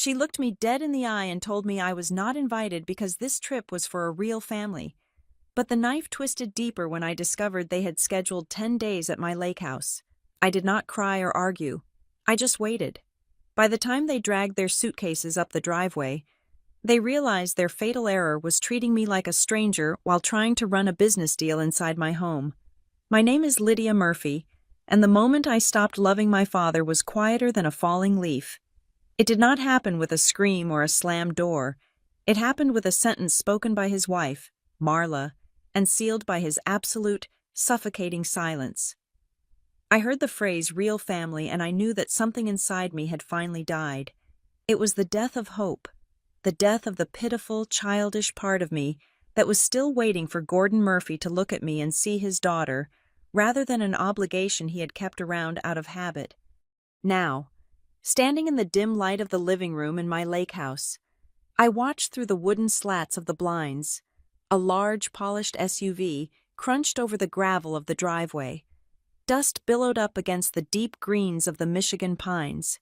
She looked me dead in the eye and told me I was not invited because this trip was for a real family. But the knife twisted deeper when I discovered they had scheduled 10 days at my lake house. I did not cry or argue. I just waited. By the time they dragged their suitcases up the driveway, they realized their fatal error was treating me like a stranger while trying to run a business deal inside my home. My name is Lydia Murphy, and the moment I stopped loving my father was quieter than a falling leaf. It did not happen with a scream or a slammed door. It happened with a sentence spoken by his wife, Marla, and sealed by his absolute, suffocating silence. I heard the phrase real family and I knew that something inside me had finally died. It was the death of hope, the death of the pitiful, childish part of me that was still waiting for Gordon Murphy to look at me and see his daughter, rather than an obligation he had kept around out of habit. Now, standing in the dim light of the living room in my lake house, I watched through the wooden slats of the blinds. A large, polished SUV crunched over the gravel of the driveway. Dust billowed up against the deep greens of the Michigan pines.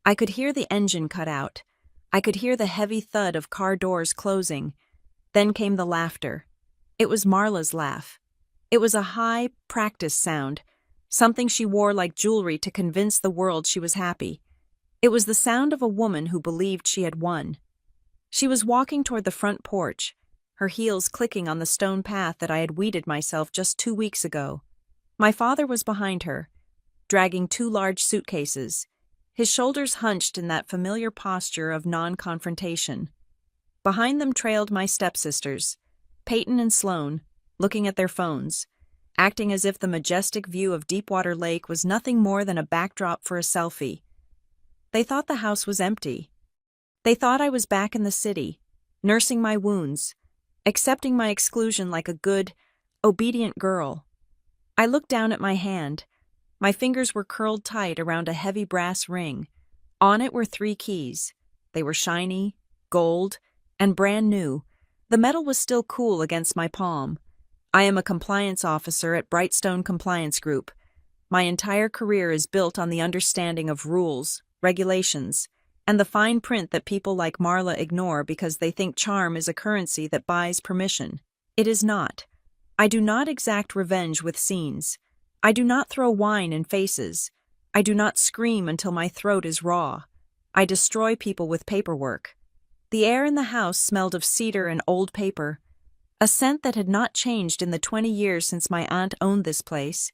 I could hear the engine cut out. I could hear the heavy thud of car doors closing. Then came the laughter. It was Marla's laugh. It was a high, practiced sound, something she wore like jewelry to convince the world she was happy. It was the sound of a woman who believed she had won. She was walking toward the front porch, her heels clicking on the stone path that I had weeded myself just 2 weeks ago. My father was behind her, dragging 2 large suitcases, his shoulders hunched in that familiar posture of non-confrontation. Behind them trailed my stepsisters, Peyton and Sloane, looking at their phones, acting as if the majestic view of Deepwater Lake was nothing more than a backdrop for a selfie. They thought the house was empty. They thought I was back in the city, nursing my wounds, accepting my exclusion like a good, obedient girl. I looked down at my hand. My fingers were curled tight around a heavy brass ring. On it were 3 keys. They were shiny, gold, and brand new. The metal was still cool against my palm. I am a compliance officer at Brightstone Compliance Group. My entire career is built on the understanding of rules, regulations, and the fine print that people like Marla ignore because they think charm is a currency that buys permission. It is not. I do not exact revenge with scenes. I do not throw wine in faces. I do not scream until my throat is raw. I destroy people with paperwork. The air in the house smelled of cedar and old paper, a scent that had not changed in the 20 years since my aunt owned this place.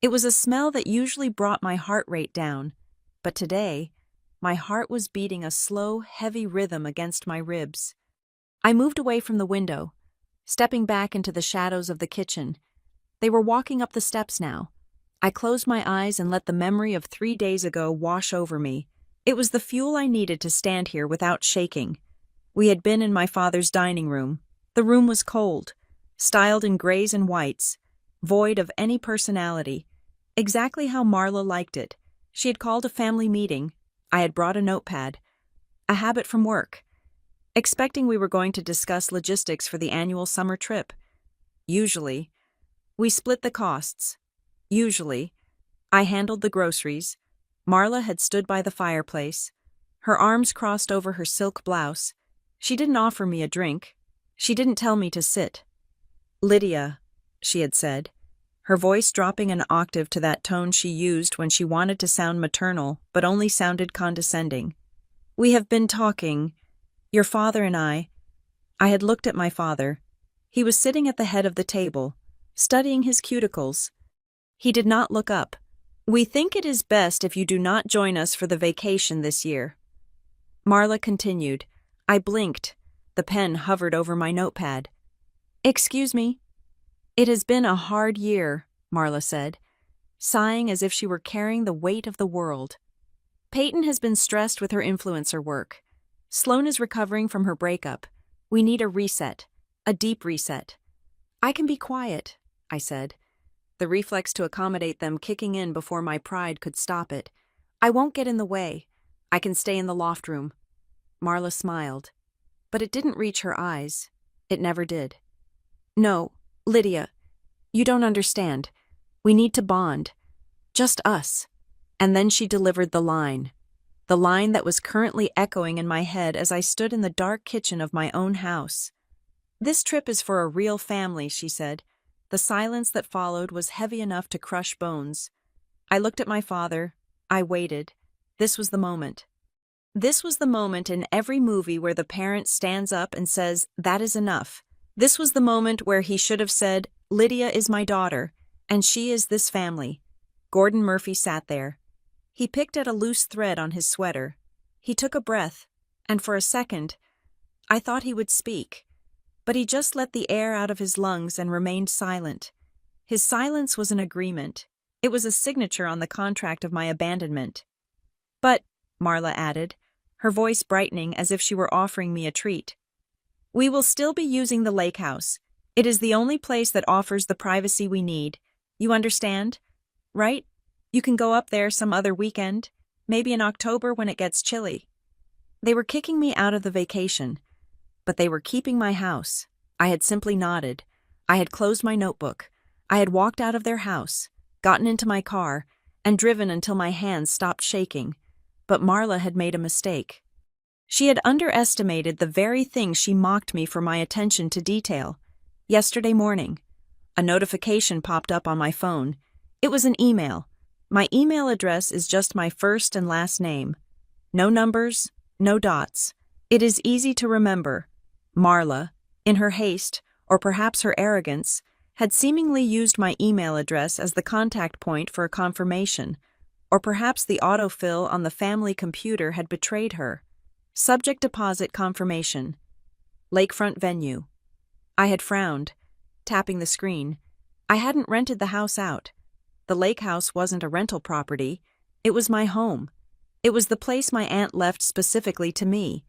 It was a smell that usually brought my heart rate down, but today, my heart was beating a slow, heavy rhythm against my ribs. I moved away from the window, stepping back into the shadows of the kitchen. They were walking up the steps now. I closed my eyes and let the memory of 3 days ago wash over me. It was the fuel I needed to stand here without shaking. We had been in my father's dining room. The room was cold, styled in grays and whites, void of any personality, exactly how Marla liked it. She had called a family meeting. I had brought a notepad, a habit from work, expecting we were going to discuss logistics for the annual summer trip. Usually, we split the costs. Usually, I handled the groceries. Marla had stood by the fireplace, her arms crossed over her silk blouse. She didn't offer me a drink. She didn't tell me to sit. "Lydia," she had said, her voice dropping an octave to that tone she used when she wanted to sound maternal but only sounded condescending. "We have been talking, your father and I." I had looked at my father. He was sitting at the head of the table, studying his cuticles. He did not look up. "We think it is best if you do not join us for the vacation this year." Marla continued. I blinked. The pen hovered over my notepad. "Excuse me." "It has been a hard year," Marla said, sighing as if she were carrying the weight of the world. "Peyton has been stressed with her influencer work. Sloane is recovering from her breakup. We need a reset, a deep reset." "I can be quiet," I said, the reflex to accommodate them kicking in before my pride could stop it. "I won't get in the way. I can stay in the loft room." Marla smiled, but it didn't reach her eyes. It never did. "No, Lydia, you don't understand. We need to bond. Just us." And then she delivered the line. the line that was currently echoing in my head as I stood in the dark kitchen of my own house. "This trip is for a real family," she said. The silence that followed was heavy enough to crush bones. I looked at my father. I waited. This was the moment. This was the moment in every movie where the parent stands up and says, "That is enough." This was the moment where he should have said, "Lydia is my daughter, and she is this family." Gordon Murphy sat there. He picked at a loose thread on his sweater. He took a breath, and for a second, I thought he would speak. But he just let the air out of his lungs and remained silent. His silence was an agreement. It was a signature on the contract of my abandonment. "But," Marla added, her voice brightening as if she were offering me a treat, "we will still be using the lake house. It is the only place that offers the privacy we need. You understand? Right? You can go up there some other weekend, maybe in October when it gets chilly." They were kicking me out of the vacation, but they were keeping my house. I had simply nodded. I had closed my notebook. I had walked out of their house, gotten into my car, and driven until my hands stopped shaking. But Marla had made a mistake. She had underestimated the very thing she mocked me for my attention to detail. Yesterday morning, a notification popped up on my phone. It was an email. My email address is just my first and last name. No numbers, no dots. It is easy to remember. Marla, in her haste, or perhaps her arrogance, had seemingly used my email address as the contact point for a confirmation, or perhaps the autofill on the family computer had betrayed her. Subject deposit confirmation. Lakefront venue. I had frowned, tapping the screen. I hadn't rented the house out. The lake house wasn't a rental property. It was my home. It was the place my aunt left specifically to me,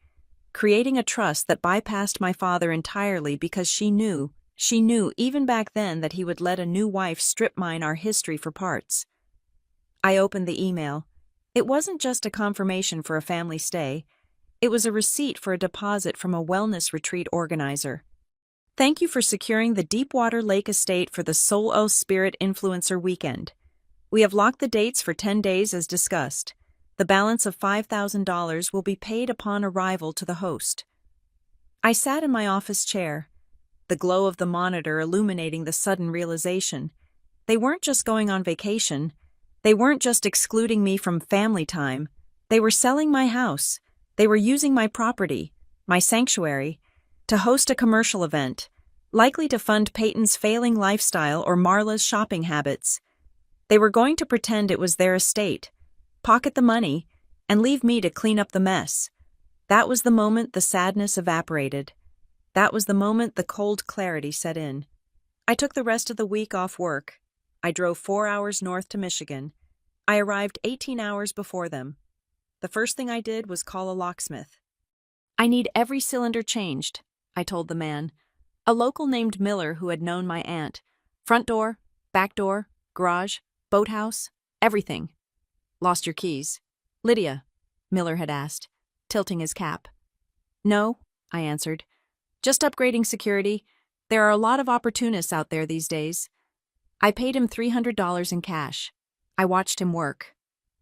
creating a trust that bypassed my father entirely because she knew even back then that he would let a new wife strip mine our history for parts. I opened the email. It wasn't just a confirmation for a family stay. It was a receipt for a deposit from a wellness retreat organizer. "Thank you for securing the Deepwater Lake Estate for the Soul O Spirit Influencer Weekend. We have locked the dates for 10 days as discussed. The balance of $5,000 will be paid upon arrival to the host." I sat in my office chair, the glow of the monitor illuminating the sudden realization. They weren't just going on vacation. They weren't just excluding me from family time. They were selling my house. They were using my property, my sanctuary, to host a commercial event, likely to fund Peyton's failing lifestyle or Marla's shopping habits. They were going to pretend it was their estate, pocket the money, and leave me to clean up the mess. That was the moment the sadness evaporated. That was the moment the cold clarity set in. I took the rest of the week off work. I drove 4 hours north to Michigan. I arrived 18 hours before them. The first thing I did was call a locksmith. "I need every cylinder changed," I told the man, a local named Miller who had known my aunt. "Front door, back door, garage, boathouse, everything." "Lost your keys?" "Lydia," Miller had asked, tilting his cap. "No," I answered. "Just upgrading security. There are a lot of opportunists out there these days." I paid him $300 in cash. I watched him work.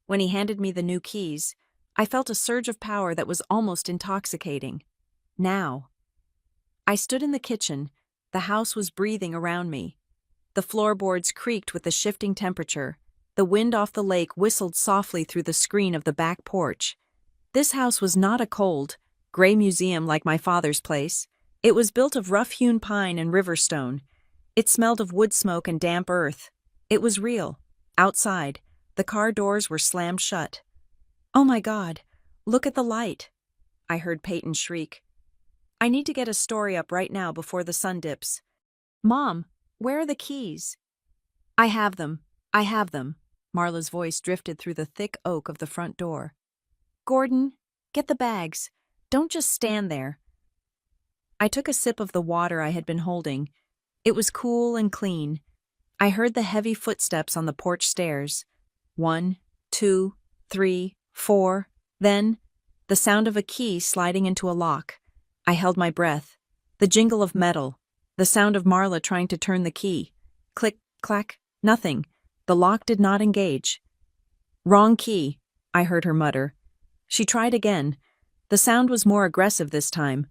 When he handed me the new keys, I felt a surge of power that was almost intoxicating. Now. I stood in the kitchen. The house was breathing around me. The floorboards creaked with the shifting temperature. The wind off the lake whistled softly through the screen of the back porch. This house was not a cold, gray museum like my father's place. It was built of rough-hewn pine and river stone. It smelled of wood smoke and damp earth. It was real. Outside, the car doors were slammed shut. "Oh my God, look at the light," I heard Peyton shriek. "I need to get a story up right now before the sun dips." "Mom, where are the keys?" I have them. Marla's voice drifted through the thick oak of the front door. "Gordon, get the bags. Don't just stand there." I took a sip of the water I had been holding. It was cool and clean. I heard the heavy footsteps on the porch stairs. 1, 2, 3, 4. Then, the sound of a key sliding into a lock. I held my breath. The jingle of metal. The sound of Marla trying to turn the key. Click, clack, nothing. The lock did not engage. "Wrong key," I heard her mutter. She tried again. The sound was more aggressive this time.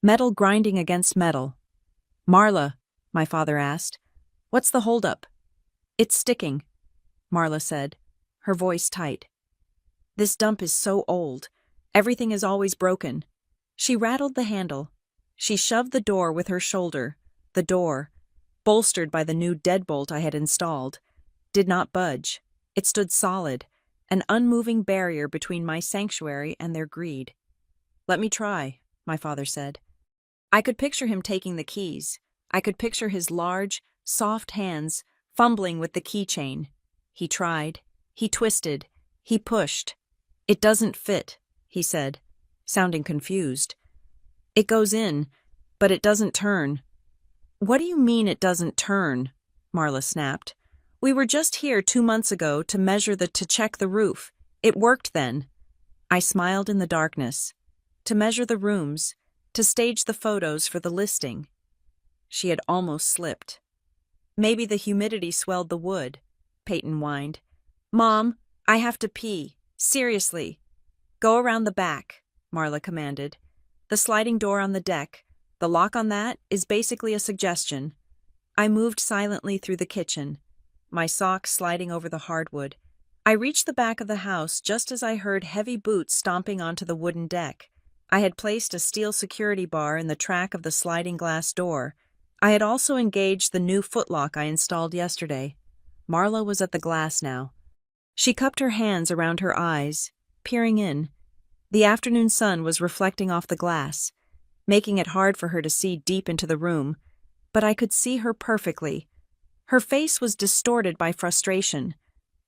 Metal grinding against metal. "Marla," my father asked, "what's the holdup?" "It's sticking," Marla said, her voice tight. "This dump is so old. Everything is always broken." She rattled the handle. She shoved the door with her shoulder. The door, bolstered by the new deadbolt I had installed, did not budge. It stood solid, an unmoving barrier between my sanctuary and their greed. "Let me try," my father said. I could picture him taking the keys. I could picture his large, soft hands fumbling with the keychain. He tried. He twisted. He pushed. "It doesn't fit," he said, sounding confused. "It goes in, but it doesn't turn." "What do you mean it doesn't turn?" Marla snapped. "We were just here 2 months ago to check the roof. It worked then." I smiled in the darkness. "To measure the rooms, to stage the photos for the listing." She had almost slipped. "Maybe the humidity swelled the wood," Peyton whined. "Mom, I have to pee. Seriously." "Go around the back," Marla commanded. "The sliding door on the deck, the lock on that, is basically a suggestion." I moved silently through the kitchen, my socks sliding over the hardwood. I reached the back of the house just as I heard heavy boots stomping onto the wooden deck. I had placed a steel security bar in the track of the sliding glass door. I had also engaged the new footlock I installed yesterday. Marla was at the glass now. She cupped her hands around her eyes, peering in. The afternoon sun was reflecting off the glass, making it hard for her to see deep into the room, but I could see her perfectly. Her face was distorted by frustration,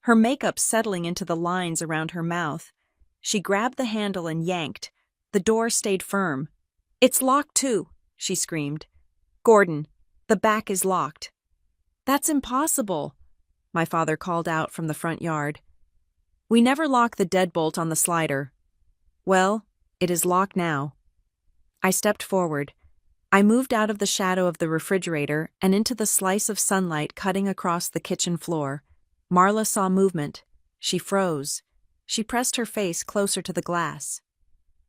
her makeup settling into the lines around her mouth. She grabbed the handle and yanked. The door stayed firm. "It's locked too," she screamed. "Gordon, the back is locked." "That's impossible," my father called out from the front yard. "We never lock the deadbolt on the slider." "Well, it is locked now." I stepped forward. I moved out of the shadow of the refrigerator and into the slice of sunlight cutting across the kitchen floor. Marla saw movement. She froze. She pressed her face closer to the glass.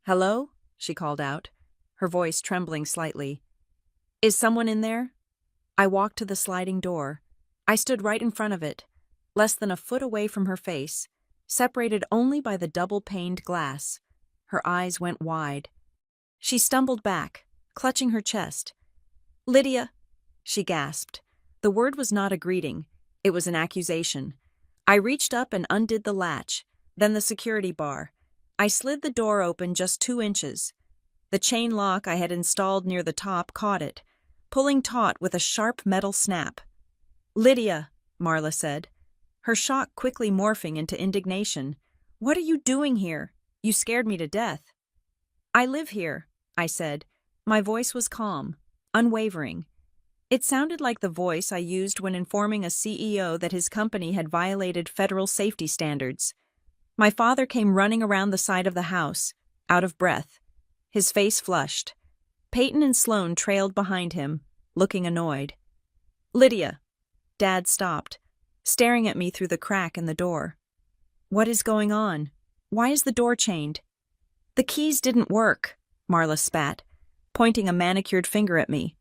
"Hello?" she called out, her voice trembling slightly. "Is someone in there?" I walked to the sliding door. I stood right in front of it, less than a foot away from her face, separated only by the double-paned glass. Her eyes went wide. She stumbled back, clutching her chest. "Lydia," she gasped. The word was not a greeting. It was an accusation. I reached up and undid the latch, then the security bar. I slid the door open just 2 inches. The chain lock I had installed near the top caught it, pulling taut with a sharp metal snap. "Lydia," Marla said, her shock quickly morphing into indignation. "What are you doing here? You scared me to death." "I live here," I said. My voice was calm, unwavering. It sounded like the voice I used when informing a CEO that his company had violated federal safety standards. My father came running around the side of the house, out of breath. His face flushed. Peyton and Sloane trailed behind him, looking annoyed. "Lydia." Dad stopped, staring at me through the crack in the door. "What is going on? Why is the door chained?" "The keys didn't work," Marla spat, pointing a manicured finger at me.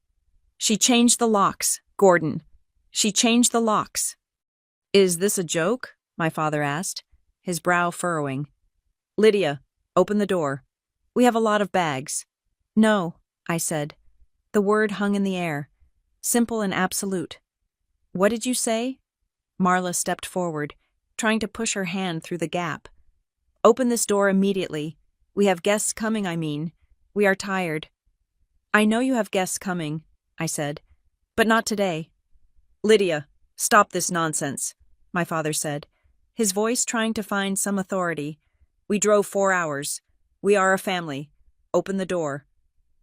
"She changed the locks, Gordon. She changed the locks." "Is this a joke?" my father asked, his brow furrowing. "Lydia, open the door. We have a lot of bags." "No," I said. The word hung in the air, simple and absolute. "What did you say?" Marla stepped forward, trying to push her hand through the gap. "Open this door immediately. We have guests coming, I mean. We are tired." "I know you have guests coming," I said, "but not today." "Lydia, stop this nonsense," my father said, his voice trying to find some authority. "We drove 4 hours. We are a family. Open the door."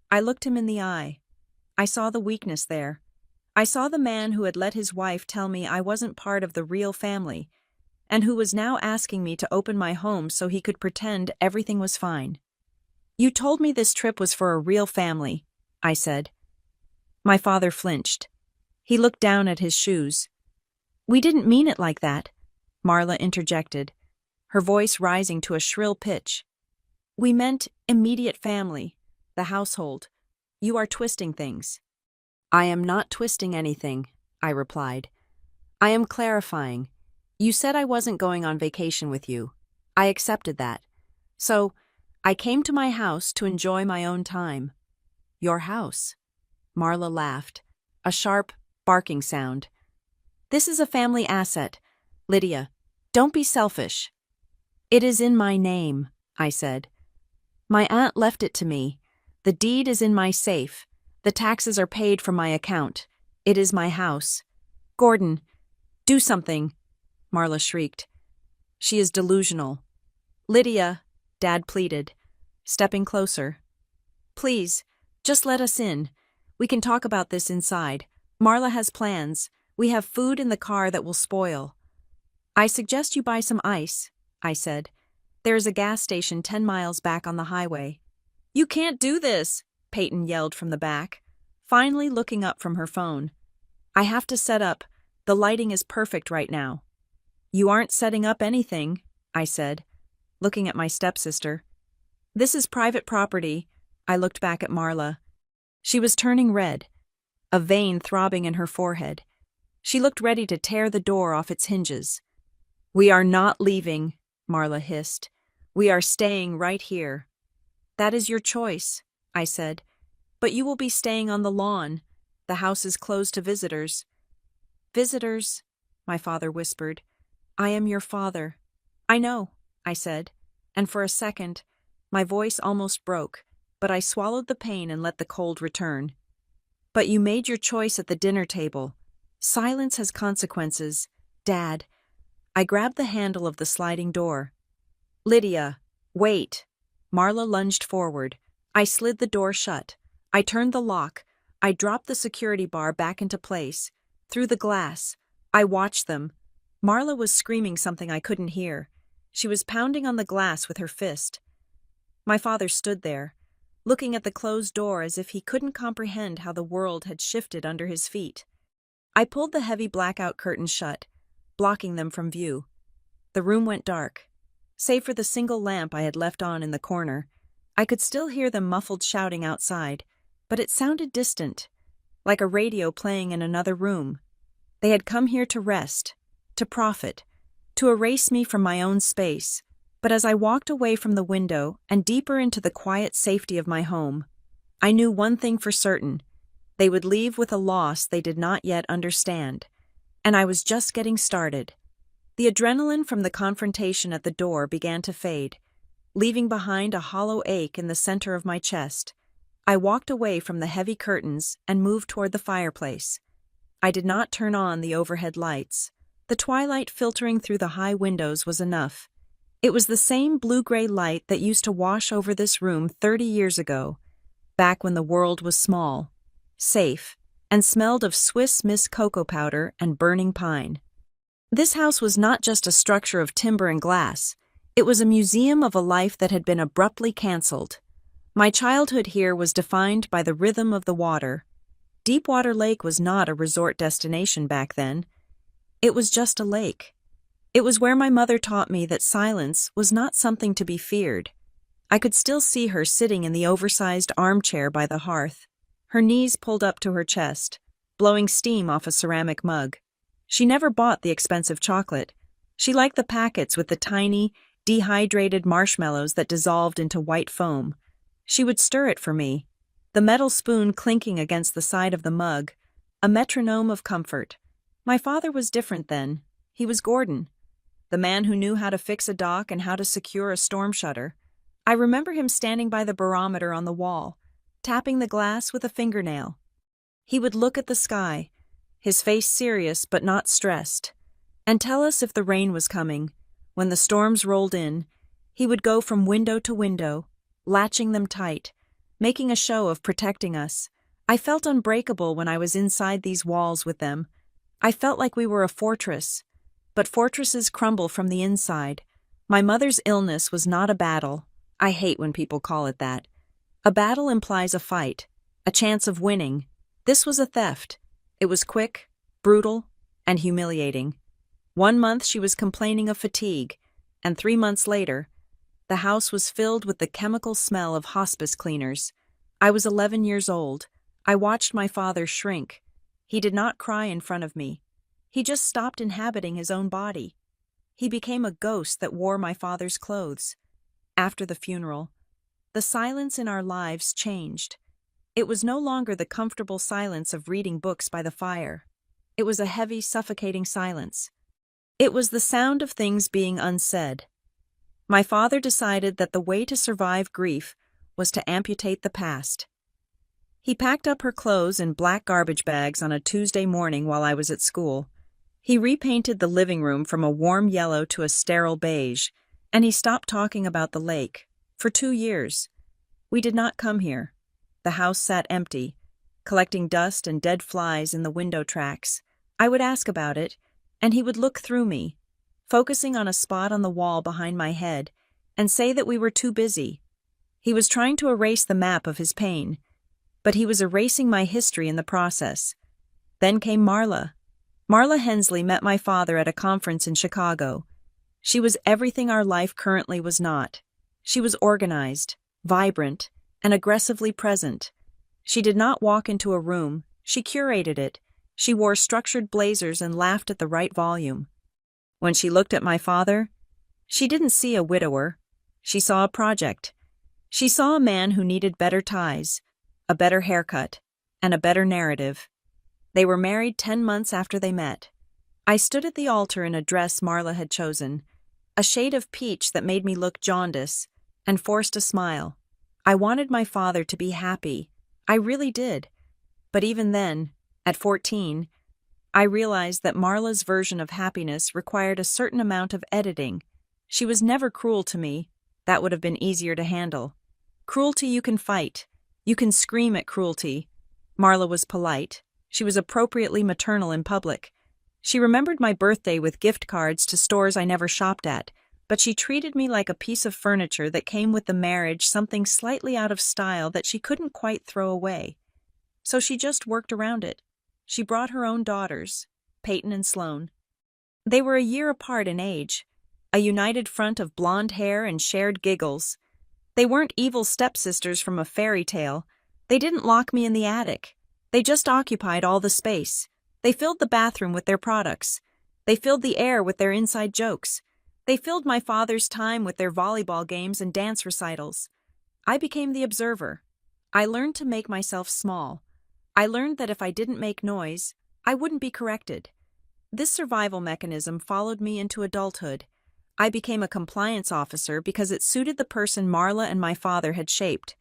I looked him in the eye. I saw the weakness there. I saw the man who had let his wife tell me I wasn't part of the real family, and who was now asking me to open my home so he could pretend everything was fine. "You told me this trip was for a real family," I said. My father flinched. He looked down at his shoes. "We didn't mean it like that," Marla interjected, her voice rising to a shrill pitch. We meant immediate family, the household. You are twisting things. I am not twisting anything, I replied. I am clarifying. You said I wasn't going on vacation with you. I accepted that. So, I came to my house to enjoy my own time. Your house. Marla laughed. A sharp, barking sound. This is a family asset. Lydia, don't be selfish. It is in my name, I said. My aunt left it to me. The deed is in my safe. The taxes are paid from my account. It is my house. Gordon, do something, Marla shrieked. She is delusional. Lydia, Dad pleaded, stepping closer. Please, just let us in. We can talk about this inside. Marla has plans. We have food in the car that will spoil. I suggest you buy some ice, I said. There is a gas station 10 miles back on the highway. You can't do this, Peyton yelled from the back, finally looking up from her phone. I have to set up. The lighting is perfect right now. You aren't setting up anything, I said, looking at my stepsister. This is private property. I looked back at Marla. She was turning red, a vein throbbing in her forehead. She looked ready to tear the door off its hinges. We are not leaving, Marla hissed. We are staying right here. That is your choice, I said. But you will be staying on the lawn. The house is closed to visitors. Visitors, my father whispered. I am your father. I know, I said, and for a second, my voice almost broke, but I swallowed the pain and let the cold return. But you made your choice at the dinner table. Silence has consequences. Dad. I grabbed the handle of the sliding door. Lydia, wait. Marla lunged forward. I slid the door shut. I turned the lock. I dropped the security bar back into place. Through the glass, I watched them. Marla was screaming something I couldn't hear. She was pounding on the glass with her fist. My father stood there, looking at the closed door as if he couldn't comprehend how the world had shifted under his feet. I pulled the heavy blackout curtains shut, blocking them from view. The room went dark. Save for the single lamp I had left on in the corner, I could still hear them muffled shouting outside, but it sounded distant, like a radio playing in another room. They had come here to rest, to profit, to erase me from my own space. But as I walked away from the window and deeper into the quiet safety of my home, I knew one thing for certain. They would leave with a loss they did not yet understand. And I was just getting started. The adrenaline from the confrontation at the door began to fade, leaving behind a hollow ache in the center of my chest. I walked away from the heavy curtains and moved toward the fireplace. I did not turn on the overhead lights. The twilight filtering through the high windows was enough. It was the same blue-gray light that used to wash over this room 30 years ago, back when the world was small, safe, and smelled of Swiss Miss cocoa powder and burning pine. This house was not just a structure of timber and glass. It was a museum of a life that had been abruptly canceled. My childhood here was defined by the rhythm of the water. Deepwater Lake was not a resort destination back then. It was just a lake. It was where my mother taught me that silence was not something to be feared. I could still see her sitting in the oversized armchair by the hearth, her knees pulled up to her chest, blowing steam off a ceramic mug. She never bought the expensive chocolate. She liked the packets with the tiny, dehydrated marshmallows that dissolved into white foam. She would stir it for me, the metal spoon clinking against the side of the mug, a metronome of comfort. My father was different then. He was Gordon, the man who knew how to fix a dock and how to secure a storm shutter. I remember him standing by the barometer on the wall, tapping the glass with a fingernail. He would look at the sky, his face serious but not stressed, and tell us if the rain was coming. When the storms rolled in, he would go from window to window, latching them tight, making a show of protecting us. I felt unbreakable when I was inside these walls with them. I felt like we were a fortress. But fortresses crumble from the inside. My mother's illness was not a battle. I hate when people call it that. A battle implies a fight, a chance of winning. This was a theft. It was quick, brutal, and humiliating. 1 month she was complaining of fatigue, and 3 months later, The house was filled with the chemical smell of hospice cleaners. I was 11 years old. I watched my father shrink. He did not cry in front of me. He just stopped inhabiting his own body. He became a ghost that wore my father's clothes. After the funeral, the silence in our lives changed. It was no longer the comfortable silence of reading books by the fire. It was a heavy, suffocating silence. It was the sound of things being unsaid. My father decided that the way to survive grief was to amputate the past. He packed up her clothes in black garbage bags on a Tuesday morning while I was at school. He repainted the living room from a warm yellow to a sterile beige, and he stopped talking about the lake. For 2 years. We did not come here. The house sat empty, collecting dust and dead flies in the window tracks. I would ask about it, and he would look through me, focusing on a spot on the wall behind my head, and say that we were too busy. He was trying to erase the map of his pain, but he was erasing my history in the process. Then came Marla. Marla Hensley met my father at a conference in Chicago. She was everything our life currently was not. She was organized, vibrant, and aggressively present. She did not walk into a room, she curated it. She wore structured blazers and laughed at the right volume. When she looked at my father, she didn't see a widower. She saw a project. She saw a man who needed better ties, a better haircut, and a better narrative. They were married 10 months after they met. I stood at the altar in a dress Marla had chosen, a shade of peach that made me look jaundiced, and forced a smile. I wanted my father to be happy. I really did. But even then, at 14, I realized that Marla's version of happiness required a certain amount of editing. She was never cruel to me. That would have been easier to handle. Cruelty you can fight. You can scream at cruelty. Marla was polite. She was appropriately maternal in public. She remembered my birthday with gift cards to stores I never shopped at, but she treated me like a piece of furniture that came with the marriage, something slightly out of style that she couldn't quite throw away. So she just worked around it. She brought her own daughters, Peyton and Sloane. They were a year apart in age, a united front of blonde hair and shared giggles. They weren't evil stepsisters from a fairy tale. They didn't lock me in the attic. They just occupied all the space. They filled the bathroom with their products. They filled the air with their inside jokes. They filled my father's time with their volleyball games and dance recitals. I became the observer. I learned to make myself small. I learned that if I didn't make noise, I wouldn't be corrected. This survival mechanism followed me into adulthood. I became a compliance officer because it suited the person Marla and my father had shaped.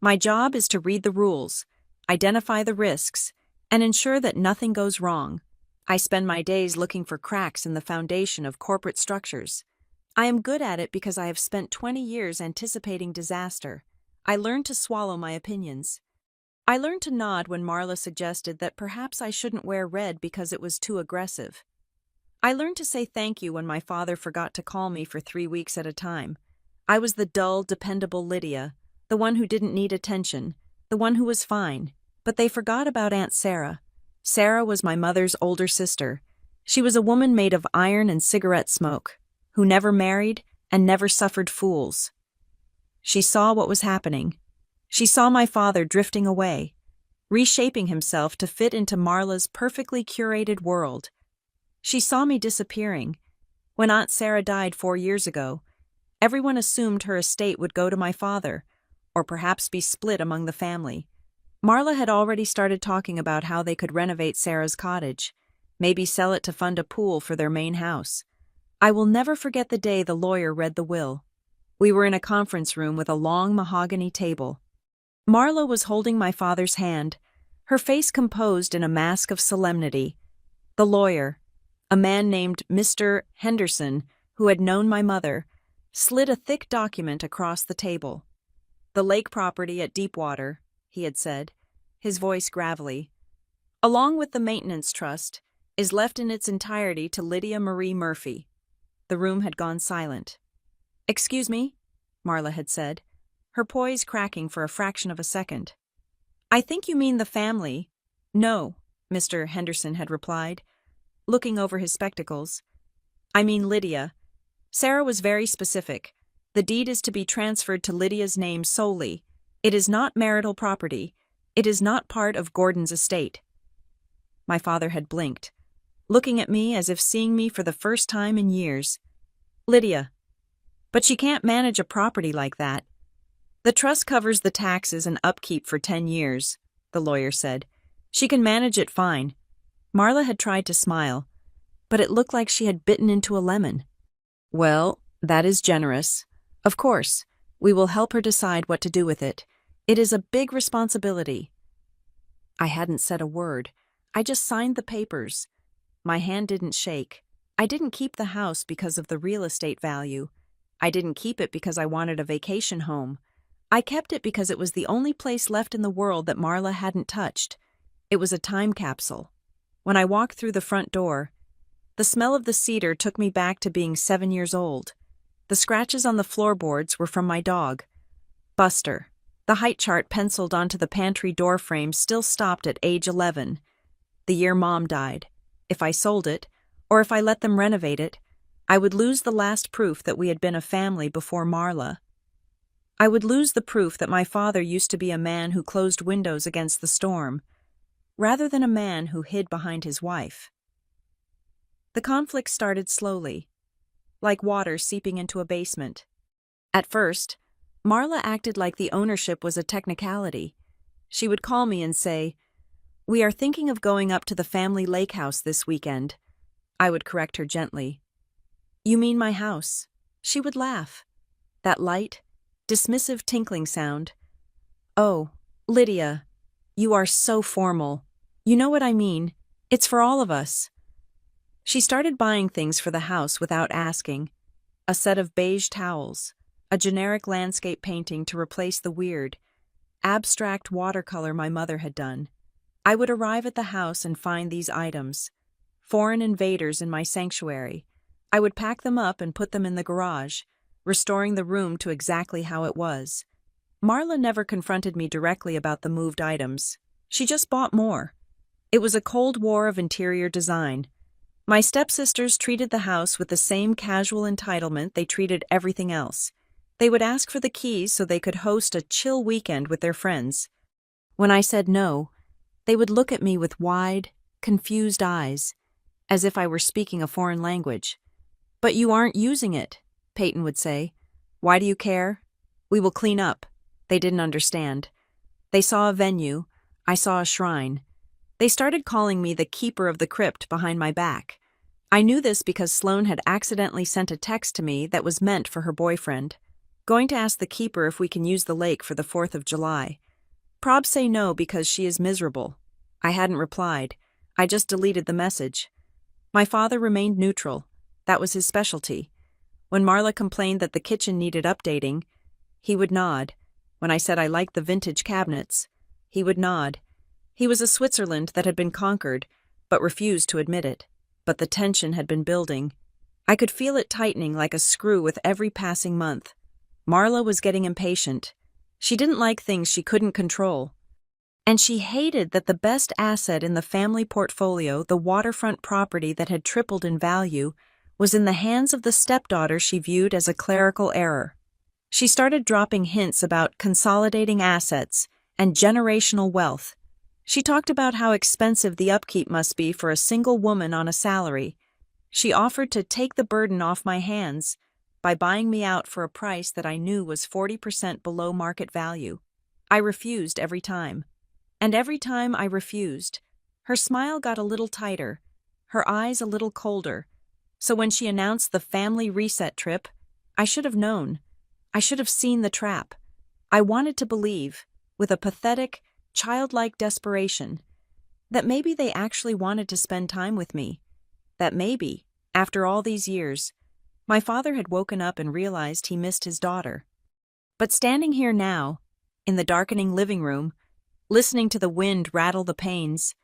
My job is to read the rules, identify the risks, and ensure that nothing goes wrong. I spend my days looking for cracks in the foundation of corporate structures. I am good at it because I have spent 20 years anticipating disaster. I learned to swallow my opinions. I learned to nod when Marla suggested that perhaps I shouldn't wear red because it was too aggressive. I learned to say thank you when my father forgot to call me for 3 weeks at a time. I was the dull, dependable Lydia, the one who didn't need attention, the one who was fine. But they forgot about Aunt Sarah. Sarah was my mother's older sister. She was a woman made of iron and cigarette smoke, who never married and never suffered fools. She saw what was happening. She saw my father drifting away, reshaping himself to fit into Marla's perfectly curated world. She saw me disappearing. When Aunt Sarah died 4 years ago, everyone assumed her estate would go to my father, or perhaps be split among the family. Marla had already started talking about how they could renovate Sarah's cottage, maybe sell it to fund a pool for their main house. I will never forget the day the lawyer read the will. We were in a conference room with a long mahogany table. Marla was holding my father's hand, her face composed in a mask of solemnity. The lawyer, a man named Mr. Henderson, who had known my mother, slid a thick document across the table. The lake property at Deepwater, he had said, his voice gravelly, along with the maintenance trust, is left in its entirety to Lydia Marie Murphy. The room had gone silent. "Excuse me," Marla had said, her poise cracking for a fraction of a second. "I think you mean the family." "No," Mr. Henderson had replied, looking over his spectacles. "I mean Lydia. Sarah was very specific. The deed is to be transferred to Lydia's name solely. It is not marital property. It is not part of Gordon's estate." My father had blinked, looking at me as if seeing me for the first time in years. "Lydia, but she can't manage a property like that. The trust covers the taxes and upkeep for 10 years, the lawyer said. She can manage it fine." Marla had tried to smile, but it looked like she had bitten into a lemon. "Well, that is generous. Of course, we will help her decide what to do with it. It is a big responsibility." I hadn't said a word. I just signed the papers. My hand didn't shake. I didn't keep the house because of the real estate value. I didn't keep it because I wanted a vacation home. I kept it because it was the only place left in the world that Marla hadn't touched. It was a time capsule. When I walked through the front door, the smell of the cedar took me back to being 7 years old. The scratches on the floorboards were from my dog, Buster. The height chart penciled onto the pantry door frame still stopped at age 11, the year Mom died. If I sold it, or if I let them renovate it, I would lose the last proof that we had been a family before Marla. I would lose the proof that my father used to be a man who closed windows against the storm, rather than a man who hid behind his wife. The conflict started slowly, like water seeping into a basement. At first, Marla acted like the ownership was a technicality. She would call me and say, "We are thinking of going up to the family lake house this weekend." I would correct her gently. "You mean my house?" She would laugh. That light, dismissive tinkling sound. "Oh, Lydia, you are so formal. You know what I mean. It's for all of us." She started buying things for the house without asking. A set of beige towels, a generic landscape painting to replace the weird, abstract watercolor my mother had done. I would arrive at the house and find these items, foreign invaders in my sanctuary. I would pack them up and put them in the garage, restoring the room to exactly how it was. Marla never confronted me directly about the moved items. She just bought more. It was a cold war of interior design. My stepsisters treated the house with the same casual entitlement they treated everything else. They would ask for the keys so they could host a chill weekend with their friends. When I said no, they would look at me with wide, confused eyes, as if I were speaking a foreign language. "But you aren't using it," Peyton would say. "Why do you care? We will clean up." They didn't understand. They saw a venue. I saw a shrine. They started calling me the keeper of the crypt behind my back. I knew this because Sloane had accidentally sent a text to me that was meant for her boyfriend. "Going to ask the keeper if we can use the lake for the 4th of July. Prob say no because she is miserable." I hadn't replied. I just deleted the message. My father remained neutral. That was his specialty. When Marla complained that the kitchen needed updating, he would nod. When I said I liked the vintage cabinets, he would nod. He was a Switzerland that had been conquered, but refused to admit it. But the tension had been building. I could feel it tightening like a screw with every passing month. Marla was getting impatient. She didn't like things she couldn't control. And she hated that the best asset in the family portfolio, the waterfront property that had tripled in value, was in the hands of the stepdaughter she viewed as a clerical error. She started dropping hints about consolidating assets and generational wealth. She talked about how expensive the upkeep must be for a single woman on a salary. She offered to take the burden off my hands by buying me out for a price that I knew was 40% below market value. I refused every time. And every time I refused, her smile got a little tighter, her eyes a little colder. So when she announced the family reset trip, I should have known. I should have seen the trap. I wanted to believe, with a pathetic, childlike desperation, that maybe they actually wanted to spend time with me. That maybe, after all these years, my father had woken up and realized he missed his daughter. But standing here now, in the darkening living room, listening to the wind rattle the panes,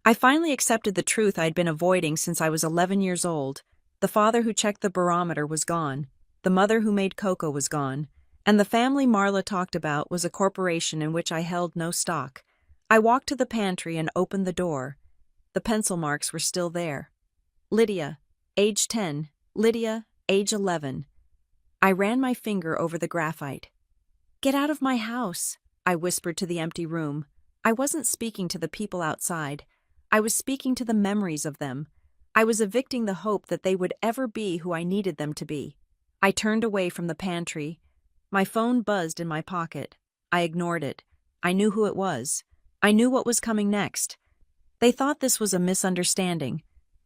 I finally accepted the truth I'd been avoiding since I was 11 years old. The father who checked the barometer was gone, the mother who made cocoa was gone, and the family Marla talked about was a corporation in which I held no stock. I walked to the pantry and opened the door. The pencil marks were still there. Lydia, age 10, Lydia, age 11. I ran my finger over the graphite. "Get out of my house," I whispered to the empty room. I wasn't speaking to the people outside. I was speaking to the memories of them. I was evicting the hope that they would ever be who I needed them to be. I turned away from the pantry. My phone buzzed in my pocket. I ignored it. I knew who it was. I knew what was coming next. They thought this was a misunderstanding.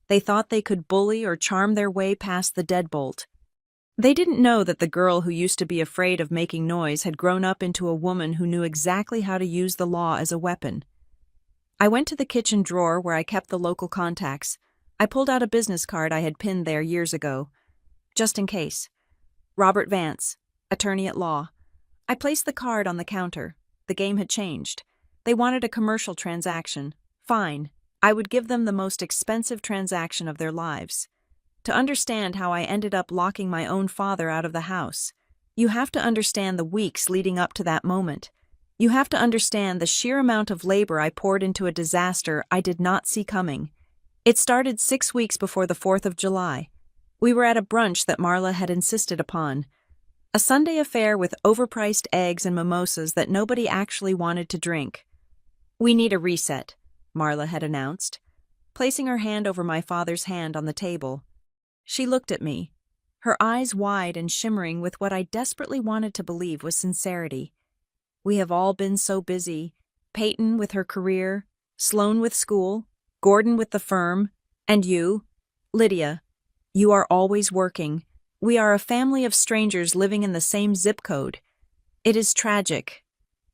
They thought they could bully or charm their way past the deadbolt. They didn't know that the girl who used to be afraid of making noise had grown up into a woman who knew exactly how to use the law as a weapon. I went to the kitchen drawer where I kept the local contacts. I pulled out a business card I had pinned there years ago, just in case. Robert Vance, attorney at law. I placed the card on the counter. The game had changed. They wanted a commercial transaction. Fine. I would give them the most expensive transaction of their lives. To understand how I ended up locking my own father out of the house, you have to understand the weeks leading up to that moment. You have to understand the sheer amount of labor I poured into a disaster I did not see coming. It started 6 weeks before the 4th of July. We were at a brunch that Marla had insisted upon. A Sunday affair with overpriced eggs and mimosas that nobody actually wanted to drink. "We need a reset," Marla had announced, placing her hand over my father's hand on the table. She looked at me, her eyes wide and shimmering with what I desperately wanted to believe was sincerity. "We have all been so busy. Peyton with her career, Sloan with school, Gordon with the firm, and you, Lydia. You are always working. We are a family of strangers living in the same zip code. It is tragic."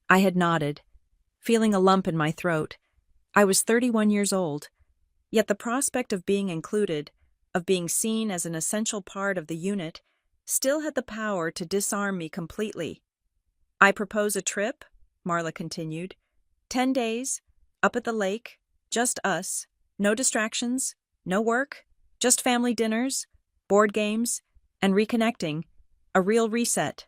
I had nodded, feeling a lump in my throat. I was 31 years old, yet the prospect of being included, of being seen as an essential part of the unit, still had the power to disarm me completely. "I propose a trip," Marla continued. 10 days, up at the lake, just us, no distractions, no work, just family dinners, board games, and reconnecting, a real reset.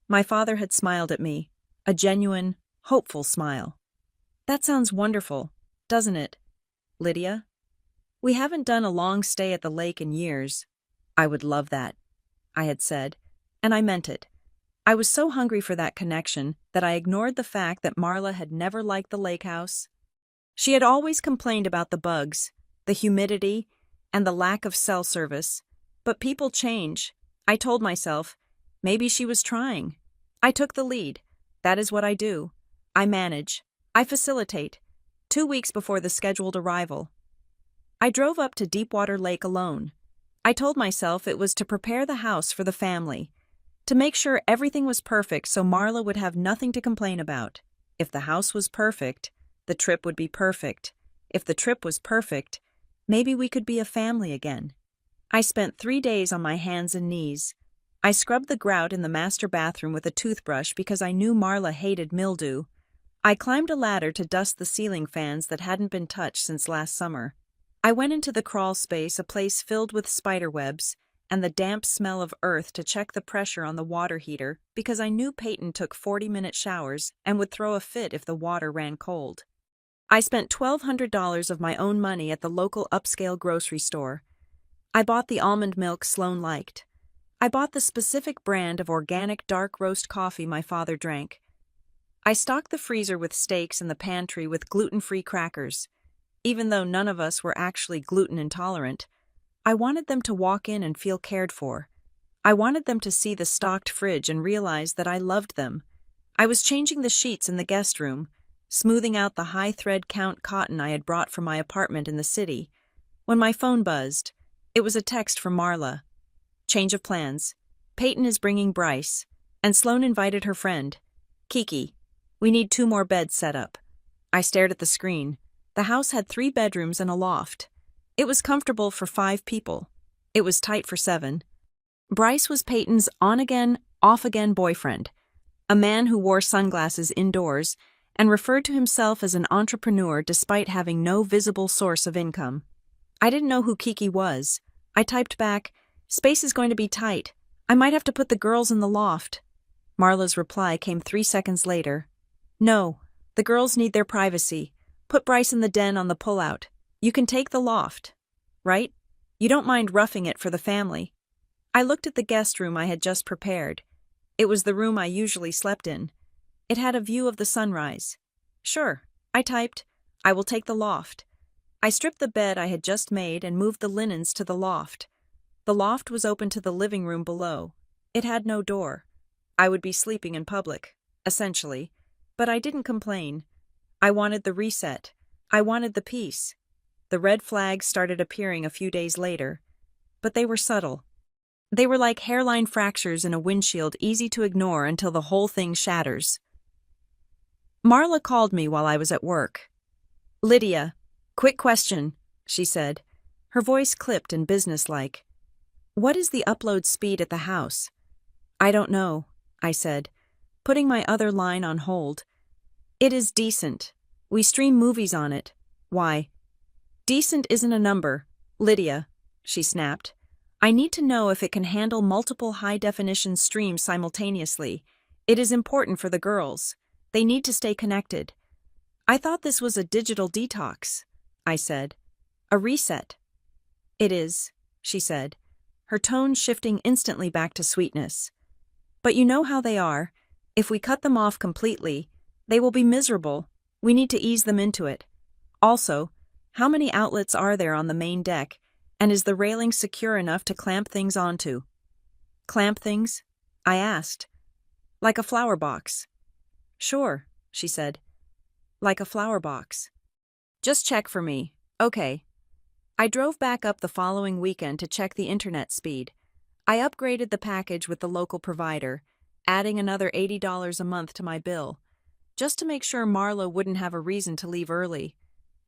My father had smiled at me, a genuine, hopeful smile. "That sounds wonderful, doesn't it, Lydia? We haven't done a long stay at the lake in years." "I would love that," I had said, and I meant it. I was so hungry for that connection that I ignored the fact that Marla had never liked the lake house. She had always complained about the bugs, the humidity, and the lack of cell service. But people change. I told myself, maybe she was trying. I took the lead. That is what I do. I manage. I facilitate. 2 weeks before the scheduled arrival, I drove up to Deepwater Lake alone. I told myself it was to prepare the house for the family, to make sure everything was perfect so Marla would have nothing to complain about. If the house was perfect, the trip would be perfect. If the trip was perfect, maybe we could be a family again. I spent 3 days on my hands and knees. I scrubbed the grout in the master bathroom with a toothbrush because I knew Marla hated mildew. I climbed a ladder to dust the ceiling fans that hadn't been touched since last summer. I went into the crawl space, a place filled with spider webs, and the damp smell of earth to check the pressure on the water heater because I knew Peyton took 40-minute showers and would throw a fit if the water ran cold. I spent $1,200 of my own money at the local upscale grocery store. I bought the almond milk Sloan liked. I bought the specific brand of organic dark roast coffee my father drank. I stocked the freezer with steaks and the pantry with gluten-free crackers. Even though none of us were actually gluten intolerant, I wanted them to walk in and feel cared for. I wanted them to see the stocked fridge and realize that I loved them. I was changing the sheets in the guest room, smoothing out the high thread count cotton I had brought from my apartment in the city, when my phone buzzed. It was a text from Marla. "Change of plans. Peyton is bringing Bryce, and Sloan invited her friend, Kiki. We need 2 more beds set up." I stared at the screen. The house had 3 bedrooms and a loft. It was comfortable for 5 people. It was tight for 7. Bryce was Peyton's on-again, off-again boyfriend, a man who wore sunglasses indoors and referred to himself as an entrepreneur despite having no visible source of income. I didn't know who Kiki was. I typed back, "Space is going to be tight. I might have to put the girls in the loft." Marla's reply came 3 seconds later. "No, the girls need their privacy. Put Bryce in the den on the pullout. You can take the loft, right? You don't mind roughing it for the family." I looked at the guest room I had just prepared. It was the room I usually slept in. It had a view of the sunrise. Sure, I typed. I will take the loft. I stripped the bed I had just made and moved the linens to the loft. The loft was open to the living room below. It had no door. I would be sleeping in public, essentially. But I didn't complain. I wanted the reset. I wanted the peace. The red flags started appearing a few days later. But they were subtle. They were like hairline fractures in a windshield, easy to ignore until the whole thing shatters. Marla called me while I was at work. "Lydia, quick question," she said. Her voice clipped and businesslike. "What is the upload speed at the house?" "I don't know," I said, putting my other line on hold. "It is decent. We stream movies on it." "Why?" "Decent isn't a number, Lydia," she snapped. "I need to know if it can handle multiple high-definition streams simultaneously. It is important for the girls. They need to stay connected." "I thought this was a digital detox," I said. "A reset." "It is," she said, her tone shifting instantly back to sweetness. "But you know how they are. If we cut them off completely, they will be miserable. We need to ease them into it. Also, how many outlets are there on the main deck, and is the railing secure enough to clamp things onto?" "Clamp things?" I asked. "Like a flower box." "Sure," she said. "Like a flower box. Just check for me." "Okay." I drove back up the following weekend to check the internet speed. I upgraded the package with the local provider, adding another $80 a month to my bill, just to make sure Marla wouldn't have a reason to leave early.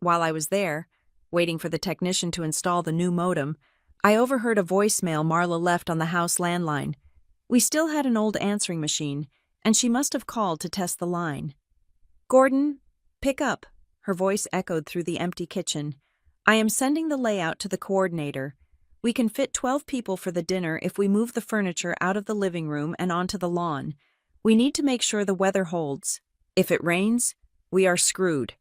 While I was there, waiting for the technician to install the new modem, I overheard a voicemail Marla left on the house landline. We still had an old answering machine, and she must have called to test the line. "Gordon, pick up," her voice echoed through the empty kitchen. "I am sending the layout to the coordinator. We can fit 12 people for the dinner if we move the furniture out of the living room and onto the lawn. We need to make sure the weather holds. If it rains, we are screwed."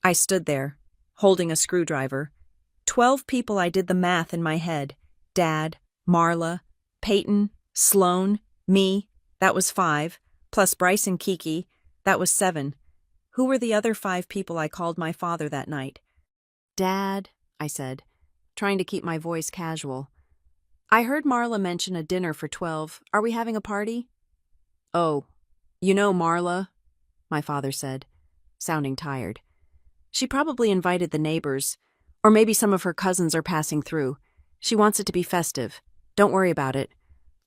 I stood there, holding a screwdriver. 12 people. I did the math in my head. Dad, Marla, Peyton, Sloan, me, that was 5, plus Bryce and Kiki, that was 7. Who were the other 5 people I called my father that night? "Dad," I said, trying to keep my voice casual. "I heard Marla mention a dinner for 12. Are we having a party?" "Oh, you know Marla," my father said, sounding tired. "She probably invited the neighbors, or maybe some of her cousins are passing through. She wants it to be festive. Don't worry about it.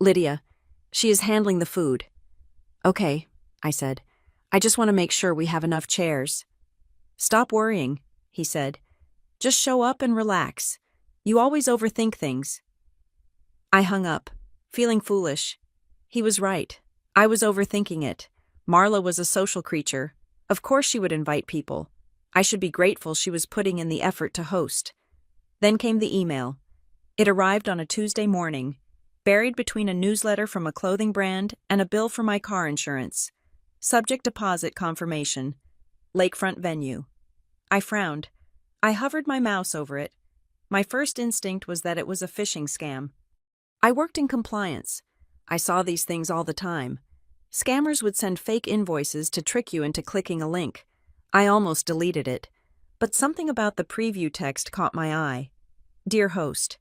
Lydia, she is handling the food." "Okay," I said. "I just want to make sure we have enough chairs." "Stop worrying," he said. "Just show up and relax. You always overthink things." I hung up, feeling foolish. He was right. I was overthinking it. Marla was a social creature. Of course she would invite people. I should be grateful she was putting in the effort to host. Then came the email. It arrived on a Tuesday morning, buried between a newsletter from a clothing brand and a bill for my car insurance. Subject deposit confirmation. Lakefront venue. I frowned. I hovered my mouse over it. My first instinct was that it was a phishing scam. I worked in compliance. I saw these things all the time. Scammers would send fake invoices to trick you into clicking a link. I almost deleted it. But something about the preview text caught my eye. "Dear host,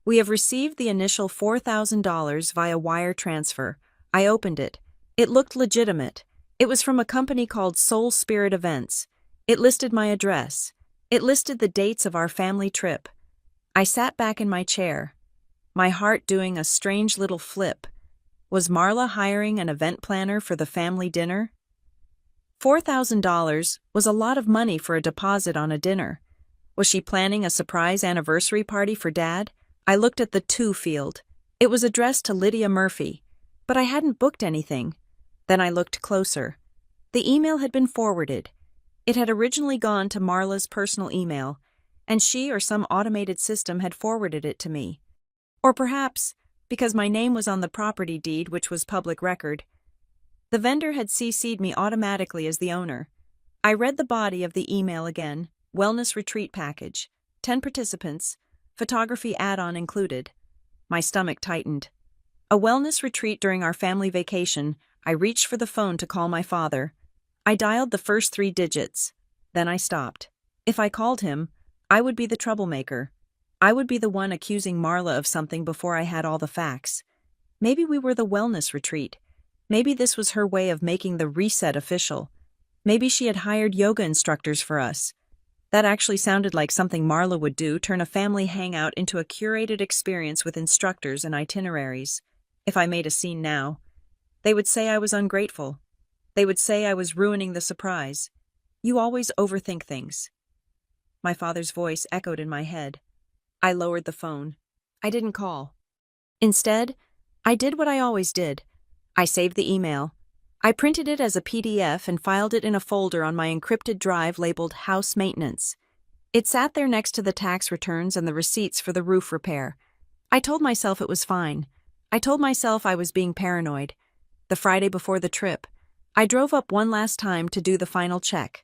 we have received the initial $4,000 via wire transfer." I opened it. It looked legitimate. It was from a company called Soul Spirit Events. It listed my address. It listed the dates of our family trip. I sat back in my chair, my heart doing a strange little flip. Was Marla hiring an event planner for the family dinner? $4,000 was a lot of money for a deposit on a dinner. Was she planning a surprise anniversary party for Dad? I looked at the to field. It was addressed to Lydia Murphy, but I hadn't booked anything. Then I looked closer. The email had been forwarded. It had originally gone to Marla's personal email, and she or some automated system had forwarded it to me. Or perhaps, because my name was on the property deed, which was public record, the vendor had CC'd me automatically as the owner. I read the body of the email again. Wellness retreat package, 10 participants, photography add-on included. My stomach tightened. A wellness retreat during our family vacation. I reached for the phone to call my father. I dialed the first 3 digits. Then I stopped. If I called him, I would be the troublemaker. I would be the one accusing Marla of something before I had all the facts. Maybe we were the wellness retreat. Maybe this was her way of making the reset official. Maybe she had hired yoga instructors for us. That actually sounded like something Marla would do, turn a family hangout into a curated experience with instructors and itineraries. If I made a scene now, they would say I was ungrateful. They would say I was ruining the surprise. You always overthink things. My father's voice echoed in my head. I lowered the phone. I didn't call. Instead, I did what I always did. I saved the email. I printed it as a PDF and filed it in a folder on my encrypted drive labeled House Maintenance. It sat there next to the tax returns and the receipts for the roof repair. I told myself it was fine. I told myself I was being paranoid. The Friday before the trip, I drove up one last time to do the final check.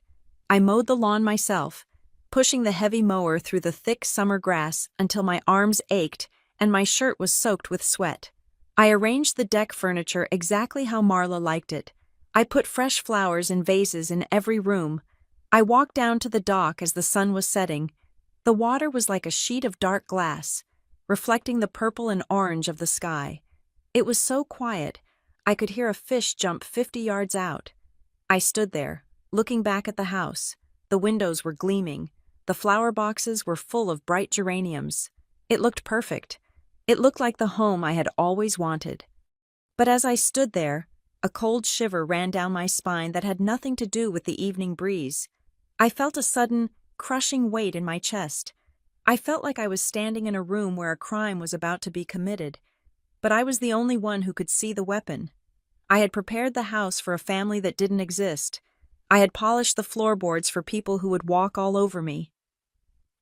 I mowed the lawn myself, pushing the heavy mower through the thick summer grass until my arms ached and my shirt was soaked with sweat. I arranged the deck furniture exactly how Marla liked it. I put fresh flowers in vases in every room. I walked down to the dock as the sun was setting. The water was like a sheet of dark glass, reflecting the purple and orange of the sky. It was so quiet, I could hear a fish jump 50 yards out. I stood there, looking back at the house. The windows were gleaming. The flower boxes were full of bright geraniums. It looked perfect. It looked like the home I had always wanted. But as I stood there, a cold shiver ran down my spine that had nothing to do with the evening breeze. I felt a sudden, crushing weight in my chest. I felt like I was standing in a room where a crime was about to be committed, but I was the only one who could see the weapon. I had prepared the house for a family that didn't exist. I had polished the floorboards for people who would walk all over me.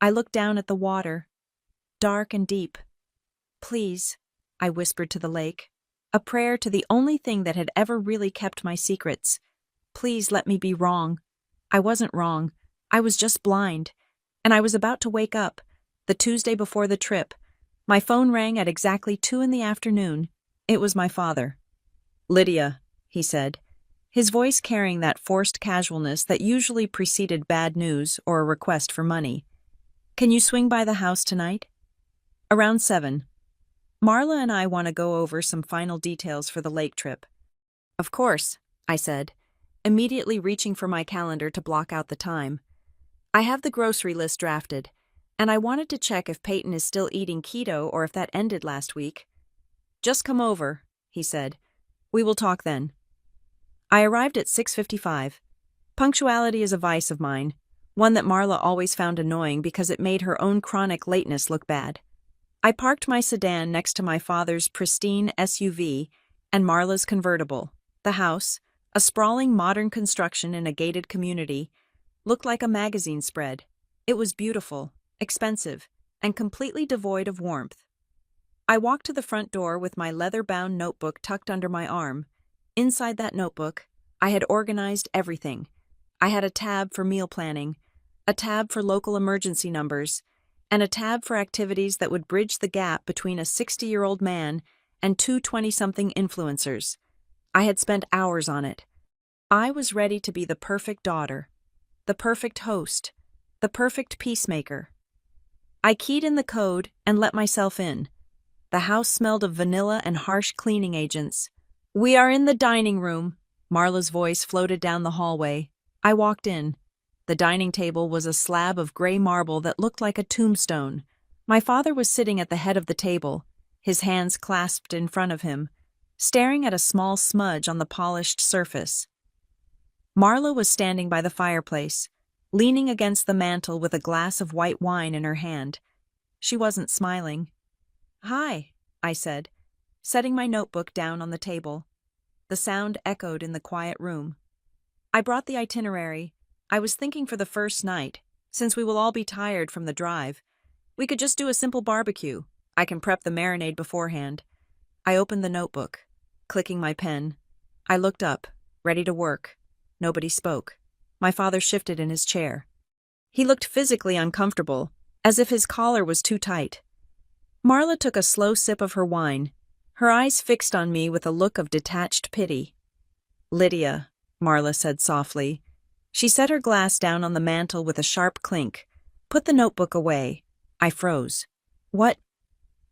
I looked down at the water, dark and deep. Please, I whispered to the lake, a prayer to the only thing that had ever really kept my secrets. Please let me be wrong. I wasn't wrong. I was just blind. And I was about to wake up, the Tuesday before the trip. My phone rang at exactly 2 p.m. It was my father. Lydia, he said, his voice carrying that forced casualness that usually preceded bad news or a request for money. Can you swing by the house tonight? Around 7. Marla and I want to go over some final details for the lake trip. Of course, I said, immediately reaching for my calendar to block out the time. I have the grocery list drafted, and I wanted to check if Peyton is still eating keto or if that ended last week. Just come over, he said. We will talk then. I arrived at 6:55. Punctuality is a vice of mine, one that Marla always found annoying because it made her own chronic lateness look bad. I parked my sedan next to my father's pristine SUV and Marla's convertible. The house, a sprawling modern construction in a gated community, looked like a magazine spread. It was beautiful, expensive, and completely devoid of warmth. I walked to the front door with my leather-bound notebook tucked under my arm. Inside that notebook, I had organized everything. I had a tab for meal planning, a tab for local emergency numbers, and a tab for activities that would bridge the gap between a 60-year-old man and 2 20-something influencers. I had spent hours on it. I was ready to be the perfect daughter, the perfect host, the perfect peacemaker. I keyed in the code and let myself in. The house smelled of vanilla and harsh cleaning agents. We are in the dining room, Marla's voice floated down the hallway. I walked in. The dining table was a slab of gray marble that looked like a tombstone. My father was sitting at the head of the table, his hands clasped in front of him, staring at a small smudge on the polished surface. Marla was standing by the fireplace, leaning against the mantel with a glass of white wine in her hand. She wasn't smiling. Hi, I said, setting my notebook down on the table. The sound echoed in the quiet room. I brought the itinerary. I was thinking for the first night, since we will all be tired from the drive, we could just do a simple barbecue. I can prep the marinade beforehand. I opened the notebook, clicking my pen. I looked up, ready to work. Nobody spoke. My father shifted in his chair. He looked physically uncomfortable, as if his collar was too tight. Marla took a slow sip of her wine, her eyes fixed on me with a look of detached pity. "Lydia," Marla said softly. She set her glass down on the mantel with a sharp clink. "Put the notebook away." I froze. "What?"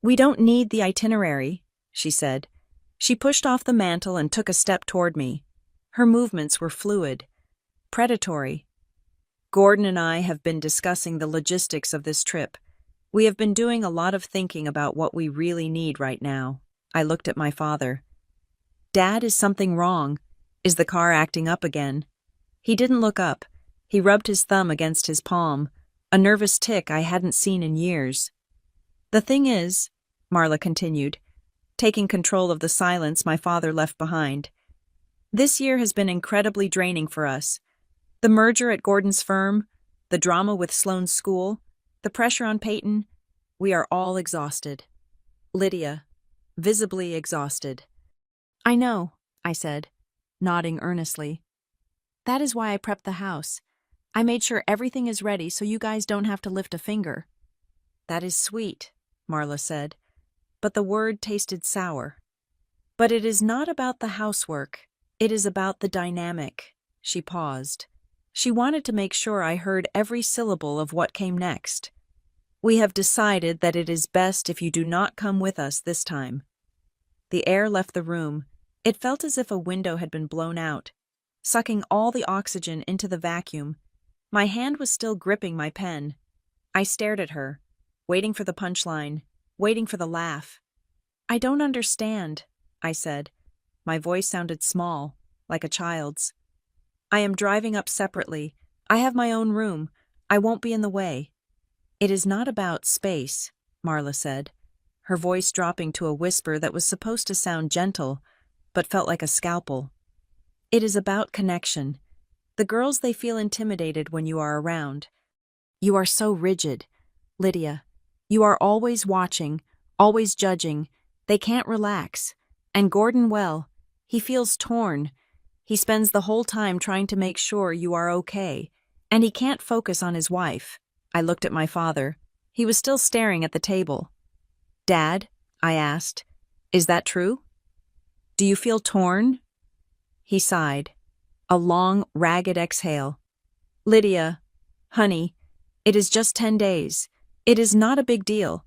"We don't need the itinerary," she said. She pushed off the mantel and took a step toward me. Her movements were fluid, predatory. "Gordon and I have been discussing the logistics of this trip. We have been doing a lot of thinking about what we really need right now." I looked at my father. "Dad, is something wrong? Is the car acting up again?" He didn't look up. He rubbed his thumb against his palm, a nervous tick I hadn't seen in years. "The thing is," Marla continued, taking control of the silence my father left behind, "this year has been incredibly draining for us. The merger at Gordon's firm, the drama with Sloane's school, the pressure on Peyton, we are all exhausted. Lydia, visibly exhausted." "I know," I said, nodding earnestly. "That is why I prepped the house. I made sure everything is ready so you guys don't have to lift a finger." "That is sweet," Marla said, but the word tasted sour. "But it is not about the housework. It is about the dynamic." She paused. She wanted to make sure I heard every syllable of what came next. "We have decided that it is best if you do not come with us this time." The air left the room. It felt as if a window had been blown out, sucking all the oxygen into the vacuum. My hand was still gripping my pen. I stared at her, waiting for the punchline, waiting for the laugh. "I don't understand," I said. My voice sounded small, like a child's. "I am driving up separately. I have my own room. I won't be in the way." "It is not about space," Marla said, her voice dropping to a whisper that was supposed to sound gentle, but felt like a scalpel. "It is about connection. The girls, they feel intimidated when you are around. You are so rigid, Lydia. You are always watching, always judging. They can't relax. And Gordon, well, he feels torn. He spends the whole time trying to make sure you are okay, and he can't focus on his wife." I looked at my father. He was still staring at the table. "Dad," I asked, "is that true? Do you feel torn?" He sighed. A long, ragged exhale. "Lydia, honey, it is just 10 days. It is not a big deal.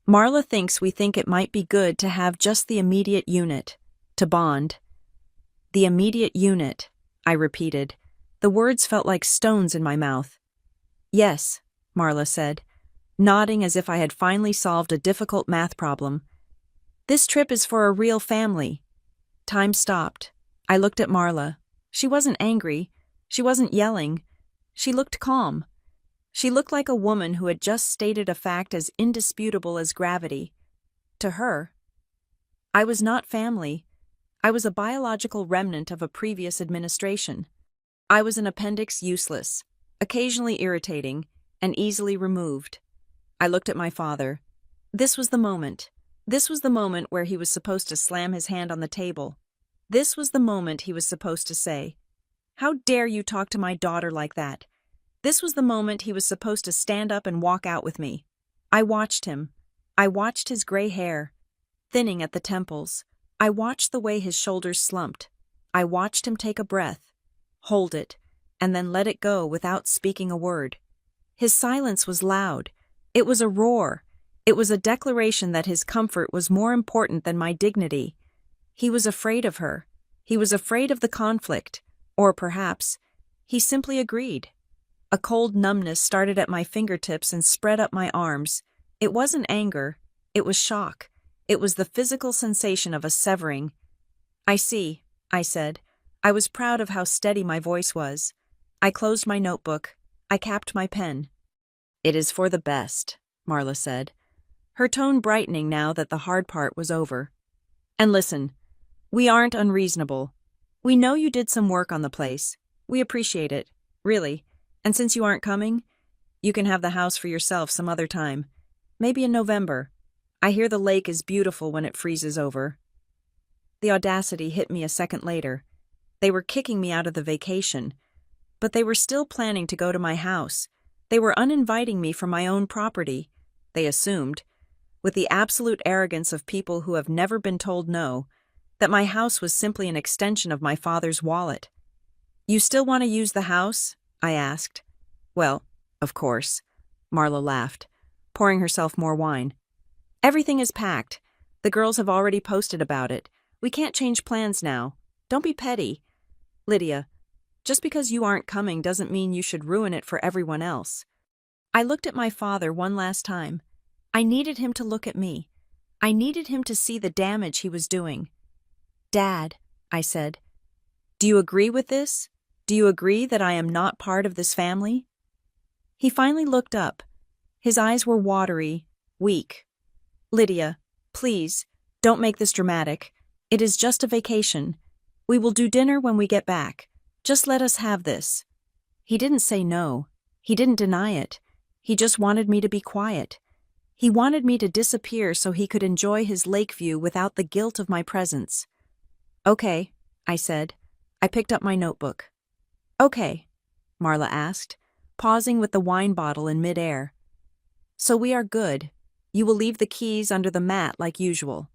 Marla thinks we think it might be good to have just the immediate unit, to bond." "The immediate unit," I repeated. The words felt like stones in my mouth. "Yes," Marla said, nodding as if I had finally solved a difficult math problem. "This trip is for a real family." Time stopped. I looked at Marla. She wasn't angry. She wasn't yelling. She looked calm. She looked like a woman who had just stated a fact as indisputable as gravity. To her, I was not family. I was a biological remnant of a previous administration. I was an appendix useless, occasionally irritating, and easily removed. I looked at my father. This was the moment. This was the moment where he was supposed to slam his hand on the table. This was the moment he was supposed to say, "How dare you talk to my daughter like that?" This was the moment he was supposed to stand up and walk out with me. I watched him. I watched his gray hair, thinning at the temples. I watched the way his shoulders slumped. I watched him take a breath, hold it, and then let it go without speaking a word. His silence was loud. It was a roar. It was a declaration that his comfort was more important than my dignity. He was afraid of her. He was afraid of the conflict. Or perhaps, he simply agreed. A cold numbness started at my fingertips and spread up my arms. It wasn't anger. It was shock. It was the physical sensation of a severing. "I see," I said. I was proud of how steady my voice was. I closed my notebook. I capped my pen. "It is for the best," Marla said, her tone brightening now that the hard part was over. "And listen, we aren't unreasonable. We know you did some work on the place. We appreciate it, really. And since you aren't coming, you can have the house for yourself some other time. Maybe in November. I hear the lake is beautiful when it freezes over." The audacity hit me a second later. They were kicking me out of the vacation, but they were still planning to go to my house. They were uninviting me from my own property, they assumed. with the absolute arrogance of people who have never been told no, that my house was simply an extension of my father's wallet. "You still want to use the house?" I asked. "Well, of course," Marla laughed, pouring herself more wine. "Everything is packed. The girls have already posted about it. We can't change plans now. Don't be petty. Lydia, just because you aren't coming doesn't mean you should ruin it for everyone else." I looked at my father one last time. I needed him to look at me. I needed him to see the damage he was doing. "Dad," I said, "do you agree with this? Do you agree that I am not part of this family?" He finally looked up. His eyes were watery, weak. "Lydia, please, don't make this dramatic. It is just a vacation. We will do dinner when we get back. Just let us have this." He didn't say no. He didn't deny it. He just wanted me to be quiet. He wanted me to disappear so he could enjoy his lake view without the guilt of my presence. "Okay," I said. I picked up my notebook. "Okay," Marla asked, pausing with the wine bottle in midair. "So we are good. You will leave the keys under the mat like usual."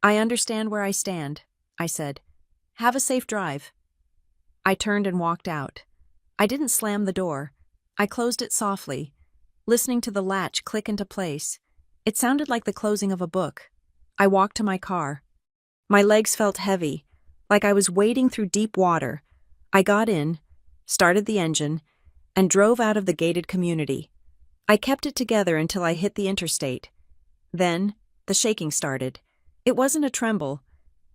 "I understand where I stand," I said. "Have a safe drive." I turned and walked out. I didn't slam the door. I closed it softly, listening to the latch click into place. It sounded like the closing of a book. I walked to my car. My legs felt heavy, like I was wading through deep water. I got in, started the engine, and drove out of the gated community. I kept it together until I hit the interstate. Then, the shaking started. It wasn't a tremble.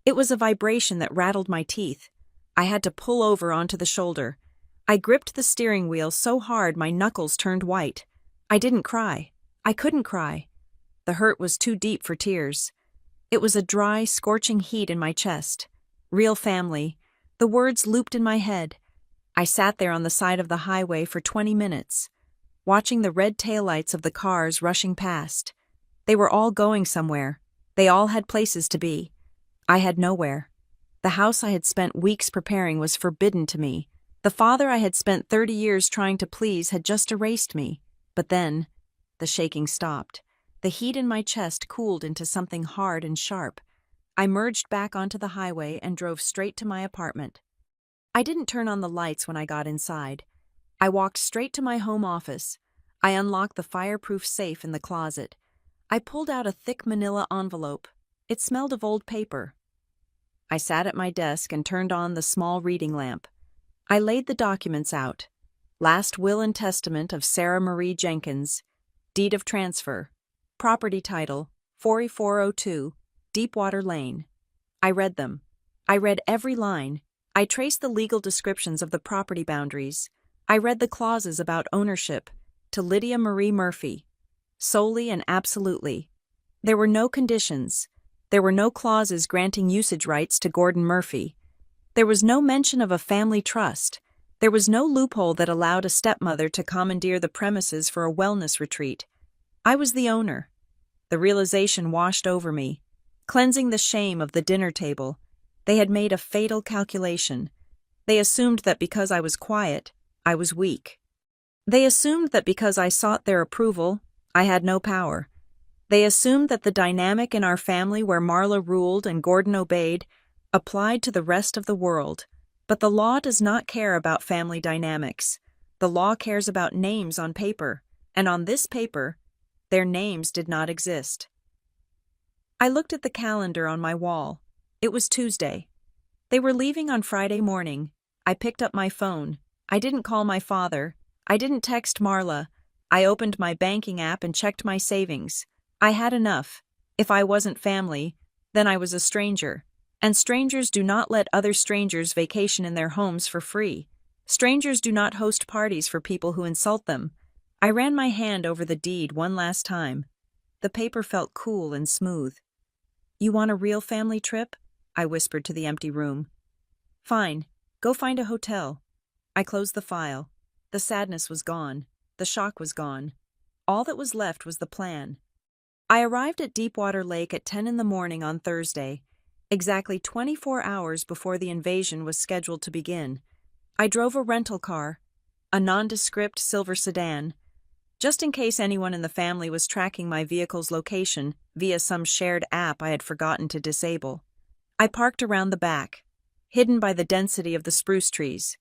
It was a vibration that rattled my teeth. I had to pull over onto the shoulder. I gripped the steering wheel so hard my knuckles turned white. I didn't cry. I couldn't cry. The hurt was too deep for tears. It was a dry, scorching heat in my chest. Real family. The words looped in my head. I sat there on the side of the highway for 20 minutes, watching the red taillights of the cars rushing past. They were all going somewhere. They all had places to be. I had nowhere. The house I had spent weeks preparing was forbidden to me. The father I had spent 30 years trying to please had just erased me. But then, the shaking stopped. The heat in my chest cooled into something hard and sharp. I merged back onto the highway and drove straight to my apartment. I didn't turn on the lights when I got inside. I walked straight to my home office. I unlocked the fireproof safe in the closet. I pulled out a thick manila envelope. It smelled of old paper. I sat at my desk and turned on the small reading lamp. I laid the documents out. Last will and testament of Sarah Marie Jenkins. Deed of transfer. Property title, 4402, Deepwater Lane. I read them. I read every line. I traced the legal descriptions of the property boundaries. I read the clauses about ownership to Lydia Marie Murphy. Solely and absolutely. There were no conditions. There were no clauses granting usage rights to Gordon Murphy. There was no mention of a family trust. There was no loophole that allowed a stepmother to commandeer the premises for a wellness retreat. I was the owner. The realization washed over me, cleansing the shame of the dinner table. They had made a fatal calculation. They assumed that because I was quiet, I was weak. They assumed that because I sought their approval, I had no power. They assumed that the dynamic in our family where Marla ruled and Gordon obeyed applied to the rest of the world. But the law does not care about family dynamics. The law cares about names on paper, and on this paper, their names did not exist. I looked at the calendar on my wall. It was Tuesday. They were leaving on Friday morning. I picked up my phone. I didn't call my father. I didn't text Marla. I opened my banking app and checked my savings. I had enough. If I wasn't family, then I was a stranger. And strangers do not let other strangers vacation in their homes for free. Strangers do not host parties for people who insult them. I ran my hand over the deed one last time. The paper felt cool and smooth. "You want a real family trip?" I whispered to the empty room. "Fine. Go find a hotel." I closed the file. The sadness was gone. The shock was gone. All that was left was the plan. I arrived at Deepwater Lake at 10 in the morning on Thursday, exactly 24 hours before the invasion was scheduled to begin. I drove a rental car, a nondescript silver sedan. just in case anyone in the family was tracking my vehicle's location via some shared app I had forgotten to disable. I parked around the back, hidden by the density of the spruce trees.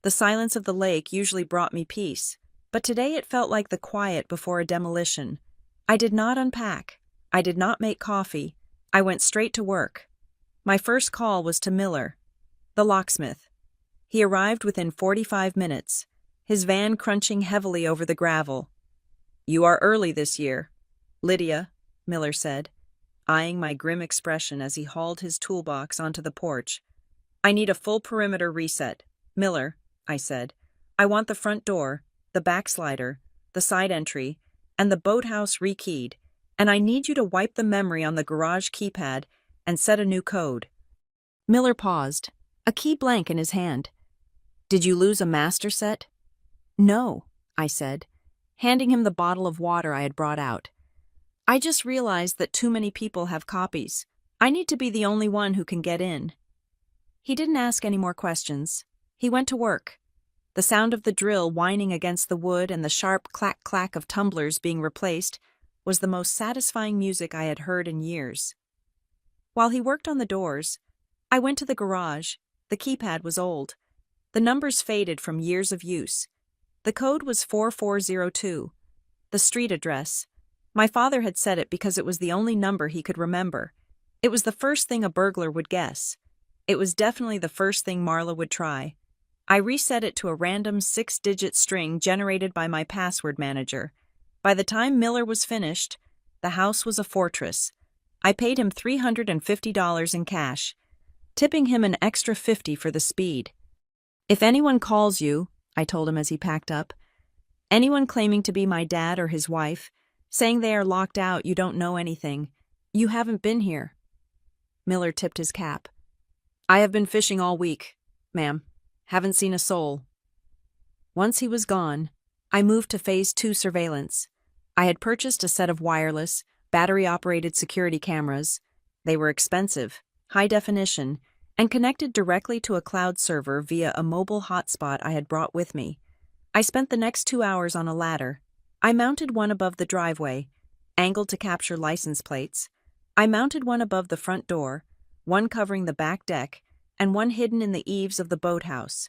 The silence of the lake usually brought me peace, but today it felt like the quiet before a demolition. I did not unpack. I did not make coffee. I went straight to work. My first call was to Miller, the locksmith. He arrived within 45 minutes, his van crunching heavily over the gravel. "You are early this year, Lydia," Miller said, eyeing my grim expression as he hauled his toolbox onto the porch. "I need a full perimeter reset." "Miller," I said, "I want the front door, the backslider, the side entry, and the boathouse rekeyed, and I need you to wipe the memory on the garage keypad and set a new code." Miller paused, a key blank in his hand. "Did you lose a master set?" "No," I said, handing him the bottle of water I had brought out. "I just realized that too many people have copies. I need to be the only one who can get in." He didn't ask any more questions. He went to work. The sound of the drill whining against the wood and the sharp clack-clack of tumblers being replaced was the most satisfying music I had heard in years. While he worked on the doors, I went to the garage. The keypad was old. The numbers faded from years of use. The code was 4402. The street address. My father had set it because it was the only number he could remember. It was the first thing a burglar would guess. It was definitely the first thing Marla would try. I reset it to a random 6-digit string generated by my password manager. By the time Miller was finished, the house was a fortress. I paid him $350 in cash, tipping him an extra $50 for the speed. "If anyone calls you," I told him as he packed up, "anyone claiming to be my dad or his wife, saying they are locked out, you don't know anything. You haven't been here." Miller tipped his cap. "I have been fishing all week, ma'am. Haven't seen a soul." Once he was gone, I moved to Phase 2 surveillance. I had purchased a set of wireless, battery-operated security cameras. They were expensive, high definition, and connected directly to a cloud server via a mobile hotspot I had brought with me. I spent the next 2 hours on a ladder. I mounted one above the driveway, angled to capture license plates. I mounted one above the front door, one covering the back deck, and one hidden in the eaves of the boathouse.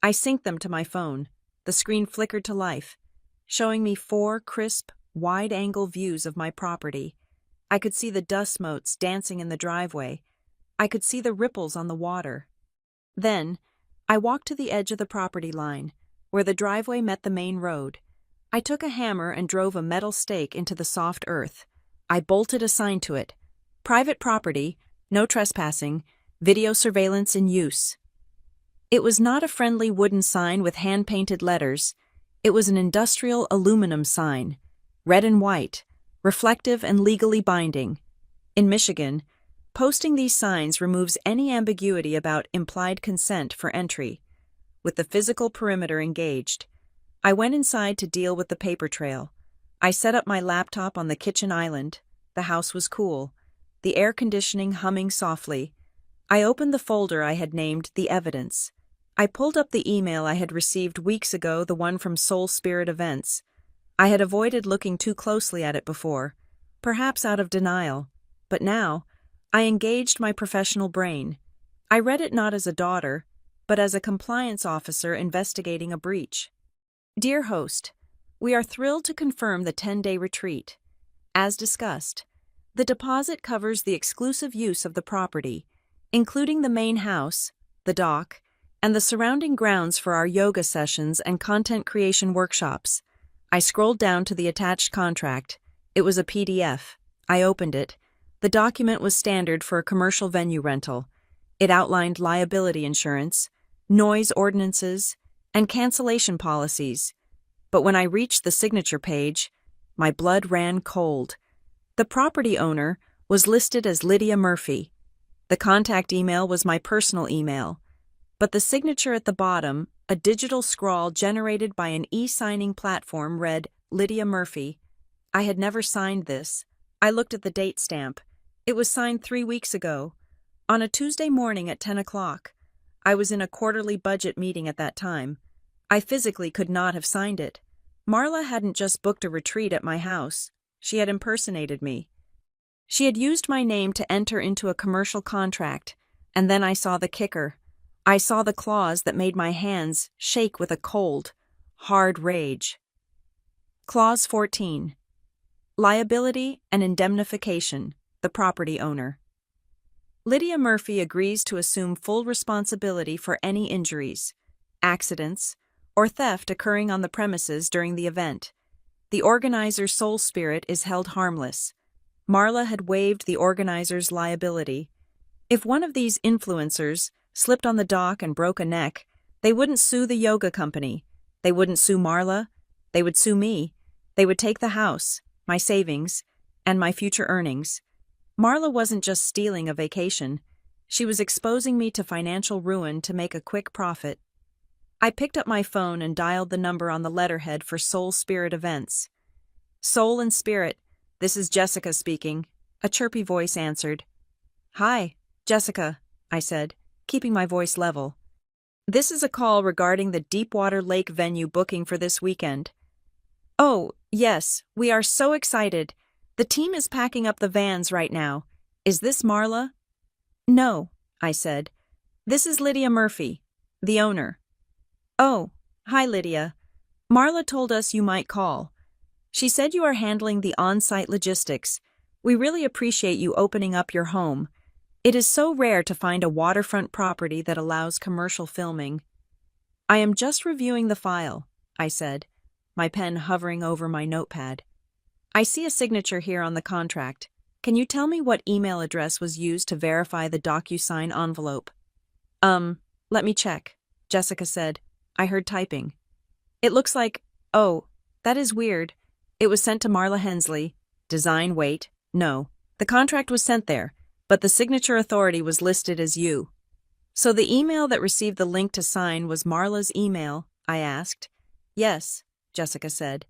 I synced them to my phone. The screen flickered to life, showing me 4 crisp, wide-angle views of my property. I could see the dust motes dancing in the driveway. I could see the ripples on the water. Then, I walked to the edge of the property line, where the driveway met the main road. I took a hammer and drove a metal stake into the soft earth. I bolted a sign to it. "Private property, no trespassing, video surveillance in use." It was not a friendly wooden sign with hand-painted letters. It was an industrial aluminum sign, red and white, reflective and legally binding. In Michigan, posting these signs removes any ambiguity about implied consent for entry. With the physical perimeter engaged, I went inside to deal with the paper trail. I set up my laptop on the kitchen island. The house was cool, the air conditioning humming softly. I opened the folder I had named The Evidence. I pulled up the email I had received weeks ago, the one from Soul Spirit Events. I had avoided looking too closely at it before, perhaps out of denial, but now, I engaged my professional brain. I read it not as a daughter, but as a compliance officer investigating a breach. "Dear host, we are thrilled to confirm the 10-day retreat. As discussed, the deposit covers the exclusive use of the property, including the main house, the dock, and the surrounding grounds for our yoga sessions and content creation workshops." I scrolled down to the attached contract. It was a PDF. I opened it. The document was standard for a commercial venue rental. It outlined liability insurance, noise ordinances, and cancellation policies. But when I reached the signature page, my blood ran cold. The property owner was listed as Lydia Murphy. The contact email was my personal email. But the signature at the bottom, a digital scrawl generated by an e-signing platform, read Lydia Murphy. I had never signed this. I looked at the date stamp. It was signed 3 weeks ago, on a Tuesday morning at 10 o'clock. I was in a quarterly budget meeting at that time. I physically could not have signed it. Marla hadn't just booked a retreat at my house, she had impersonated me. She had used my name to enter into a commercial contract, and then I saw the kicker. I saw the clause that made my hands shake with a cold, hard rage. Clause 14. Liability and indemnification, the property owner. Lydia Murphy agrees to assume full responsibility for any injuries, accidents, or theft occurring on the premises during the event. The organizer's soul spirit is held harmless. Marla had waived the organizer's liability. If one of these influencers slipped on the dock and broke a neck, they wouldn't sue the yoga company. They wouldn't sue Marla. They would sue me. They would take the house, my savings, and my future earnings. Marla wasn't just stealing a vacation. She was exposing me to financial ruin to make a quick profit. I picked up my phone and dialed the number on the letterhead for Soul Spirit Events. Soul and Spirit, this is Jessica speaking. A chirpy voice answered. Hi, Jessica, I said, keeping my voice level. This is a call regarding the Deepwater Lake venue booking for this weekend. Oh, yes, we are so excited. The team is packing up the vans right now. Is this Marla? No, I said. This is Lydia Murphy, the owner. Oh, hi Lydia. Marla told us you might call. She said you are handling the on-site logistics. We really appreciate you opening up your home. It is so rare to find a waterfront property that allows commercial filming. I am just reviewing the file, I said, my pen hovering over my notepad. I see a signature here on the contract. Can you tell me what email address was used to verify the DocuSign envelope? Let me check, Jessica said. I heard typing. It looks like, oh, that is weird. It was sent to Marla Hensley. Design, wait, no. The contract was sent there, but the signature authority was listed as you. So the email that received the link to sign was Marla's email, I asked. Yes, Jessica said.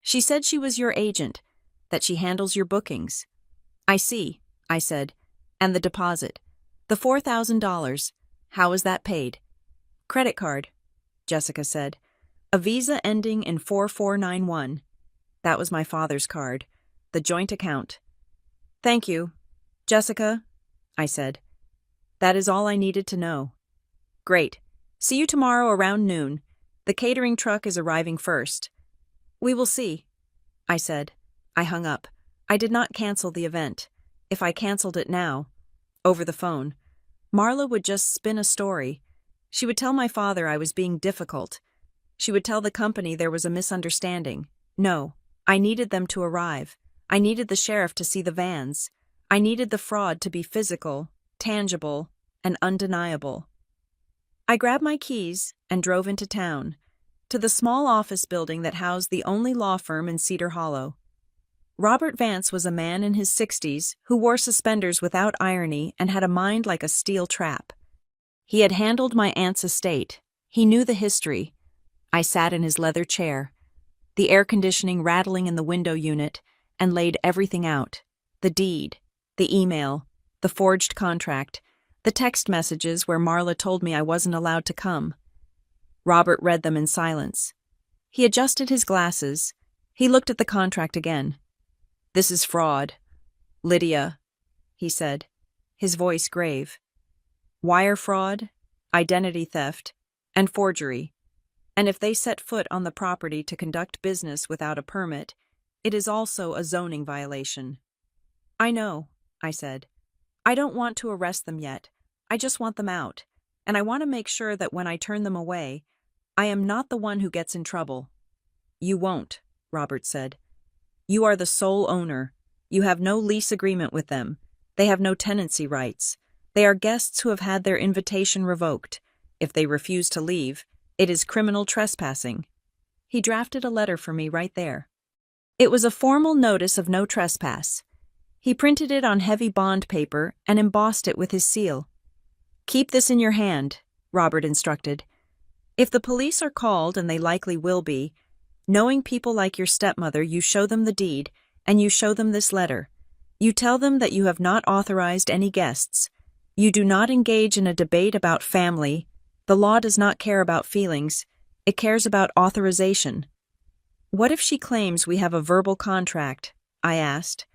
She said she was your agent, that she handles your bookings. I see, I said. And the deposit. The $4,000. How was that paid? Credit card, Jessica said. A Visa ending in 4491. That was my father's card. The joint account. Thank you, Jessica, I said. That is all I needed to know. Great. See you tomorrow around noon. The catering truck is arriving first. We will see, I said. I hung up. I did not cancel the event. If I canceled it now, over the phone, Marla would just spin a story. She would tell my father I was being difficult. She would tell the company there was a misunderstanding. No, I needed them to arrive. I needed the sheriff to see the vans. I needed the fraud to be physical, tangible, and undeniable. I grabbed my keys and drove into town, to the small office building that housed the only law firm in Cedar Hollow. Robert Vance was a man in his 60s who wore suspenders without irony and had a mind like a steel trap. He had handled my aunt's estate. He knew the history. I sat in his leather chair, the air conditioning rattling in the window unit, and laid everything out. The deed, the email, the forged contract, the text messages where Marla told me I wasn't allowed to come. Robert read them in silence. He adjusted his glasses. He looked at the contract again. This is fraud. Lydia, he said, his voice grave. Wire fraud, identity theft, and forgery. And if they set foot on the property to conduct business without a permit, it is also a zoning violation. I know, I said. I don't want to arrest them yet. I just want them out. And I want to make sure that when I turn them away, I am not the one who gets in trouble. You won't, Robert said. You are the sole owner. You have no lease agreement with them. They have no tenancy rights. They are guests who have had their invitation revoked. If they refuse to leave, it is criminal trespassing. He drafted a letter for me right there. It was a formal notice of no trespass. He printed it on heavy bond paper and embossed it with his seal. Keep this in your hand, Robert instructed. If the police are called, and they likely will be, knowing people like your stepmother, you show them the deed, and you show them this letter. You tell them that you have not authorized any guests. You do not engage in a debate about family. The law does not care about feelings. It cares about authorization. What if she claims we have a verbal contract? I asked.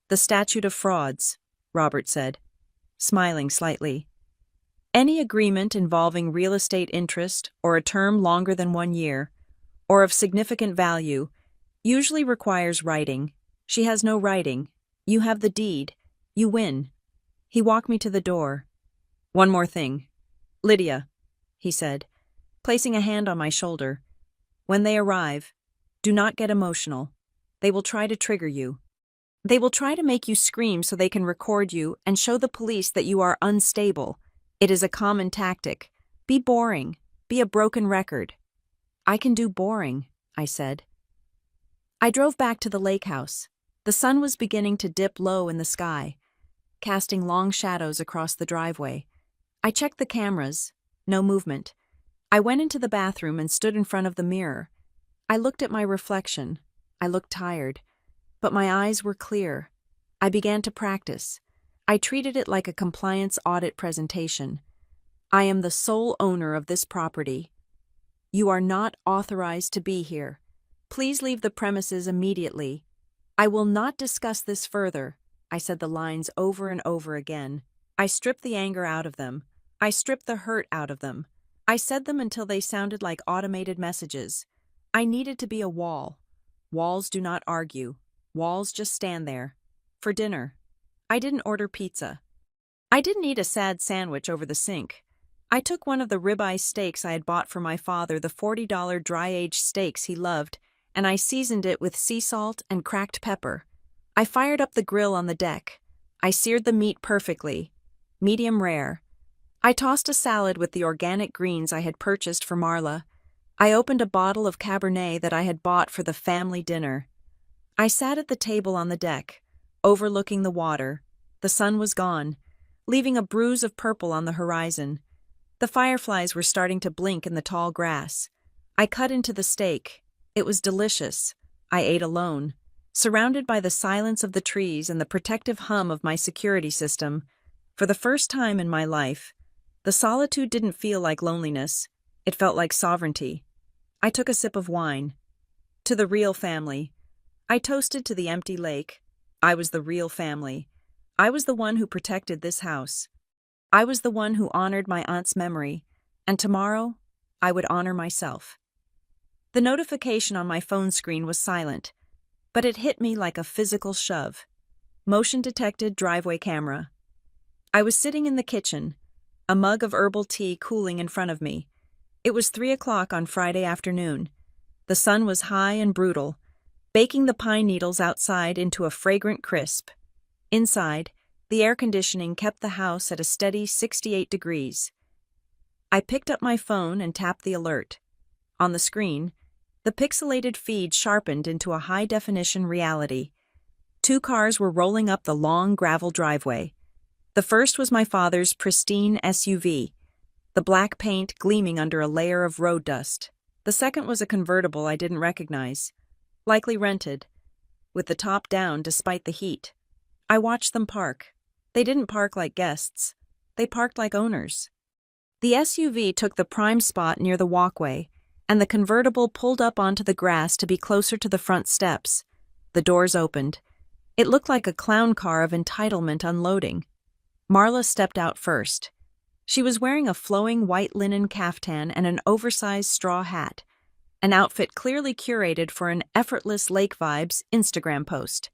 The statute of frauds, Robert said, smiling slightly. Any agreement involving real estate interest or a term longer than 1 year, or of significant value, usually requires writing. She has no writing. You have the deed. You win. He walked me to the door. One more thing. Lydia, he said, placing a hand on my shoulder. When they arrive, do not get emotional. They will try to trigger you. They will try to make you scream so they can record you and show the police that you are unstable. It is a common tactic. Be boring. Be a broken record. I can do boring, I said. I drove back to the lake house. The sun was beginning to dip low in the sky, casting long shadows across the driveway. I checked the cameras. No movement. I went into the bathroom and stood in front of the mirror. I looked at my reflection. I looked tired, but my eyes were clear. I began to practice. I treated it like a compliance audit presentation. I am the sole owner of this property. You are not authorized to be here. Please leave the premises immediately. I will not discuss this further. I said the lines over and over again. I stripped the anger out of them. I stripped the hurt out of them. I said them until they sounded like automated messages. I needed to be a wall. Walls do not argue. Walls just stand there. For dinner, I didn't order pizza. I didn't eat a sad sandwich over the sink. I took one of the ribeye steaks I had bought for my father, the $40 dry-aged steaks he loved, and I seasoned it with sea salt and cracked pepper. I fired up the grill on the deck. I seared the meat perfectly, medium rare. I tossed a salad with the organic greens I had purchased for Marla. I opened a bottle of Cabernet that I had bought for the family dinner. I sat at the table on the deck, overlooking the water. The sun was gone, leaving a bruise of purple on the horizon. The fireflies were starting to blink in the tall grass. I cut into the steak. It was delicious. I ate alone, surrounded by the silence of the trees and the protective hum of my security system. For the first time in my life, the solitude didn't feel like loneliness. It felt like sovereignty. I took a sip of wine. To the real family. I toasted to the empty lake. I was the real family. I was the one who protected this house. I was the one who honored my aunt's memory, and tomorrow, I would honor myself. The notification on my phone screen was silent, but it hit me like a physical shove. Motion-detected driveway camera. I was sitting in the kitchen, a mug of herbal tea cooling in front of me. It was 3 o'clock on Friday afternoon. The sun was high and brutal, baking the pine needles outside into a fragrant crisp. Inside, the air conditioning kept the house at a steady 68 degrees. I picked up my phone and tapped the alert. On the screen, the pixelated feed sharpened into a high-definition reality. 2 cars were rolling up the long gravel driveway. The first was my father's pristine SUV, the black paint gleaming under a layer of road dust. The second was a convertible I didn't recognize, likely rented, with the top down despite the heat. I watched them park. They didn't park like guests. They parked like owners. The SUV took the prime spot near the walkway, and the convertible pulled up onto the grass to be closer to the front steps. The doors opened. It looked like a clown car of entitlement unloading. Marla stepped out first. She was wearing a flowing white linen caftan and an oversized straw hat, an outfit clearly curated for an effortless Lake Vibes Instagram post.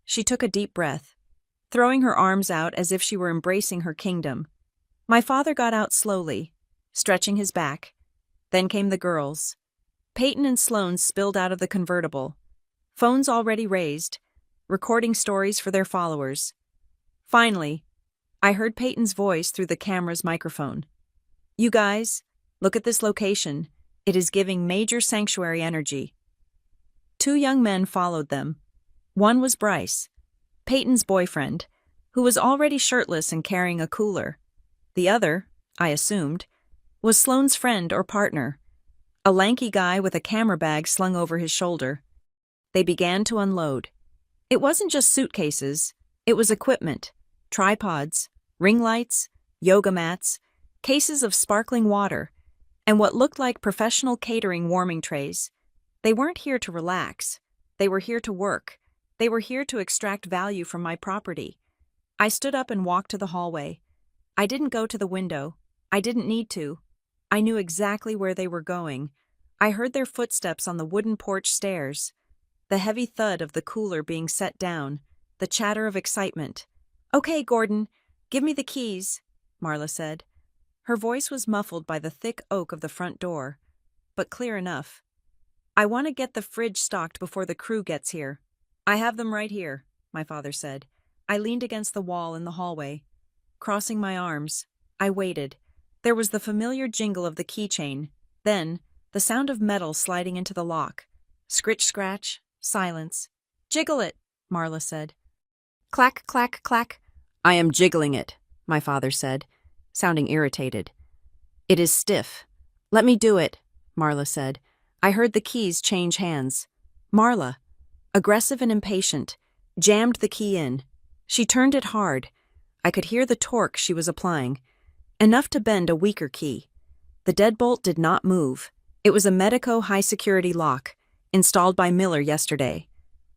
She took a deep breath, throwing her arms out as if she were embracing her kingdom. My father got out slowly, stretching his back. Then came the girls. Peyton and Sloane spilled out of the convertible, phones already raised, recording stories for their followers. Finally, I heard Peyton's voice through the camera's microphone. "You guys, look at this location. It is giving major sanctuary energy." 2 young men followed them. One was Bryce, Peyton's boyfriend, who was already shirtless and carrying a cooler. The other, I assumed, was Sloane's friend or partner, a lanky guy with a camera bag slung over his shoulder. They began to unload. It wasn't just suitcases, it was equipment, tripods, ring lights, yoga mats, cases of sparkling water, and what looked like professional catering warming trays. They weren't here to relax. They were here to work. They were here to extract value from my property. I stood up and walked to the hallway. I didn't go to the window. I didn't need to. I knew exactly where they were going. I heard their footsteps on the wooden porch stairs, the heavy thud of the cooler being set down, the chatter of excitement. "Okay, Gordon, give me the keys," Marla said. Her voice was muffled by the thick oak of the front door, but clear enough. "I want to get the fridge stocked before the crew gets here." "I have them right here," my father said. I leaned against the wall in the hallway. Crossing my arms, I waited. There was the familiar jingle of the keychain, then the sound of metal sliding into the lock. Scritch-scratch, silence. "Jiggle it," Marla said. Clack, clack, clack. "I am jiggling it," my father said, sounding irritated. "It is stiff." "Let me do it," Marla said. I heard the keys change hands. Marla, aggressive and impatient, jammed the key in. She turned it hard. I could hear the torque she was applying, enough to bend a weaker key. The deadbolt did not move. It was a Medico high-security lock, installed by Miller yesterday.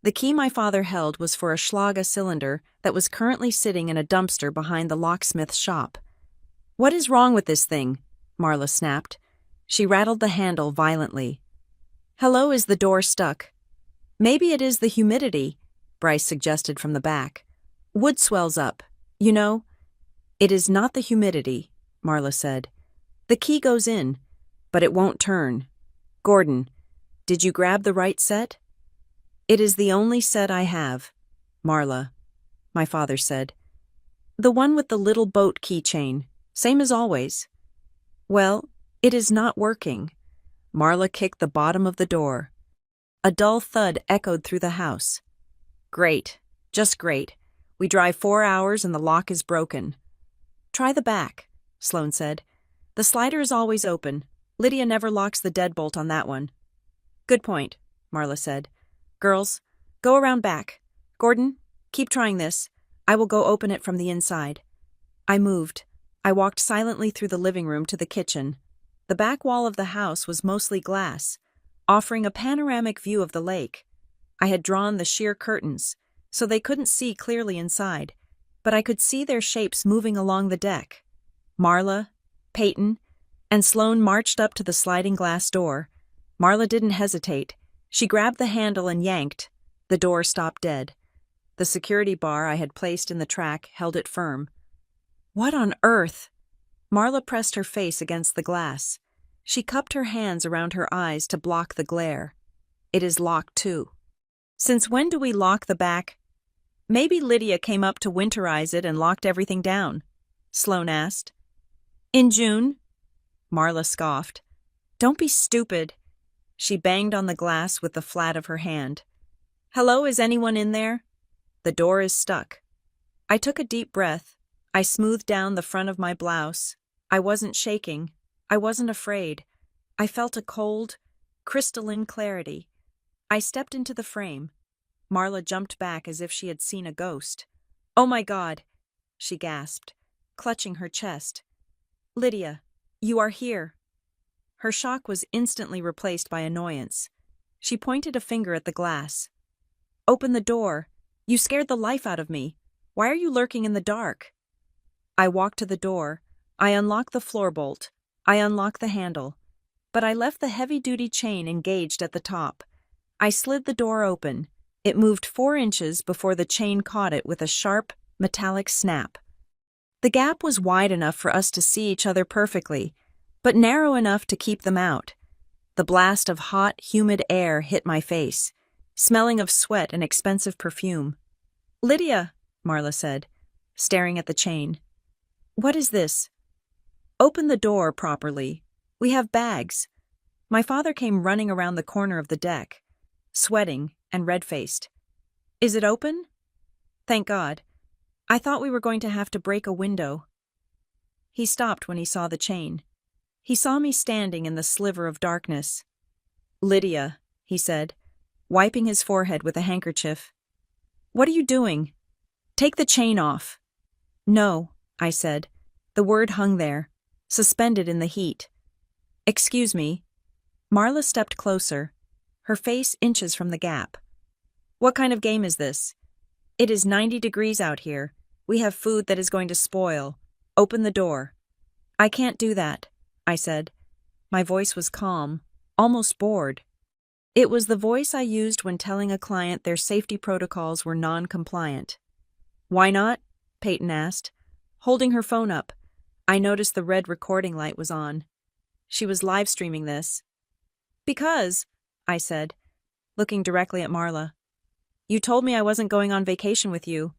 The key my father held was for a Schlager cylinder that was currently sitting in a dumpster behind the locksmith's shop. "What is wrong with this thing?" Marla snapped. She rattled the handle violently. "Hello, is the door stuck?" "Maybe it is the humidity," Bryce suggested from the back. "Wood swells up, you know." "It is not the humidity," Marla said. "The key goes in, but it won't turn. Gordon, did you grab the right set?" "It is the only set I have, Marla," my father said. "The one with the little boat keychain, same as always." "Well, it is not working." Marla kicked the bottom of the door. A dull thud echoed through the house. "Great, just great. We drive 4 hours and the lock is broken." "Try the back," Sloan said. "The slider is always open. Lydia never locks the deadbolt on that one." "Good point," Marla said. "Girls, go around back. Gordon, keep trying this. I will go open it from the inside." I moved. I walked silently through the living room to the kitchen. The back wall of the house was mostly glass, offering a panoramic view of the lake. I had drawn the sheer curtains, so they couldn't see clearly inside, but I could see their shapes moving along the deck. Marla, Peyton, and Sloan marched up to the sliding glass door. Marla didn't hesitate. She grabbed the handle and yanked. The door stopped dead. The security bar I had placed in the track held it firm. "What on earth?" Marla pressed her face against the glass. She cupped her hands around her eyes to block the glare. "It is locked too." "Since when do we lock the back?" "Maybe Lydia came up to winterize it and locked everything down," Sloan asked. "In June?" Marla scoffed. "Don't be stupid." She banged on the glass with the flat of her hand. "Hello, is anyone in there?" "The door is stuck." I took a deep breath. I smoothed down the front of my blouse. I wasn't shaking. I wasn't afraid. I felt a cold, crystalline clarity. I stepped into the frame. Marla jumped back as if she had seen a ghost. "Oh my God," she gasped, clutching her chest. "Lydia, you are here." Her shock was instantly replaced by annoyance. She pointed a finger at the glass. "Open the door. You scared the life out of me. Why are you lurking in the dark?" I walked to the door. I unlocked the floor bolt. I unlocked the handle. But I left the heavy-duty chain engaged at the top. I slid the door open. It moved 4 inches before the chain caught it with a sharp, metallic snap. The gap was wide enough for us to see each other perfectly, but narrow enough to keep them out. The blast of hot, humid air hit my face, smelling of sweat and expensive perfume. "Lydia," Marla said, staring at the chain. "What is this?" "Open the door properly. We have bags." My father came running around the corner of the deck, sweating and red-faced. "Is it open?" "Thank God. I thought we were going to have to break a window." He stopped when he saw the chain. He saw me standing in the sliver of darkness. "Lydia," he said, wiping his forehead with a handkerchief. "What are you doing? Take the chain off." "No," I said. The word hung there, suspended in the heat. "Excuse me." Marla stepped closer. her face inches from the gap. What kind of game is this? It is 90 degrees out here. We have food that is going to spoil. Open the door. I can't do that, I said. My voice was calm, almost bored. It was the voice I used when telling a client their safety protocols were non-compliant. Why not? Peyton asked. Holding her phone up, I noticed the red recording light was on. She was live streaming this. Because, I said, looking directly at Marla. You told me I wasn't going on vacation with you.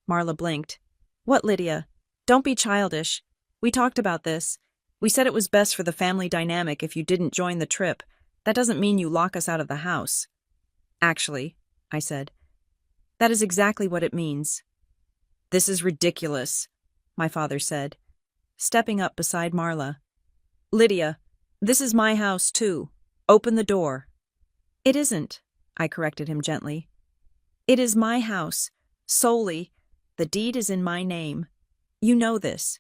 Marla blinked. What, Lydia? Don't be childish. We talked about this. We said it was best for the family dynamic if you didn't join the trip. That doesn't mean you lock us out of the house. Actually, I said, that is exactly what it means. This is ridiculous, my father said, stepping up beside Marla. Lydia, this is my house too. Open the door. It isn't, I corrected him gently. It is my house, solely. The deed is in my name. You know this.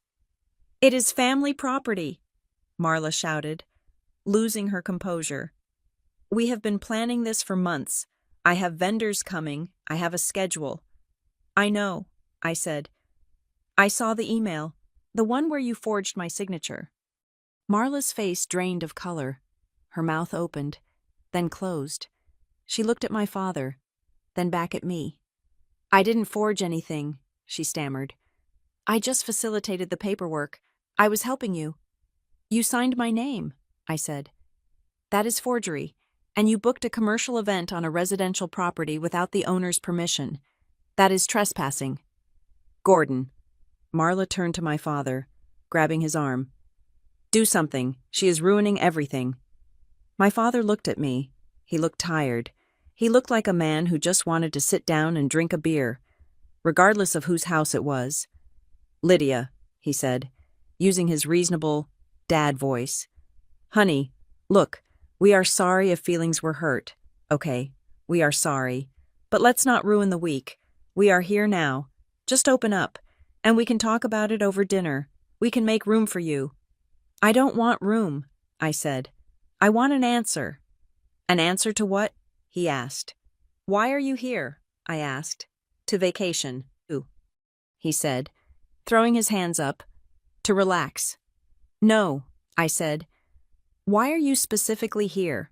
It is family property, Marla shouted, losing her composure. We have been planning this for months. I have vendors coming. I have a schedule. I know, I said. I saw the email, the one where you forged my signature. Marla's face drained of color. Her mouth opened, then closed. She looked at my father, then back at me. I didn't forge anything, she stammered. I just facilitated the paperwork. I was helping you. You signed my name, I said. That is forgery, and you booked a commercial event on a residential property without the owner's permission. That is trespassing. Gordon. Marla turned to my father, grabbing his arm. Do something. She is ruining everything. My father looked at me. He looked tired. He looked like a man who just wanted to sit down and drink a beer, regardless of whose house it was. Lydia, he said, using his reasonable dad voice. Honey, look, we are sorry if feelings were hurt. Okay, we are sorry. But let's not ruin the week. We are here now. Just open up, and we can talk about it over dinner. We can make room for you. I don't want room, I said. I want an answer. An answer to what? He asked. Why are you here? I asked. To vacation. Ooh, he said, throwing his hands up. To relax. No, I said. Why are you specifically here?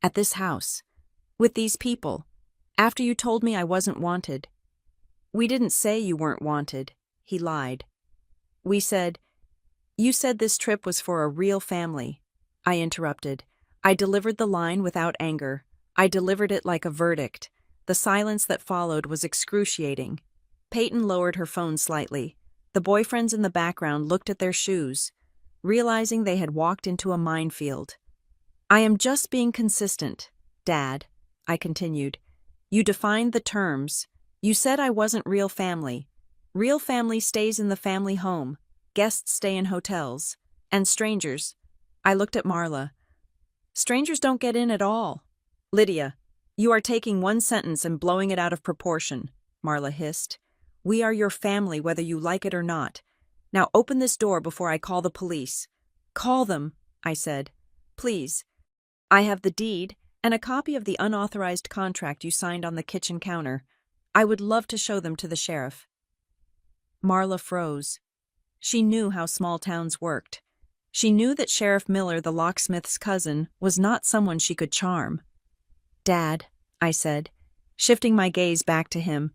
At this house? With these people? After you told me I wasn't wanted? We didn't say you weren't wanted. He lied. We said, you said this trip was for a real family. I interrupted. I delivered the line without anger. I delivered it like a verdict. The silence that followed was excruciating. Peyton lowered her phone slightly. The boyfriends in the background looked at their shoes, realizing they had walked into a minefield. I am just being consistent, Dad, I continued. You defined the terms. You said I wasn't real family. Real family stays in the family home. Guests stay in hotels. And strangers. I looked at Marla. Strangers don't get in at all. Lydia, you are taking one sentence and blowing it out of proportion, Marla hissed. We are your family whether you like it or not. Now open this door before I call the police. Call them, I said. Please. I have the deed and a copy of the unauthorized contract you signed on the kitchen counter. I would love to show them to the sheriff. Marla froze. She knew how small towns worked. She knew that Sheriff Miller, the locksmith's cousin, was not someone she could charm. Dad, I said, shifting my gaze back to him.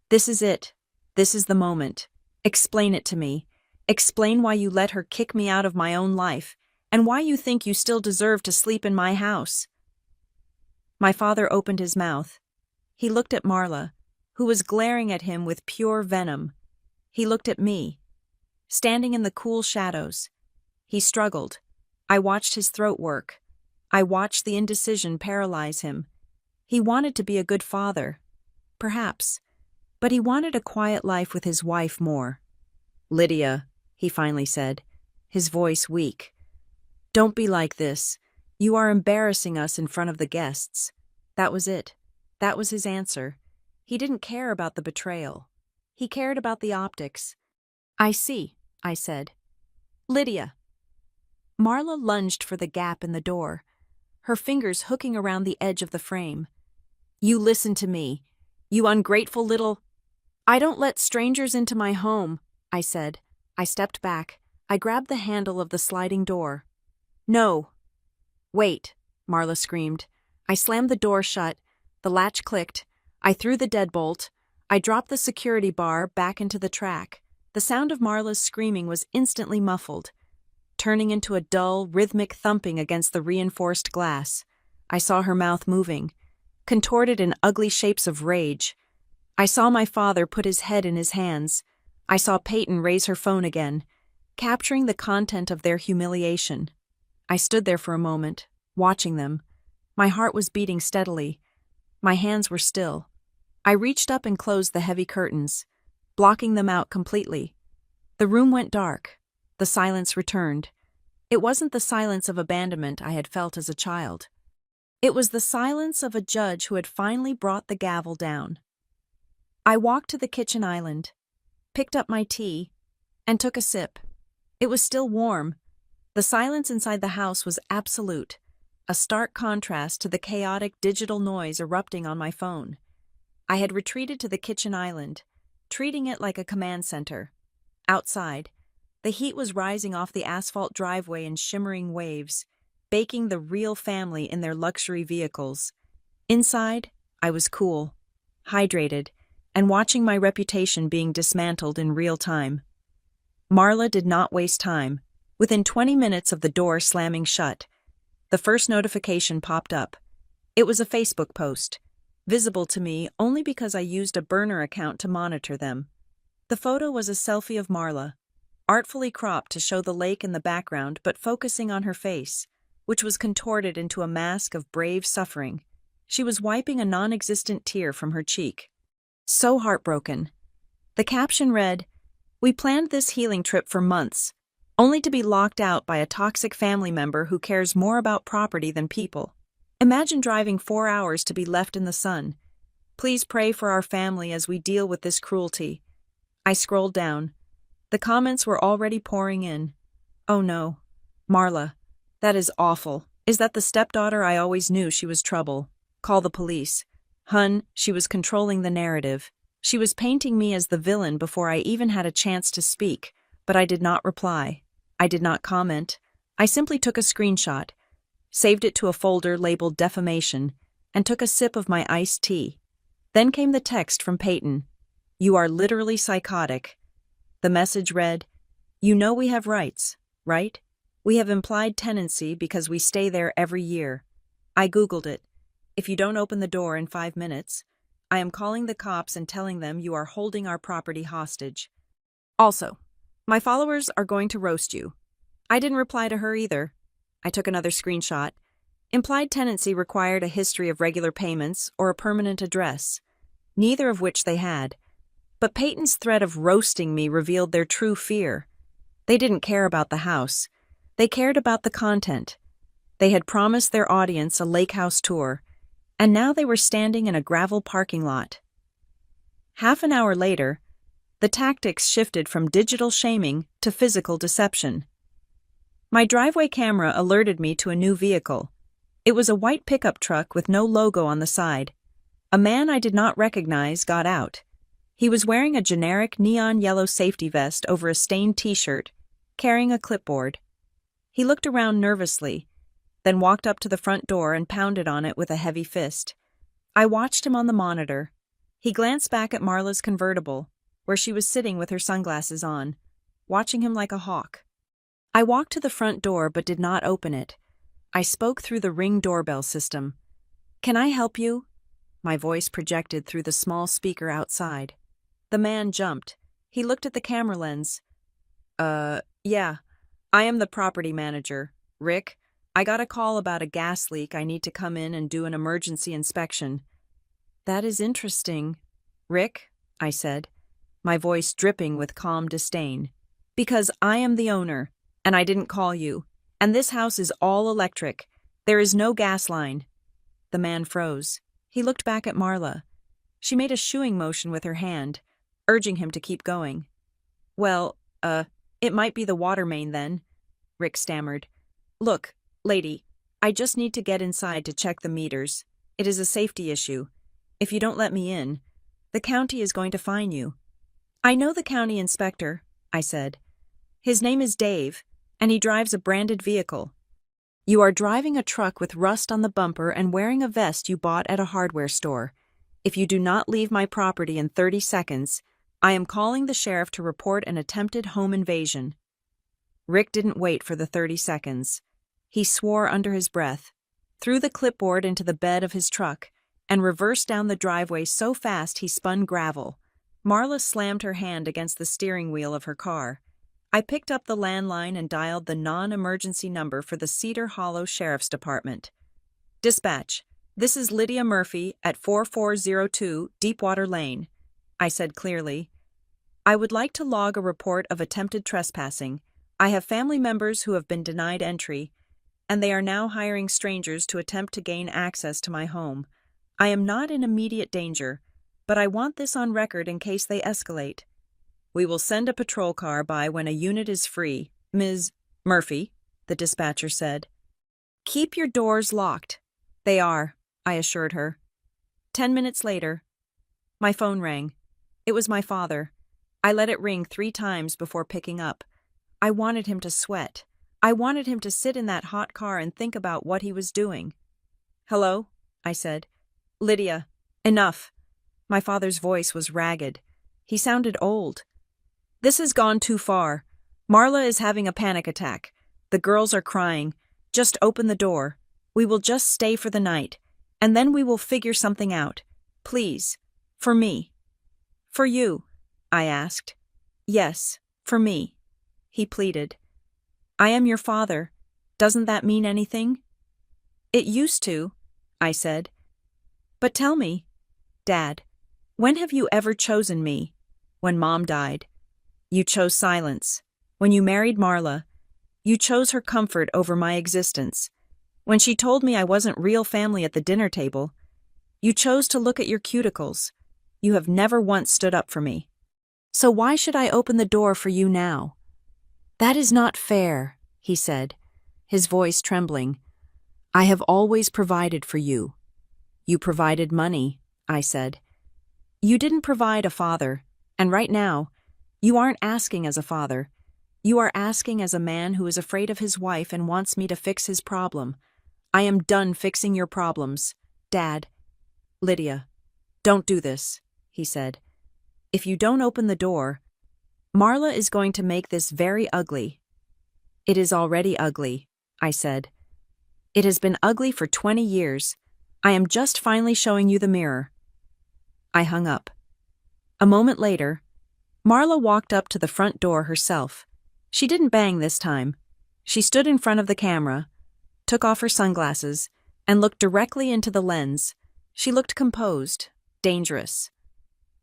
This is it. This is the moment. Explain it to me. Explain why you let her kick me out of my own life, and why you think you still deserve to sleep in my house. My father opened his mouth. He looked at Marla, who was glaring at him with pure venom. He looked at me, standing in the cool shadows. He struggled. I watched his throat work. I watched the indecision paralyze him. He wanted to be a good father, perhaps, but he wanted a quiet life with his wife more. Lydia, he finally said, his voice weak. Don't be like this. You are embarrassing us in front of the guests. That was it. That was his answer. He didn't care about the betrayal. He cared about the optics. I see, I said. Lydia. Marla lunged for the gap in the door. her fingers hooking around the edge of the frame. "You listen to me. You ungrateful little—" "I don't let strangers into my home," I said. I stepped back. I grabbed the handle of the sliding door. "No." "Wait," Marla screamed. I slammed the door shut. The latch clicked. I threw the deadbolt. I dropped the security bar back into the track. The sound of Marla's screaming was instantly muffled, turning into a dull, rhythmic thumping against the reinforced glass. I saw her mouth moving, contorted in ugly shapes of rage. I saw my father put his head in his hands. I saw Peyton raise her phone again, capturing the content of their humiliation. I stood there for a moment, watching them. My heart was beating steadily. My hands were still. I reached up and closed the heavy curtains, blocking them out completely. The room went dark. The silence returned. It wasn't the silence of abandonment I had felt as a child. It was the silence of a judge who had finally brought the gavel down. I walked to the kitchen island, picked up my tea, and took a sip. It was still warm. The silence inside the house was absolute, a stark contrast to the chaotic digital noise erupting on my phone. I had retreated to the kitchen island, treating it like a command center. Outside, the heat was rising off the asphalt driveway in shimmering waves, baking the real family in their luxury vehicles. Inside, I was cool, hydrated, and watching my reputation being dismantled in real time. Marla did not waste time. Within 20 minutes of the door slamming shut, the first notification popped up. It was a Facebook post, visible to me only because I used a burner account to monitor them. The photo was a selfie of Marla, artfully cropped to show the lake in the background but focusing on her face, which was contorted into a mask of brave suffering. She was wiping a non-existent tear from her cheek. So heartbroken. The caption read, "We planned this healing trip for months, only to be locked out by a toxic family member who cares more about property than people. Imagine driving 4 hours to be left in the sun. Please pray for our family as we deal with this cruelty." I scrolled down. The comments were already pouring in. "Oh no. Marla, that is awful. Is that the stepdaughter? I always knew she was trouble. Call the police." Hun, she was controlling the narrative. She was painting me as the villain before I even had a chance to speak, but I did not reply. I did not comment. I simply took a screenshot, saved it to a folder labeled defamation, and took a sip of my iced tea. Then came the text from Peyton. "You are literally psychotic." The message read, "You know we have rights, right? We have implied tenancy because we stay there every year." I Googled it. "If you don't open the door in 5 minutes, I am calling the cops and telling them you are holding our property hostage. Also, my followers are going to roast you." I didn't reply to her either. I took another screenshot. Implied tenancy required a history of regular payments or a permanent address, neither of which they had. But Peyton's threat of roasting me revealed their true fear. They didn't care about the house. They cared about the content. They had promised their audience a lake house tour, and now they were standing in a gravel parking lot. Half an hour later, the tactics shifted from digital shaming to physical deception. My driveway camera alerted me to a new vehicle. It was a white pickup truck with no logo on the side. A man I did not recognize got out. He was wearing a generic neon yellow safety vest over a stained t-shirt, carrying a clipboard. He looked around nervously, then walked up to the front door and pounded on it with a heavy fist. I watched him on the monitor. He glanced back at Marla's convertible, where she was sitting with her sunglasses on, watching him like a hawk. I walked to the front door but did not open it. I spoke through the Ring doorbell system. "Can I help you?" My voice projected through the small speaker outside. The man jumped. He looked at the camera lens. Yeah, I am the property manager. Rick, I got a call about a gas leak. I need to come in and do an emergency inspection." "That is interesting." "Rick," I said, my voice dripping with calm disdain, "because I am the owner, and I didn't call you, and this house is all electric. There is no gas line." The man froze. He looked back at Marla. She made a shooing motion with her hand, urging him to keep going. "Well, it might be the water main then," Rick stammered. "Look, lady, I just need to get inside to check the meters. It is a safety issue. If you don't let me in, the county is going to fine you." "I know the county inspector," I said. "His name is Dave, and he drives a branded vehicle." "You are driving a truck with rust on the bumper and wearing a vest you bought at a hardware store. If you do not leave my property in 30 seconds, I am calling the sheriff to report an attempted home invasion." Rick didn't wait for the 30 seconds. He swore under his breath, threw the clipboard into the bed of his truck, and reversed down the driveway so fast he spun gravel. Marla slammed her hand against the steering wheel of her car. I picked up the landline and dialed the non-emergency number for the Cedar Hollow Sheriff's Department. "Dispatch, this is Lydia Murphy at 4402 Deepwater Lane," I said clearly. "I would like to log a report of attempted trespassing. I have family members who have been denied entry, and they are now hiring strangers to attempt to gain access to my home. I am not in immediate danger, but I want this on record in case they escalate. We will send a patrol car by when a unit is free, Ms. Murphy," the dispatcher said. "Keep your doors locked." "They are," I assured her. 10 minutes later, my phone rang. It was my father. I let it ring 3 times before picking up. I wanted him to sweat. I wanted him to sit in that hot car and think about what he was doing. "Hello?" I said. "Lydia, enough." My father's voice was ragged. He sounded old. "This has gone too far. Marla is having a panic attack. The girls are crying. Just open the door. We will just stay for the night, and then we will figure something out. Please. For me." "For you?" I asked. "Yes, for me," he pleaded. "I am your father. Doesn't that mean anything?" "It used to," I said. "But tell me, Dad, when have you ever chosen me?" "When Mom died. You chose silence. When you married Marla, you chose her comfort over my existence. When she told me I wasn't real family at the dinner table, you chose to look at your cuticles. You have never once stood up for me. So why should I open the door for you now?" "That is not fair," he said, his voice trembling. "I have always provided for you." "You provided money," I said. "You didn't provide a father, and right now, you aren't asking as a father. You are asking as a man who is afraid of his wife and wants me to fix his problem. I am done fixing your problems, Dad." "Lydia, don't do this," he said. "If you don't open the door, Marla is going to make this very ugly." "It is already ugly," I said. "It has been ugly for 20 years. I am just finally showing you the mirror." I hung up. A moment later, Marla walked up to the front door herself. She didn't bang this time. She stood in front of the camera, took off her sunglasses, and looked directly into the lens. She looked composed, dangerous.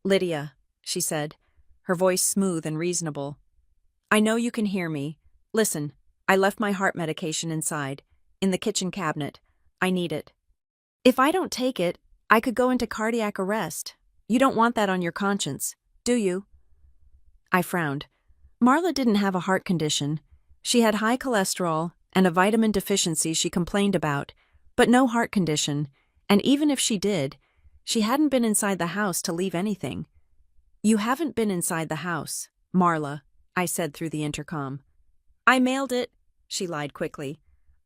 "Lydia," she said, her voice smooth and reasonable. "I know you can hear me. Listen, I left my heart medication inside, in the kitchen cabinet. I need it. If I don't take it, I could go into cardiac arrest. You don't want that on your conscience, do you?" I frowned. Marla didn't have a heart condition. She had high cholesterol and a vitamin deficiency she complained about, but no heart condition, and even if she did, she hadn't been inside the house to leave anything. "You haven't been inside the house, Marla," I said through the intercom. "I mailed it," she lied quickly.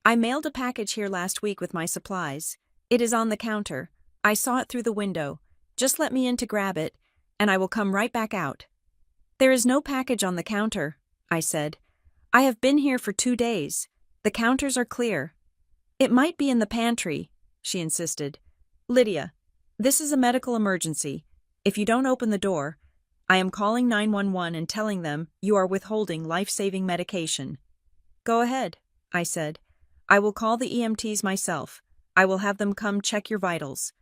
"I mailed a package here last week with my supplies. It is on the counter. I saw it through the window. Just let me in to grab it, and I will come right back out." "There is no package on the counter," I said. "I have been here for 2 days. The counters are clear." "It might be in the pantry," she insisted. "Lydia, this is a medical emergency. If you don't open the door, I am calling 911 and telling them you are withholding life-saving medication." "Go ahead," I said. "I will call the EMTs myself. I will have them come check your vitals.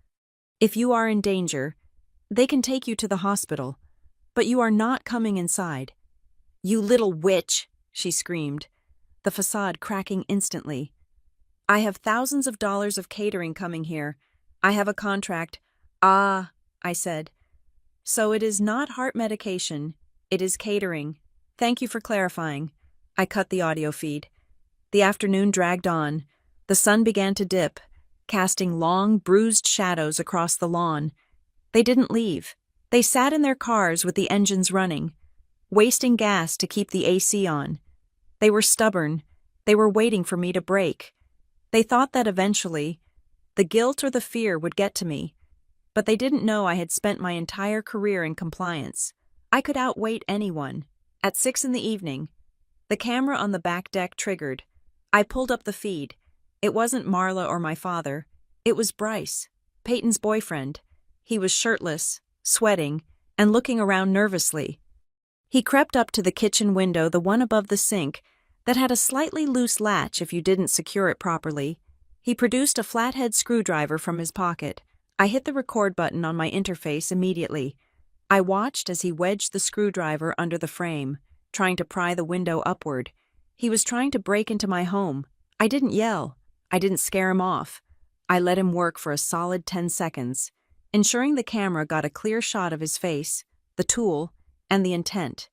If you are in danger, they can take you to the hospital, but you are not coming inside." "You little witch," she screamed, the facade cracking instantly. "I have thousands of dollars of catering coming here. I have a contract." "Ah," I said. "So it is not heart medication, it is catering. Thank you for clarifying." I cut the audio feed. The afternoon dragged on. The sun began to dip, casting long, bruised shadows across the lawn. They didn't leave. They sat in their cars with the engines running, wasting gas to keep the AC on. They were stubborn. They were waiting for me to break. They thought that eventually, the guilt or the fear would get to me. But they didn't know I had spent my entire career in compliance. I could outwait anyone. At 6 p.m, the camera on the back deck triggered. I pulled up the feed. It wasn't Marla or my father. It was Bryce, Peyton's boyfriend. He was shirtless, sweating, and looking around nervously. He crept up to the kitchen window, the one above the sink, that had a slightly loose latch if you didn't secure it properly. He produced a flathead screwdriver from his pocket. I hit the record button on my interface immediately. I watched as he wedged the screwdriver under the frame, trying to pry the window upward. He was trying to break into my home. I didn't yell. I didn't scare him off. I let him work for a solid 10 seconds, ensuring the camera got a clear shot of his face, the tool, and the intent.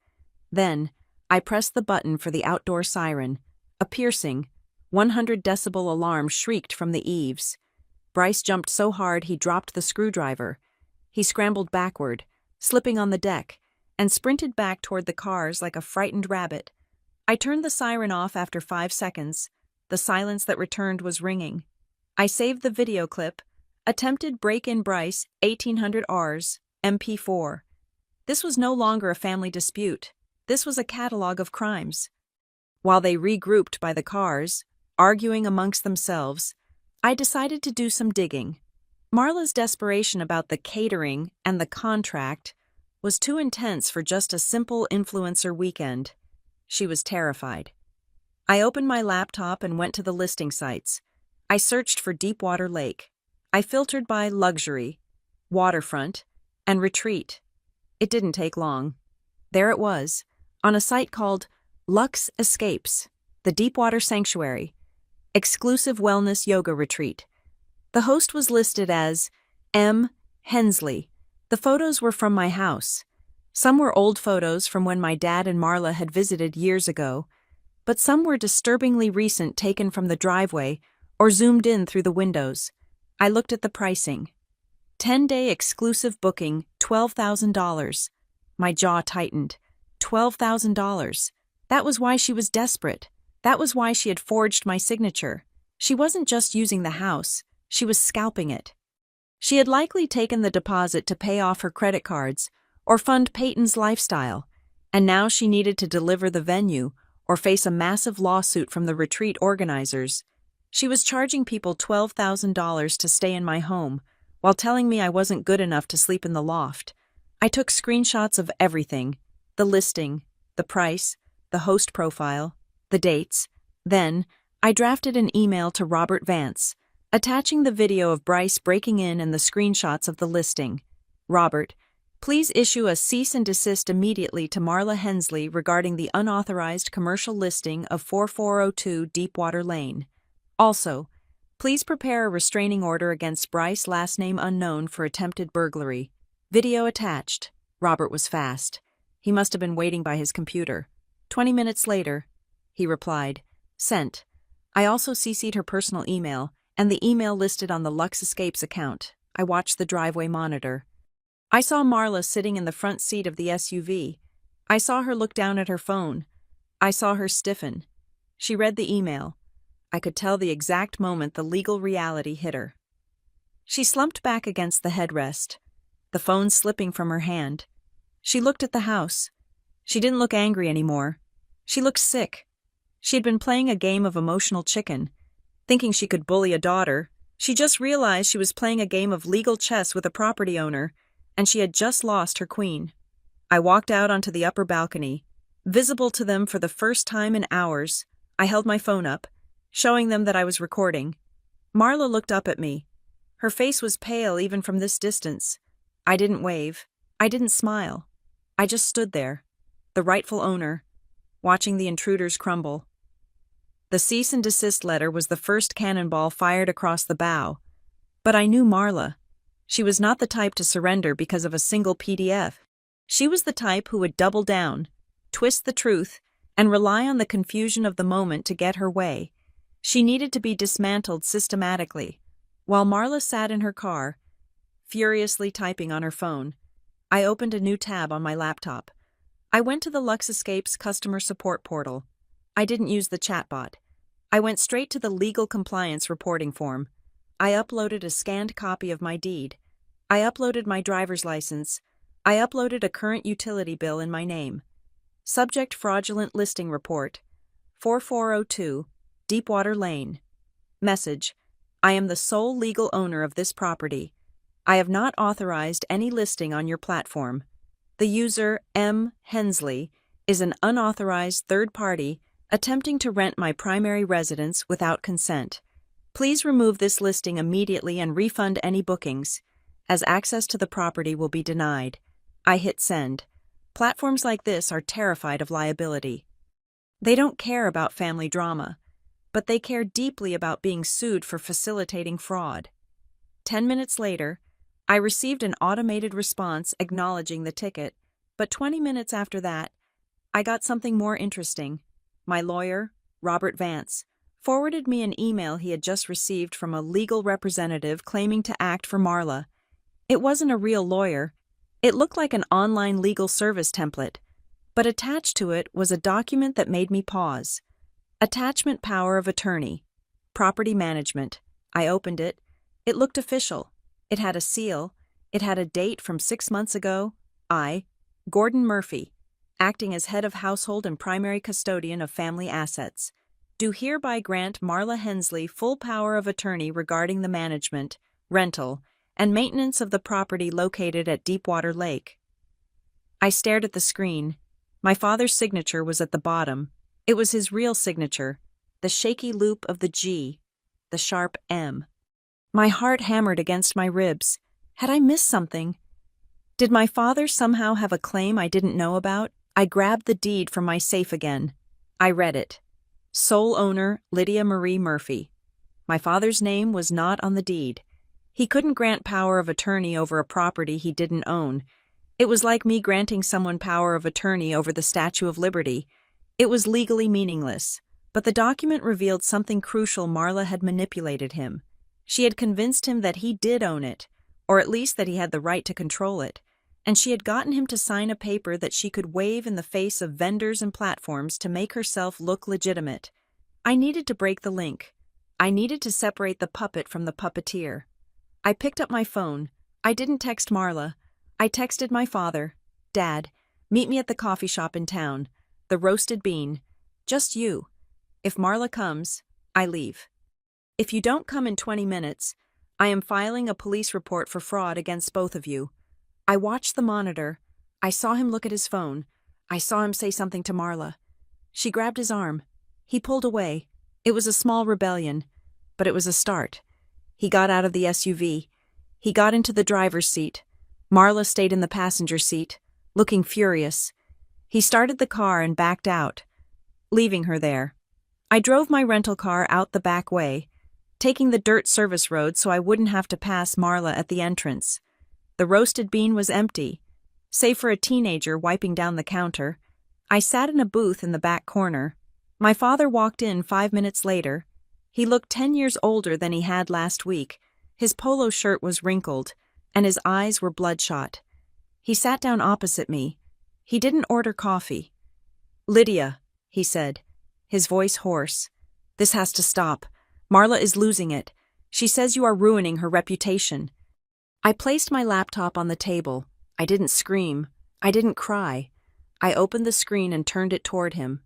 Then, I pressed the button for the outdoor siren. A piercing, 100-decibel alarm shrieked from the eaves. Bryce jumped so hard he dropped the screwdriver. He scrambled backward, slipping on the deck, and sprinted back toward the cars like a frightened rabbit. I turned the siren off after 5 seconds. The silence that returned was ringing. I saved the video clip. Attempted break-in Bryce, 1800 Rs, MP4. This was no longer a family dispute. This was a catalog of crimes. While they regrouped by the cars, arguing amongst themselves, I decided to do some digging. Marla's desperation about the catering and the contract was too intense for just a simple influencer weekend. She was terrified. I opened my laptop and went to the listing sites. I searched for Deepwater Lake. I filtered by luxury, waterfront, and retreat. It didn't take long. There it was, on a site called Lux Escapes, the Deepwater Sanctuary, exclusive wellness yoga retreat. The host was listed as M. Hensley. The photos were from my house. Some were old photos from when my dad and Marla had visited years ago, but some were disturbingly recent, taken from the driveway or zoomed in through the windows. I looked at the pricing. 10-day exclusive booking, $12,000. My jaw tightened. $12,000. That was why she was desperate. That was why she had forged my signature. She wasn't just using the house, she was scalping it. She had likely taken the deposit to pay off her credit cards or fund Peyton's lifestyle, and now she needed to deliver the venue or face a massive lawsuit from the retreat organizers. She was charging people $12,000 to stay in my home, while telling me I wasn't good enough to sleep in the loft. I took screenshots of everything: the listing, the price, the host profile, the dates. Then, I drafted an email to Robert Vance, attaching the video of Bryce breaking in and the screenshots of the listing. Robert, please issue a cease and desist immediately to Marla Hensley regarding the unauthorized commercial listing of 4402 Deepwater Lane. Also, please prepare a restraining order against Bryce, last name unknown, for attempted burglary. Video attached. Robert was fast. He must have been waiting by his computer. 20 minutes later, he replied, "Sent." I also CC'd her personal email, and the email listed on the Lux Escapes account. I watched the driveway monitor. I saw Marla sitting in the front seat of the SUV. I saw her look down at her phone. I saw her stiffen. She read the email. I could tell the exact moment the legal reality hit her. She slumped back against the headrest, the phone slipping from her hand. She looked at the house. She didn't look angry anymore. She looked sick. She had been playing a game of emotional chicken, thinking she could bully a daughter. She just realized she was playing a game of legal chess with a property owner, and she had just lost her queen. I walked out onto the upper balcony. Visible to them for the first time in hours, I held my phone up, showing them that I was recording. Marla looked up at me. Her face was pale even from this distance. I didn't wave. I didn't smile. I just stood there, the rightful owner, watching the intruders crumble. The cease and desist letter was the first cannonball fired across the bow. But I knew Marla. She was not the type to surrender because of a single PDF. She was the type who would double down, twist the truth, and rely on the confusion of the moment to get her way. She needed to be dismantled systematically. While Marla sat in her car, furiously typing on her phone, I opened a new tab on my laptop. I went to the Lux Escapes customer support portal. I didn't use the chatbot. I went straight to the legal compliance reporting form. I uploaded a scanned copy of my deed. I uploaded my driver's license. I uploaded a current utility bill in my name. Subject fraudulent listing report. 4402, Deepwater Lane. Message: I am the sole legal owner of this property. I have not authorized any listing on your platform. The user, M. Hensley, is an unauthorized third party attempting to rent my primary residence without consent. Please remove this listing immediately and refund any bookings, as access to the property will be denied. I hit send. Platforms like this are terrified of liability. They don't care about family drama, but they care deeply about being sued for facilitating fraud. 10 minutes later, I received an automated response acknowledging the ticket, but 20 minutes after that, I got something more interesting. My lawyer, Robert Vance, forwarded me an email he had just received from a legal representative claiming to act for Marla. It wasn't a real lawyer. It looked like an online legal service template, but attached to it was a document that made me pause. Attachment power of attorney. Property management. I opened it. It looked official. It had a seal. It had a date from 6 months ago. I, Gordon Murphy, acting as head of household and primary custodian of family assets, do hereby grant Marla Hensley full power of attorney regarding the management, rental, and maintenance of the property located at Deepwater Lake. I stared at the screen. My father's signature was at the bottom. It was his real signature, the shaky loop of the G, the sharp M. My heart hammered against my ribs. Had I missed something? Did my father somehow have a claim I didn't know about? I grabbed the deed from my safe again. I read it. Sole owner, Lydia Marie Murphy. My father's name was not on the deed. He couldn't grant power of attorney over a property he didn't own. It was like me granting someone power of attorney over the Statue of Liberty. It was legally meaningless, but the document revealed something crucial. Marla had manipulated him. She had convinced him that he did own it, or at least that he had the right to control it, and she had gotten him to sign a paper that she could wave in the face of vendors and platforms to make herself look legitimate. I needed to break the link. I needed to separate the puppet from the puppeteer. I picked up my phone. I didn't text Marla. I texted my father. Dad, meet me at the coffee shop in town. The Roasted Bean. Just you. If Marla comes, I leave. If you don't come in 20 minutes, I am filing a police report for fraud against both of you. I watched the monitor. I saw him look at his phone. I saw him say something to Marla. She grabbed his arm. He pulled away. It was a small rebellion, but it was a start. He got out of the SUV. He got into the driver's seat. Marla stayed in the passenger seat, looking furious. He started the car and backed out, leaving her there. I drove my rental car out the back way, taking the dirt service road so I wouldn't have to pass Marla at the entrance. The Roasted Bean was empty, save for a teenager wiping down the counter. I sat in a booth in the back corner. My father walked in 5 minutes later. He looked 10 years older than he had last week. His polo shirt was wrinkled, and his eyes were bloodshot. He sat down opposite me. He didn't order coffee. "Lydia," he said, his voice hoarse. "This has to stop. Marla is losing it. She says you are ruining her reputation." I placed my laptop on the table. I didn't scream. I didn't cry. I opened the screen and turned it toward him.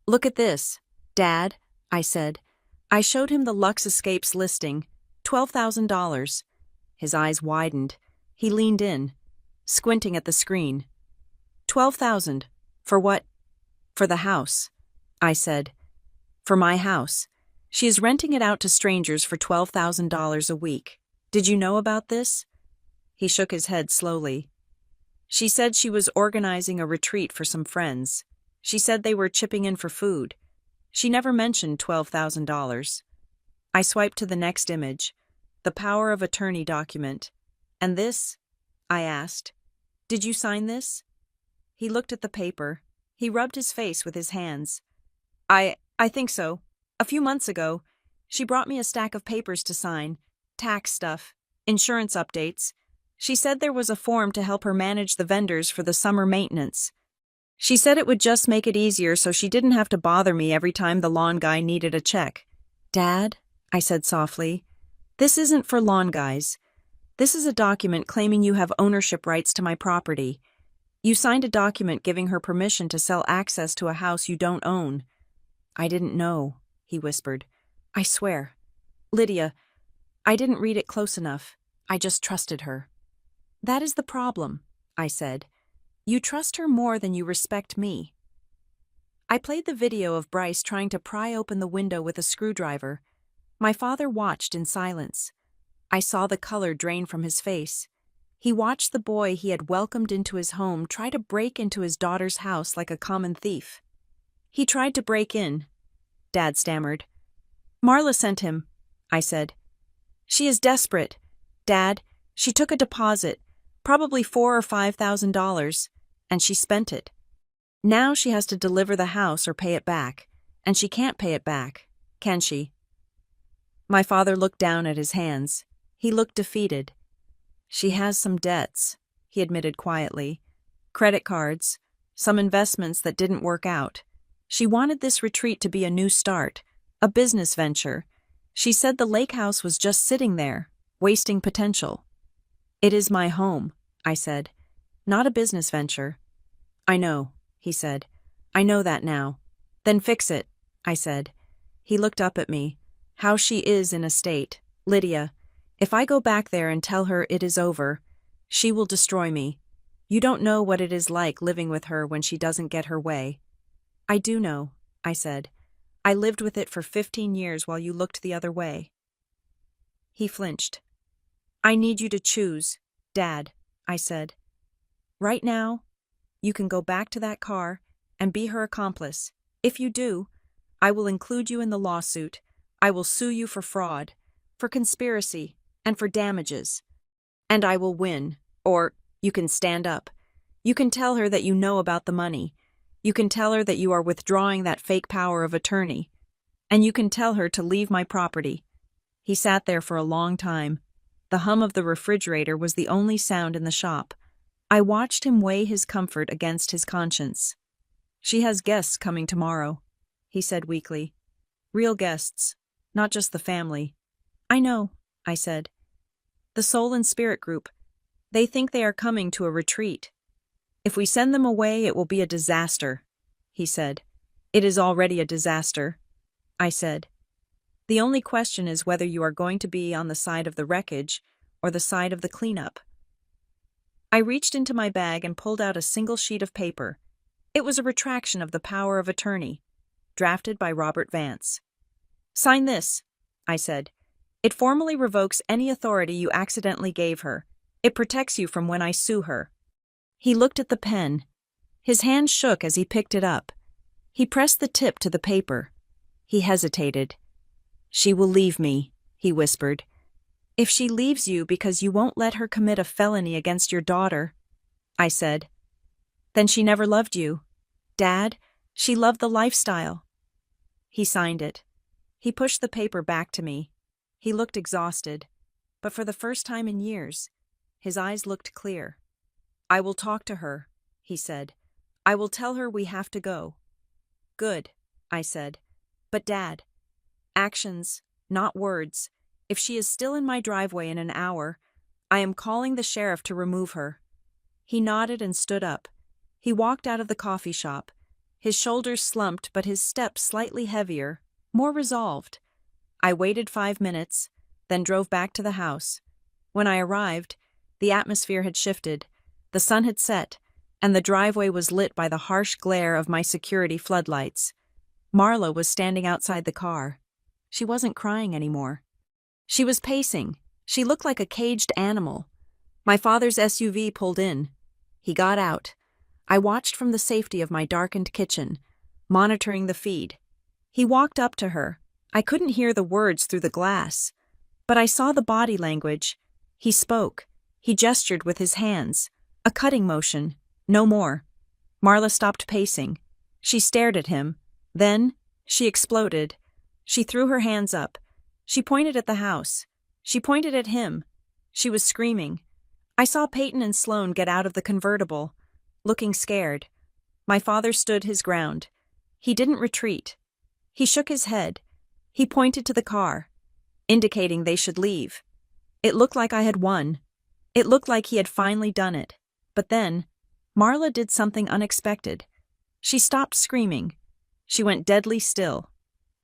"Look at this, Dad," I said. I showed him the Lux Escapes listing, $12,000. His eyes widened. He leaned in, squinting at the screen. $12,000. For what? For the house, I said. For my house. She is renting it out to strangers for $12,000 a week. Did you know about this? He shook his head slowly. She said she was organizing a retreat for some friends. She said they were chipping in for food. She never mentioned $12,000. I swiped to the next image, the power of attorney document. "And this?" I asked. "Did you sign this?" He looked at the paper. He rubbed his face with his hands. I think so. A few months ago, she brought me a stack of papers to sign, tax stuff, insurance updates. She said there was a form to help her manage the vendors for the summer maintenance. She said it would just make it easier so she didn't have to bother me every time the lawn guy needed a check. "Dad," I said softly, "this isn't for lawn guys. This is a document claiming you have ownership rights to my property. You signed a document giving her permission to sell access to a house you don't own." "I didn't know," he whispered. "I swear. Lydia, I didn't read it close enough. I just trusted her." "That is the problem," I said. "You trust her more than you respect me." I played the video of Bryce trying to pry open the window with a screwdriver. My father watched in silence. I saw the color drain from his face. He watched the boy he had welcomed into his home try to break into his daughter's house like a common thief. "He tried to break in," Dad stammered. "Marla sent him," I said. "She is desperate, Dad. She took a deposit, probably $4,000 or $5,000, and she spent it. Now she has to deliver the house or pay it back, and she can't pay it back, can she?" My father looked down at his hands. He looked defeated. "She has some debts," he admitted quietly. "Credit cards, some investments that didn't work out. She wanted this retreat to be a new start, a business venture. She said the lake house was just sitting there, wasting potential." "It is my home," I said, "not a business venture." "I know," he said. "I know that now." "Then fix it," I said. He looked up at me. "How she is in a state, Lydia. If I go back there and tell her it is over, she will destroy me. You don't know what it is like living with her when she doesn't get her way." "I do know," I said. "I lived with it for 15 years while you looked the other way." He flinched. "I need you to choose, Dad," I said. "Right now, you can go back to that car and be her accomplice. If you do, I will include you in the lawsuit. I will sue you for fraud, for conspiracy, and for damages. And I will win. Or you can stand up. You can tell her that you know about the money. You can tell her that you are withdrawing that fake power of attorney. And you can tell her to leave my property." He sat there for a long time. The hum of the refrigerator was the only sound in the shop. I watched him weigh his comfort against his conscience. "She has guests coming tomorrow," he said weakly. "Real guests, not just the family." "I know," I said. "The soul and spirit group. They think they are coming to a retreat. If we send them away, it will be a disaster," he said. "It is already a disaster," I said. "The only question is whether you are going to be on the side of the wreckage or the side of the cleanup." I reached into my bag and pulled out a single sheet of paper. It was a retraction of the power of attorney, drafted by Robert Vance. "Sign this," I said. "It formally revokes any authority you accidentally gave her. It protects you from when I sue her." He looked at the pen. His hand shook as he picked it up. He pressed the tip to the paper. He hesitated. "She will leave me," he whispered. "If she leaves you because you won't let her commit a felony against your daughter," I said. "Then she never loved you. Dad, she loved the lifestyle." He signed it. He pushed the paper back to me. He looked exhausted, but for the first time in years, his eyes looked clear. "I will talk to her," he said. "I will tell her we have to go." "Good," I said. "But Dad, actions, not words. If she is still in my driveway in an hour, I am calling the sheriff to remove her." He nodded and stood up. He walked out of the coffee shop. His shoulders slumped, but his step slightly heavier, more resolved. I waited 5 minutes, then drove back to the house. When I arrived, the atmosphere had shifted, the sun had set, and the driveway was lit by the harsh glare of my security floodlights. Marla was standing outside the car. She wasn't crying anymore. She was pacing. She looked like a caged animal. My father's SUV pulled in. He got out. I watched from the safety of my darkened kitchen, monitoring the feed. He walked up to her. I couldn't hear the words through the glass, but I saw the body language. He spoke. He gestured with his hands. A cutting motion. No more. Marla stopped pacing. She stared at him. Then, she exploded. She threw her hands up. She pointed at the house. She pointed at him. She was screaming. I saw Peyton and Sloane get out of the convertible, looking scared. My father stood his ground. He didn't retreat. He shook his head. He pointed to the car, indicating they should leave. It looked like I had won. It looked like he had finally done it. But then, Marla did something unexpected. She stopped screaming. She went deadly still.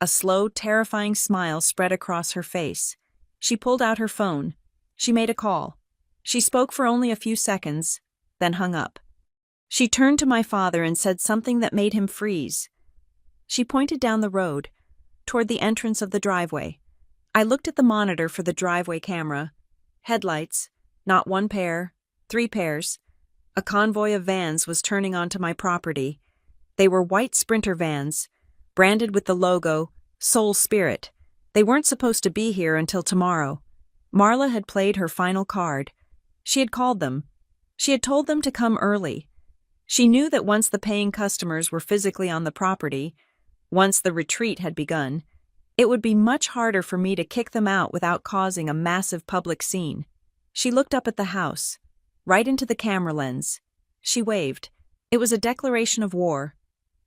A slow, terrifying smile spread across her face. She pulled out her phone. She made a call. She spoke for only a few seconds, then hung up. She turned to my father and said something that made him freeze. She pointed down the road, toward the entrance of the driveway. I looked at the monitor for the driveway camera. Headlights, not one pair, 3 pairs. A convoy of vans was turning onto my property. They were white Sprinter vans, branded with the logo, Soul Spirit. They weren't supposed to be here until tomorrow. Marla had played her final card. She had called them. She had told them to come early. She knew that once the paying customers were physically on the property, once the retreat had begun, it would be much harder for me to kick them out without causing a massive public scene. She looked up at the house, right into the camera lens. She waved. It was a declaration of war.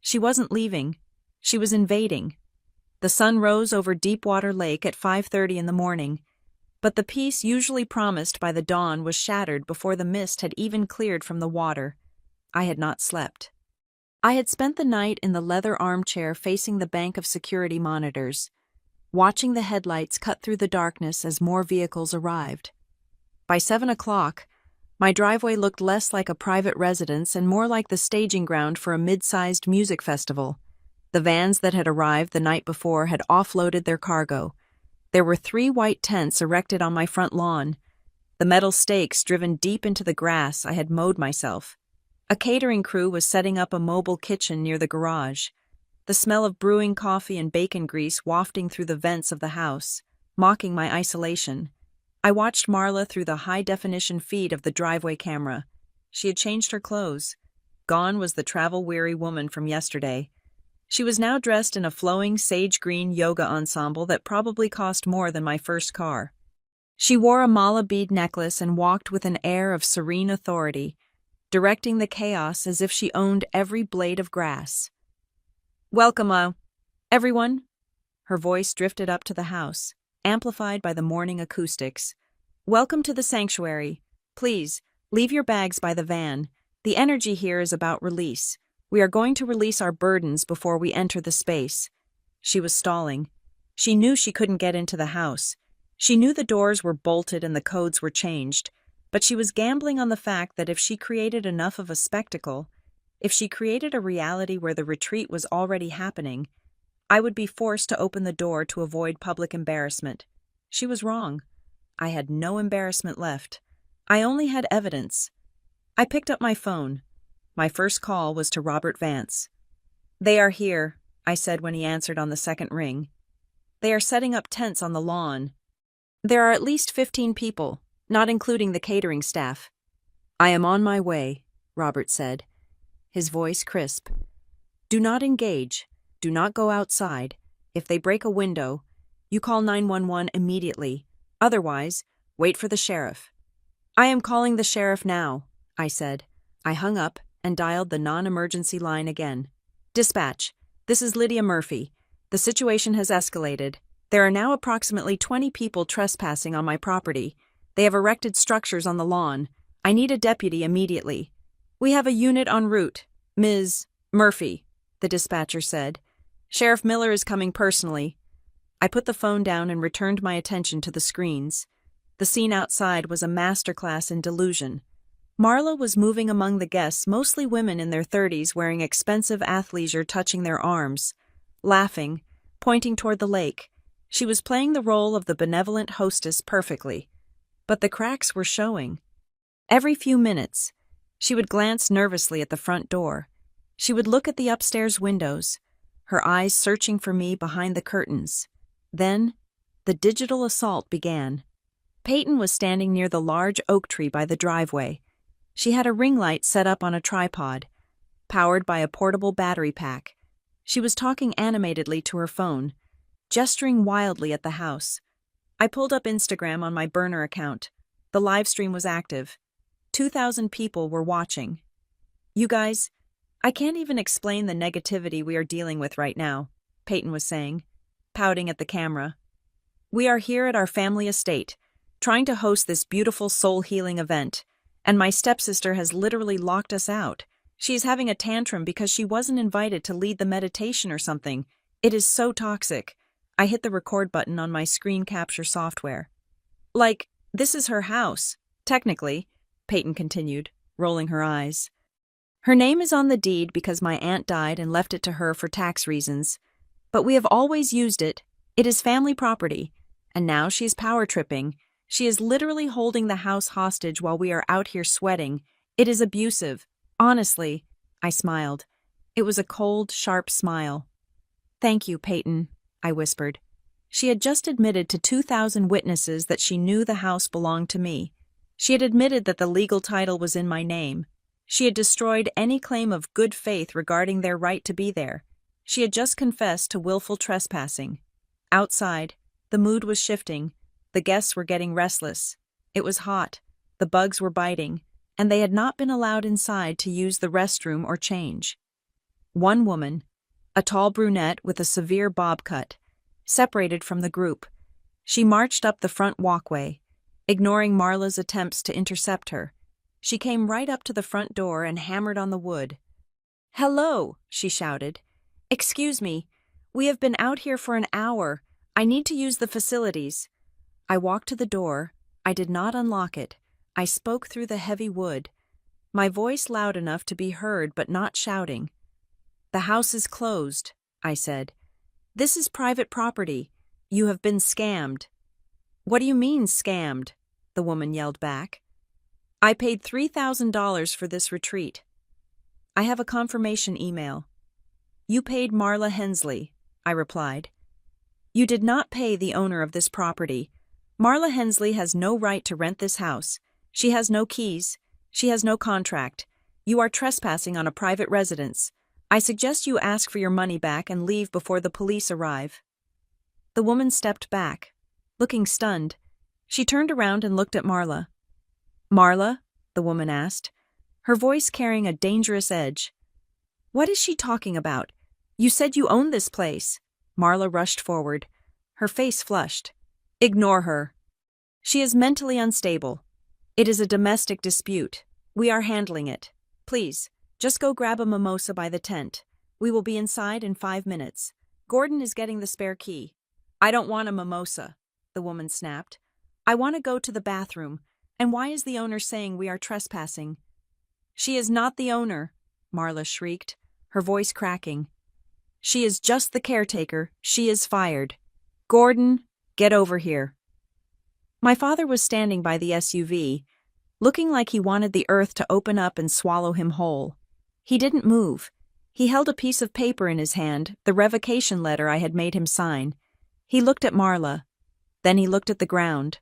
She wasn't leaving. She was invading. The sun rose over Deepwater Lake at 5:30 in the morning, but the peace usually promised by the dawn was shattered before the mist had even cleared from the water. I had not slept. I had spent the night in the leather armchair facing the bank of security monitors, watching the headlights cut through the darkness as more vehicles arrived. By 7 o'clock, my driveway looked less like a private residence and more like the staging ground for a mid-sized music festival. The vans that had arrived the night before had offloaded their cargo. There were 3 white tents erected on my front lawn, the metal stakes driven deep into the grass I had mowed myself. A catering crew was setting up a mobile kitchen near the garage, the smell of brewing coffee and bacon grease wafting through the vents of the house, mocking my isolation. I watched Marla through the high-definition feed of the driveway camera. She had changed her clothes. Gone was the travel-weary woman from yesterday. She was now dressed in a flowing sage-green yoga ensemble that probably cost more than my first car. She wore a mala bead necklace and walked with an air of serene authority, directing the chaos as if she owned every blade of grass. "Welcome, everyone." Her voice drifted up to the house, amplified by the morning acoustics. "Welcome to the sanctuary. Please, leave your bags by the van. The energy here is about release. We are going to release our burdens before we enter the space." She was stalling. She knew she couldn't get into the house. She knew the doors were bolted and the codes were changed, but she was gambling on the fact that if she created enough of a spectacle, if she created a reality where the retreat was already happening, I would be forced to open the door to avoid public embarrassment. She was wrong. I had no embarrassment left. I only had evidence. I picked up my phone. My first call was to Robert Vance. "They are here," I said when he answered on the second ring. "They are setting up tents on the lawn. There are at least 15 people, not including the catering staff." "I am on my way," Robert said, his voice crisp. "Do not engage. Do not go outside. If they break a window, you call 911 immediately. Otherwise, wait for the sheriff." "I am calling the sheriff now," I said. I hung up and dialed the non-emergency line again. "Dispatch, this is Lydia Murphy. The situation has escalated. There are now approximately 20 people trespassing on my property. They have erected structures on the lawn. I need a deputy immediately." "We have a unit en route, Ms. Murphy," the dispatcher said. "Sheriff Miller is coming personally." I put the phone down and returned my attention to the screens. The scene outside was a masterclass in delusion. Marla was moving among the guests, mostly women in their 30s wearing expensive athleisure touching their arms, laughing, pointing toward the lake. She was playing the role of the benevolent hostess perfectly. But the cracks were showing. Every few minutes, she would glance nervously at the front door. She would look at the upstairs windows, her eyes searching for me behind the curtains. Then, the digital assault began. Peyton was standing near the large oak tree by the driveway. She had a ring light set up on a tripod, powered by a portable battery pack. She was talking animatedly to her phone. gesturing wildly at the house. I pulled up Instagram on my burner account. The live stream was active. 2,000 people were watching. You guys, I can't even explain the negativity we are dealing with right now, Peyton was saying, pouting at the camera. We are here at our family estate, trying to host this beautiful soul-healing event, and my stepsister has literally locked us out. She is having a tantrum because she wasn't invited to lead the meditation or something. It is so toxic. I hit the record button on my screen capture software. Like, this is her house, technically, Peyton continued, rolling her eyes. Her name is on the deed because my aunt died and left it to her for tax reasons. But we have always used it. It is family property. And now she is power tripping. She is literally holding the house hostage while we are out here sweating. It is abusive. Honestly, I smiled. It was a cold, sharp smile. Thank you, Peyton, I whispered. She had just admitted to 2,000 witnesses that she knew the house belonged to me. She had admitted that the legal title was in my name. She had destroyed any claim of good faith regarding their right to be there. She had just confessed to willful trespassing. Outside, the mood was shifting. The guests were getting restless. It was hot. The bugs were biting, and they had not been allowed inside to use the restroom or change. One woman, a tall brunette with a severe bob cut, separated from the group. She marched up the front walkway, ignoring Marla's attempts to intercept her. She came right up to the front door and hammered on the wood. "Hello," she shouted. "Excuse me. We have been out here for an hour. I need to use the facilities." I walked to the door. I did not unlock it. I spoke through the heavy wood, my voice loud enough to be heard but not shouting. "The house is closed," I said. "This is private property. You have been scammed." "What do you mean, scammed?" the woman yelled back. "I paid $3,000 for this retreat. I have a confirmation email." "You paid Marla Hensley," I replied. "You did not pay the owner of this property. Marla Hensley has no right to rent this house. She has no keys. She has no contract. You are trespassing on a private residence. I suggest you ask for your money back and leave before the police arrive." The woman stepped back, looking stunned. She turned around and looked at Marla. "Marla?" the woman asked, her voice carrying a dangerous edge. "What is she talking about? You said you owned this place." Marla rushed forward, her face flushed. "Ignore her. She is mentally unstable. It is a domestic dispute. We are handling it. Please, just go grab a mimosa by the tent. We will be inside in 5 minutes. Gordon is getting the spare key." "I don't want a mimosa," the woman snapped. "I want to go to the bathroom. And why is the owner saying we are trespassing?" "She is not the owner," Marla shrieked, her voice cracking. "She is just the caretaker. She is fired. Gordon, get over here." My father was standing by the SUV, looking like he wanted the earth to open up and swallow him whole. He didn't move. He held a piece of paper in his hand, the revocation letter I had made him sign. He looked at Marla. Then he looked at the ground.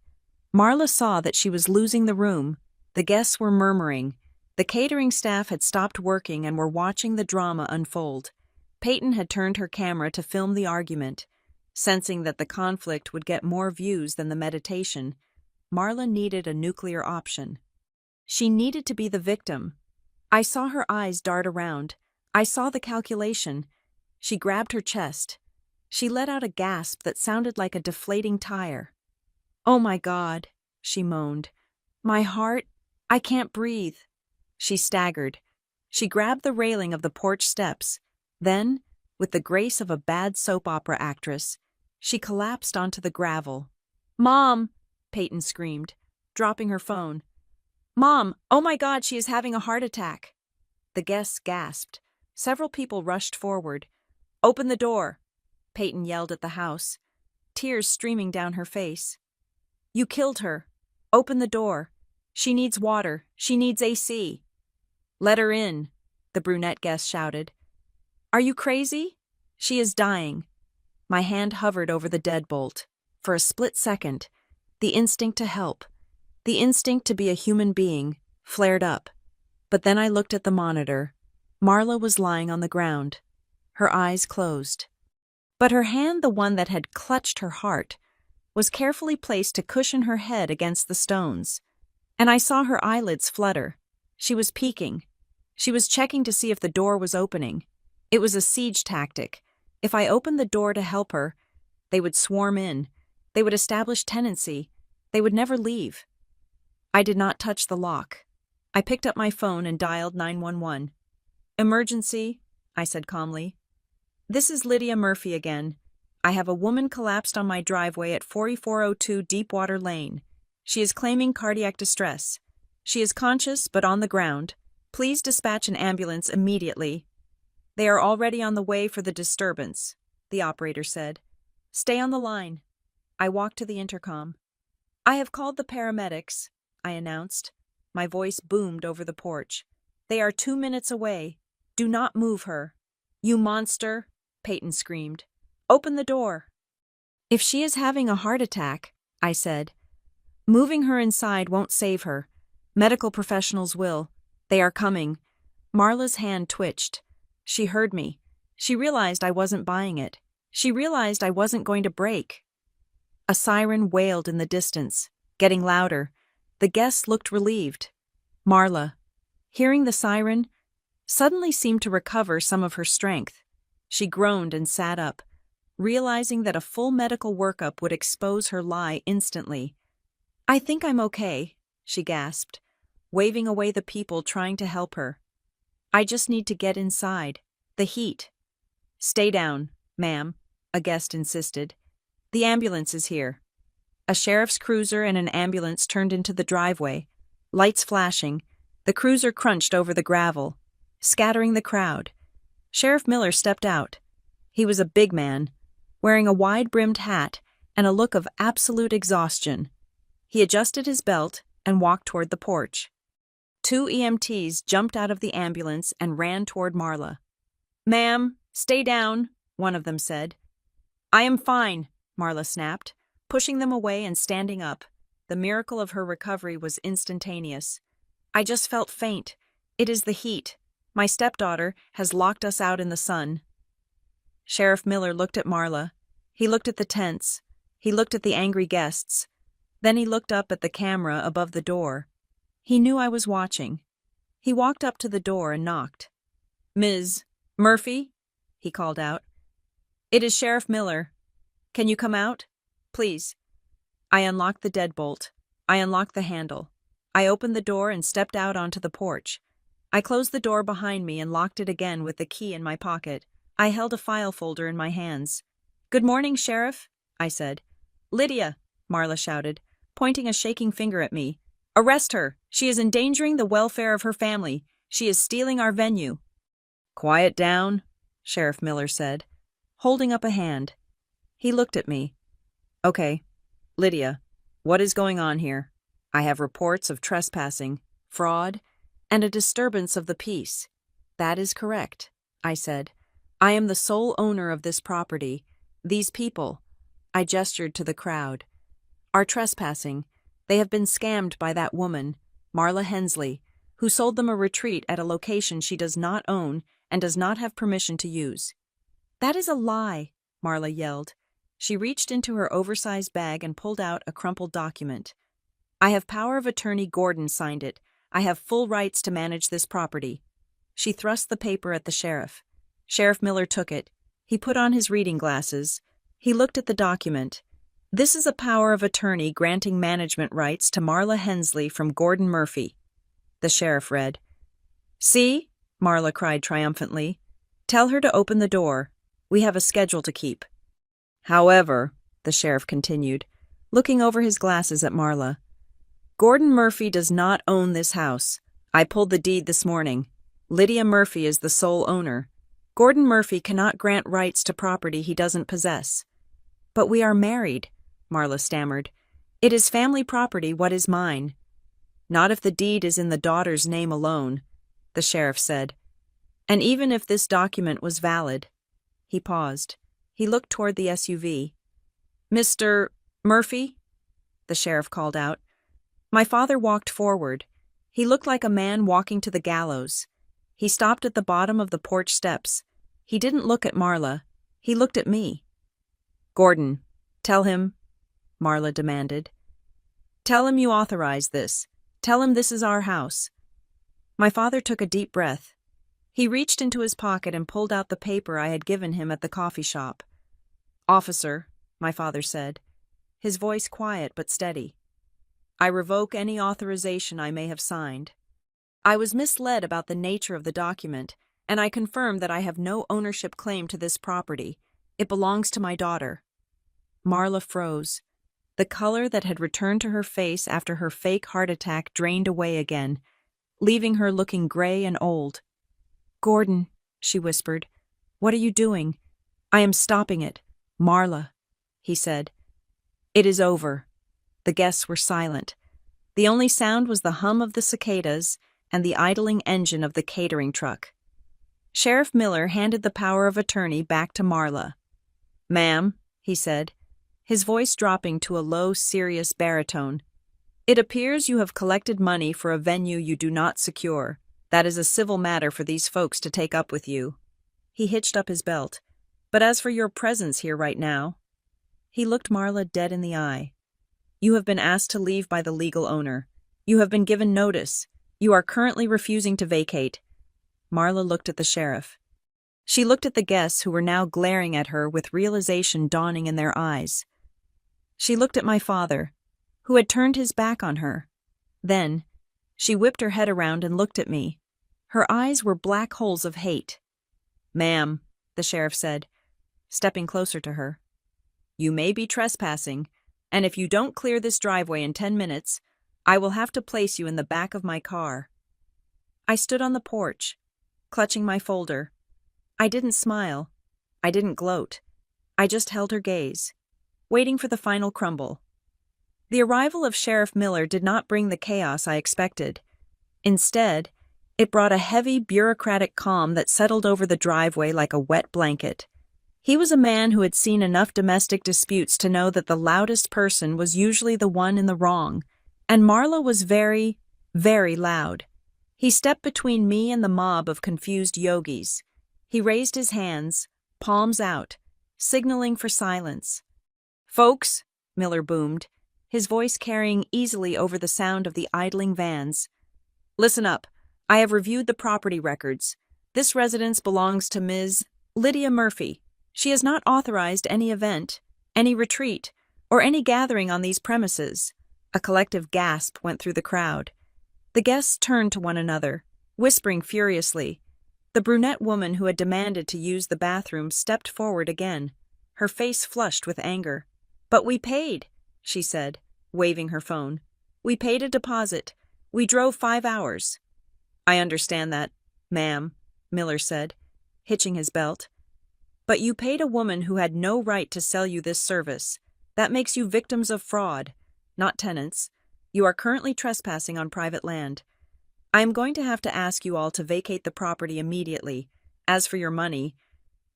Marla saw that she was losing the room. The guests were murmuring. The catering staff had stopped working and were watching the drama unfold. Peyton had turned her camera to film the argument. Sensing that the conflict would get more views than the meditation, Marla needed a nuclear option. She needed to be the victim. I saw her eyes dart around. I saw the calculation. She grabbed her chest. She let out a gasp that sounded like a deflating tire. "Oh my God," she moaned. "My heart, I can't breathe." She staggered. She grabbed the railing of the porch steps. Then, with the grace of a bad soap opera actress, she collapsed onto the gravel. "Mom!" Peyton screamed, dropping her phone. "Mom, oh my God, she is having a heart attack." The guests gasped. Several people rushed forward. "Open the door," Peyton yelled at the house, tears streaming down her face. "You killed her. Open the door. She needs water. She needs AC." "Let her in," the brunette guest shouted. "Are you crazy? She is dying." My hand hovered over the deadbolt. For a split second, the instinct to help, the instinct to be a human being, flared up. But then I looked at the monitor. Marla was lying on the ground, her eyes closed. But her hand, the one that had clutched her heart, was carefully placed to cushion her head against the stones. And I saw her eyelids flutter. She was peeking. She was checking to see if the door was opening. It was a siege tactic. If I opened the door to help her, they would swarm in. They would establish tenancy. They would never leave. I did not touch the lock. I picked up my phone and dialed 911. "Emergency," I said calmly. "This is Lydia Murphy again. I have a woman collapsed on my driveway at 4402 Deepwater Lane. She is claiming cardiac distress. She is conscious but on the ground. Please dispatch an ambulance immediately." "They are already on the way for the disturbance," the operator said. "Stay on the line." I walked to the intercom. "I have called the paramedics," I announced. My voice boomed over the porch. "They are 2 minutes away. Do not move her." "You monster," Peyton screamed. "Open the door." "If she is having a heart attack," I said. "Moving her inside won't save her. Medical professionals will. They are coming." Marla's hand twitched. She heard me. She realized I wasn't buying it. She realized I wasn't going to break. A siren wailed in the distance, getting louder. The guests looked relieved. Marla, hearing the siren, suddenly seemed to recover some of her strength. She groaned and sat up, realizing that a full medical workup would expose her lie instantly. "I think I'm okay," she gasped, waving away the people trying to help her. "I just need to get inside. The heat." "Stay down, ma'am," a guest insisted. "The ambulance is here." A sheriff's cruiser and an ambulance turned into the driveway, lights flashing. The cruiser crunched over the gravel, scattering the crowd. Sheriff Miller stepped out. He was a big man, wearing a wide-brimmed hat and a look of absolute exhaustion. He adjusted his belt and walked toward the porch. 2 EMTs jumped out of the ambulance and ran toward Marla. "Ma'am, stay down," one of them said. "I am fine," Marla snapped, pushing them away and standing up. The miracle of her recovery was instantaneous. "I just felt faint. It is the heat. My stepdaughter has locked us out in the sun." Sheriff Miller looked at Marla. He looked at the tents. He looked at the angry guests. Then he looked up at the camera above the door. He knew I was watching. He walked up to the door and knocked. "Ms. Murphy?" he called out. "It is Sheriff Miller. Can you come out? Please." I unlocked the deadbolt. I unlocked the handle. I opened the door and stepped out onto the porch. I closed the door behind me and locked it again with the key in my pocket. I held a file folder in my hands. "Good morning, Sheriff," I said. "Lydia," Marla shouted, pointing a shaking finger at me. "Arrest her. She is endangering the welfare of her family. She is stealing our venue." "Quiet down," Sheriff Miller said, holding up a hand. He looked at me. "Okay, Lydia, what is going on here? I have reports of trespassing, fraud, and a disturbance of the peace." "That is correct," I said. "I am the sole owner of this property. These people," I gestured to the crowd, "are trespassing. They have been scammed by that woman, Marla Hensley, who sold them a retreat at a location she does not own and does not have permission to use." "That is a lie," Marla yelled. She reached into her oversized bag and pulled out a crumpled document. "I have power of attorney. Gordon signed it. I have full rights to manage this property." She thrust the paper at the sheriff. Sheriff Miller took it. He put on his reading glasses. He looked at the document. "This is a power of attorney granting management rights to Marla Hensley from Gordon Murphy." The sheriff read. "See?" Marla cried triumphantly. "Tell her to open the door. We have a schedule to keep." "However," the sheriff continued, looking over his glasses at Marla, "Gordon Murphy does not own this house. I pulled the deed this morning. Lydia Murphy is the sole owner. Gordon Murphy cannot grant rights to property he doesn't possess." "But we are married," Marla stammered. "It is family property. What is mine?" "Not if the deed is in the daughter's name alone," the sheriff said. "And even if this document was valid." He paused. He looked toward the SUV. "Mr. Murphy?" the sheriff called out. My father walked forward. He looked like a man walking to the gallows. He stopped at the bottom of the porch steps. He didn't look at Marla. He looked at me. Gordon, tell him, Marla demanded. Tell him you authorized this. Tell him this is our house. My father took a deep breath. He reached into his pocket and pulled out the paper I had given him at the coffee shop. Officer, my father said, his voice quiet but steady. I revoke any authorization I may have signed. I was misled about the nature of the document, and I confirm that I have no ownership claim to this property. It belongs to my daughter. Marla froze. The color that had returned to her face after her fake heart attack drained away again, leaving her looking gray and old. Gordon, she whispered, what are you doing? I am stopping it. Marla, he said. It is over. The guests were silent. The only sound was the hum of the cicadas and the idling engine of the catering truck. Sheriff Miller handed the power of attorney back to Marla. Ma'am, he said, his voice dropping to a low, serious baritone. It appears you have collected money for a venue you do not secure. That is a civil matter for these folks to take up with you. He hitched up his belt. But as for your presence here right now, he looked Marla dead in the eye. You have been asked to leave by the legal owner. You have been given notice. You are currently refusing to vacate. Marla looked at the sheriff. She looked at the guests who were now glaring at her with realization dawning in their eyes. She looked at my father, who had turned his back on her. Then, she whipped her head around and looked at me. Her eyes were black holes of hate. Ma'am, the sheriff said, stepping closer to her. You may be trespassing, and if you don't clear this driveway in 10 minutes, I will have to place you in the back of my car. I stood on the porch, clutching my folder. I didn't smile. I didn't gloat. I just held her gaze, waiting for the final crumble. The arrival of Sheriff Miller did not bring the chaos I expected. Instead, it brought a heavy, bureaucratic calm that settled over the driveway like a wet blanket. He was a man who had seen enough domestic disputes to know that the loudest person was usually the one in the wrong, and Marla was very, very loud. He stepped between me and the mob of confused yogis. He raised his hands, palms out, signaling for silence. Folks, Miller boomed, his voice carrying easily over the sound of the idling vans. Listen up. I have reviewed the property records. This residence belongs to Ms. Lydia Murphy. She has not authorized any event, any retreat, or any gathering on these premises. A collective gasp went through the crowd. The guests turned to one another, whispering furiously. The brunette woman who had demanded to use the bathroom stepped forward again, her face flushed with anger. But we paid, she said, waving her phone. We paid a deposit. We drove 5 hours. I understand that, ma'am, Miller said, hitching his belt. But you paid a woman who had no right to sell you this service. That makes you victims of fraud, not tenants. You are currently trespassing on private land. I am going to have to ask you all to vacate the property immediately. As for your money,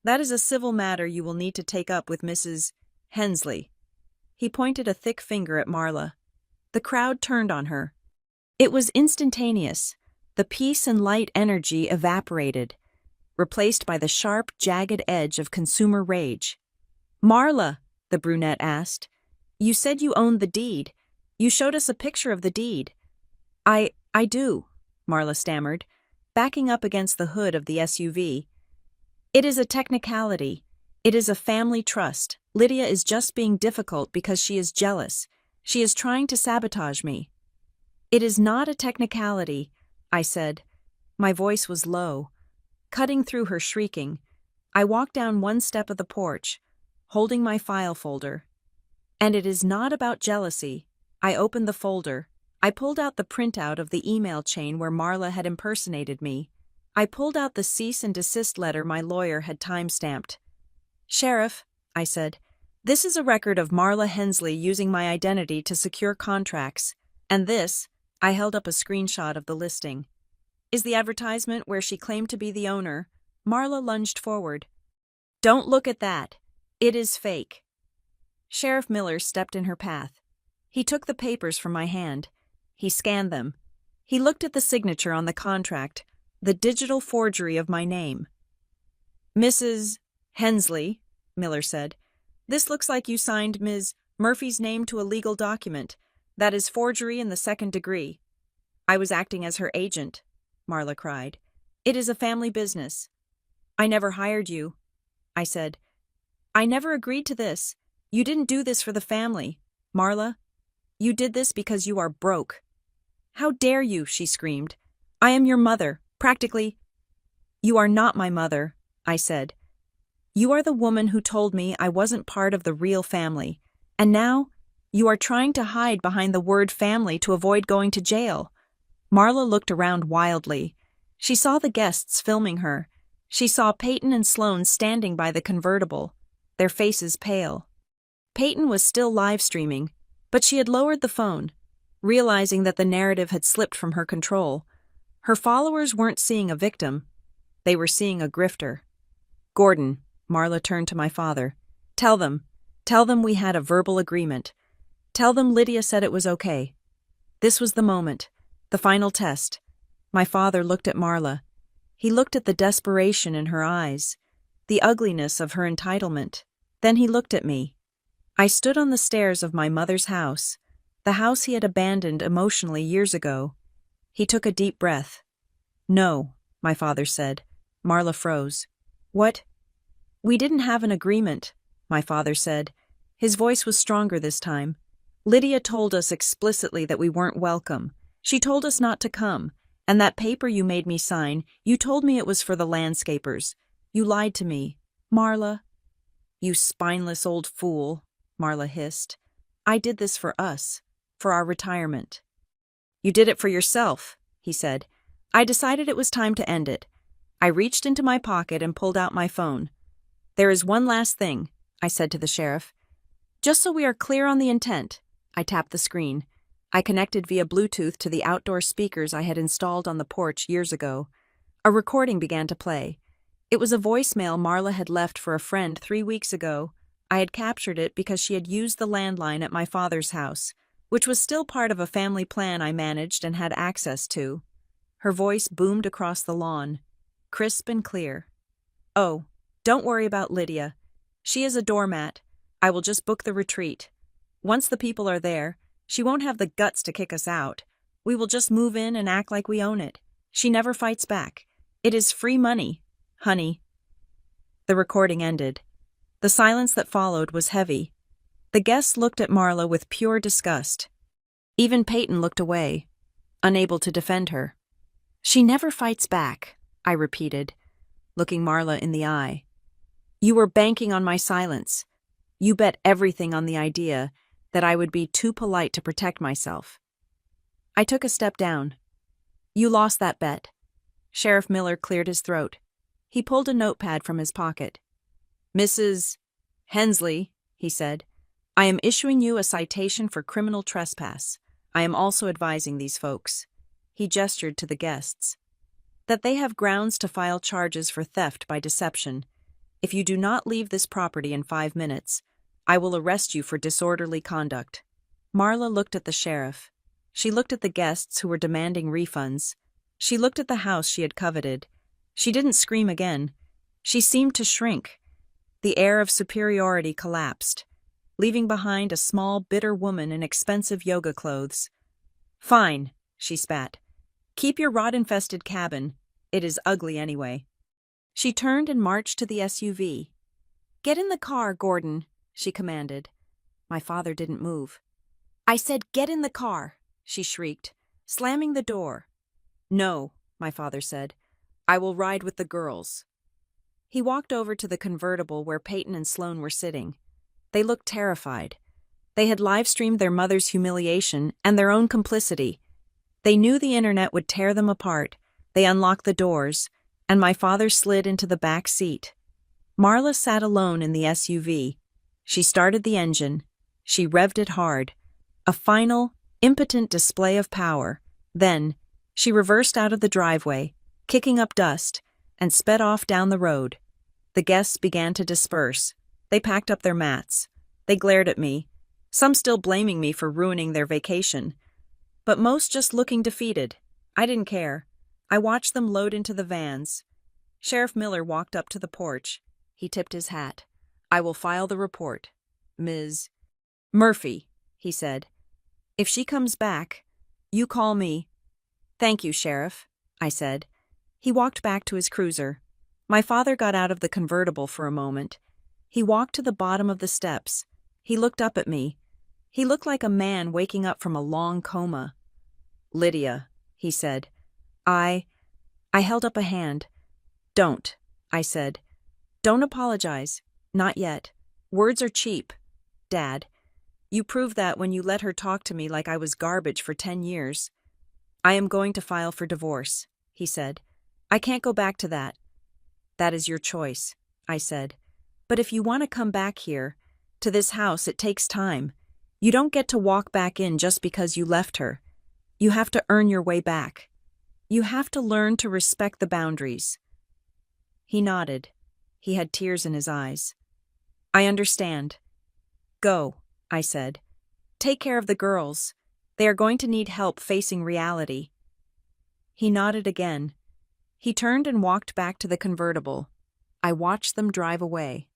that is a civil matter you will need to take up with Mrs. Hensley. He pointed a thick finger at Marla. The crowd turned on her. It was instantaneous. The peace and light energy evaporated, replaced by the sharp, jagged edge of consumer rage. Marla, the brunette asked, you said you owned the deed. You showed us a picture of the deed. I do, Marla stammered, backing up against the hood of the SUV. It is a technicality. It is a family trust. Lydia is just being difficult because she is jealous. She is trying to sabotage me. It is not a technicality, I said. My voice was low, cutting through her shrieking. I walked down one step of the porch, holding my file folder. And it is not about jealousy. I opened the folder. I pulled out the printout of the email chain where Marla had impersonated me. I pulled out the cease and desist letter my lawyer had time-stamped. Sheriff, I said, this is a record of Marla Hensley using my identity to secure contracts. And this, I held up a screenshot of the listing, is the advertisement where she claimed to be the owner. Marla lunged forward. Don't look at that. It is fake. Sheriff Miller stepped in her path. He took the papers from my hand. He scanned them. He looked at the signature on the contract, the digital forgery of my name. Mrs. Hensley, Miller said, This looks like you signed Ms. Murphy's name to a legal document. That is forgery in the second degree. I was acting as her agent, Marla cried. It is a family business. I never hired you, I said. I never agreed to this. You didn't do this for the family, Marla. You did this because you are broke. How dare you, she screamed. I am your mother, practically. You are not my mother, I said. You are the woman who told me I wasn't part of the real family, and now you are trying to hide behind the word family to avoid going to jail. Marla looked around wildly. She saw the guests filming her. She saw Peyton and Sloane standing by the convertible, their faces pale. Peyton was still live streaming, but she had lowered the phone, realizing that the narrative had slipped from her control. Her followers weren't seeing a victim. They were seeing a grifter. Gordon, Marla turned to my father. Tell them we had a verbal agreement. Tell them Lydia said it was okay. This was the moment, the final test. My father looked at Marla. He looked at the desperation in her eyes, the ugliness of her entitlement. Then he looked at me. I stood on the stairs of my mother's house, the house he had abandoned emotionally years ago. He took a deep breath. No, my father said. Marla froze. What? We didn't have an agreement, my father said. His voice was stronger this time. Lydia told us explicitly that we weren't welcome. She told us not to come, and that paper you made me sign, you told me it was for the landscapers. You lied to me. Marla. You spineless old fool, Marla hissed. I did this for us, for our retirement. You did it for yourself, he said. I decided it was time to end it. I reached into my pocket and pulled out my phone. There is one last thing, I said to the sheriff. Just so we are clear on the intent, I tapped the screen. I connected via Bluetooth to the outdoor speakers I had installed on the porch years ago. A recording began to play. It was a voicemail Marla had left for a friend 3 weeks ago. I had captured it because she had used the landline at my father's house, which was still part of a family plan I managed and had access to. Her voice boomed across the lawn, crisp and clear. Oh, don't worry about Lydia. She is a doormat. I will just book the retreat. Once the people are there, she won't have the guts to kick us out. We will just move in and act like we own it. She never fights back. It is free money, honey. The recording ended. The silence that followed was heavy. The guests looked at Marla with pure disgust. Even Peyton looked away, unable to defend her. She never fights back, I repeated, looking Marla in the eye. You were banking on my silence. You bet everything on the idea that I would be too polite to protect myself. I took a step down. You lost that bet. Sheriff Miller cleared his throat. He pulled a notepad from his pocket. Mrs. Hensley, he said, I am issuing you a citation for criminal trespass. I am also advising these folks. He gestured to the guests. That they have grounds to file charges for theft by deception. If you do not leave this property in 5 minutes, I will arrest you for disorderly conduct. Marla looked at the sheriff. She looked at the guests who were demanding refunds. She looked at the house she had coveted. She didn't scream again. She seemed to shrink. The air of superiority collapsed, leaving behind a small, bitter woman in expensive yoga clothes. Fine, she spat. Keep your rot-infested cabin. It is ugly anyway. She turned and marched to the SUV. Get in the car, Gordon, she commanded. My father didn't move. I said, get in the car, she shrieked, slamming the door. No, my father said. I will ride with the girls. He walked over to the convertible where Peyton and Sloane were sitting. They looked terrified. They had live-streamed their mother's humiliation and their own complicity. They knew the internet would tear them apart. They unlocked the doors, and my father slid into the back seat. Marla sat alone in the SUV. She started the engine. She revved it hard. A final, impotent display of power. Then, she reversed out of the driveway, kicking up dust, and sped off down the road. The guests began to disperse. They packed up their mats. They glared at me, some still blaming me for ruining their vacation, but most just looking defeated. I didn't care. I watched them load into the vans. Sheriff Miller walked up to the porch. He tipped his hat. I will file the report, Ms. Murphy, he said. If she comes back, you call me. Thank you, Sheriff, I said. He walked back to his cruiser. My father got out of the convertible for a moment. He walked to the bottom of the steps. He looked up at me. He looked like a man waking up from a long coma. Lydia, he said. I held up a hand. Don't, I said. Don't apologize. Not yet. Words are cheap. Dad, you proved that when you let her talk to me like I was garbage for 10 years. I am going to file for divorce, he said. I can't go back to that. That is your choice, I said. But if you want to come back here, to this house, it takes time. You don't get to walk back in just because you left her. You have to earn your way back. You have to learn to respect the boundaries. He nodded. He had tears in his eyes. I understand. Go, I said. Take care of the girls. They are going to need help facing reality. He nodded again. He turned and walked back to the convertible. I watched them drive away.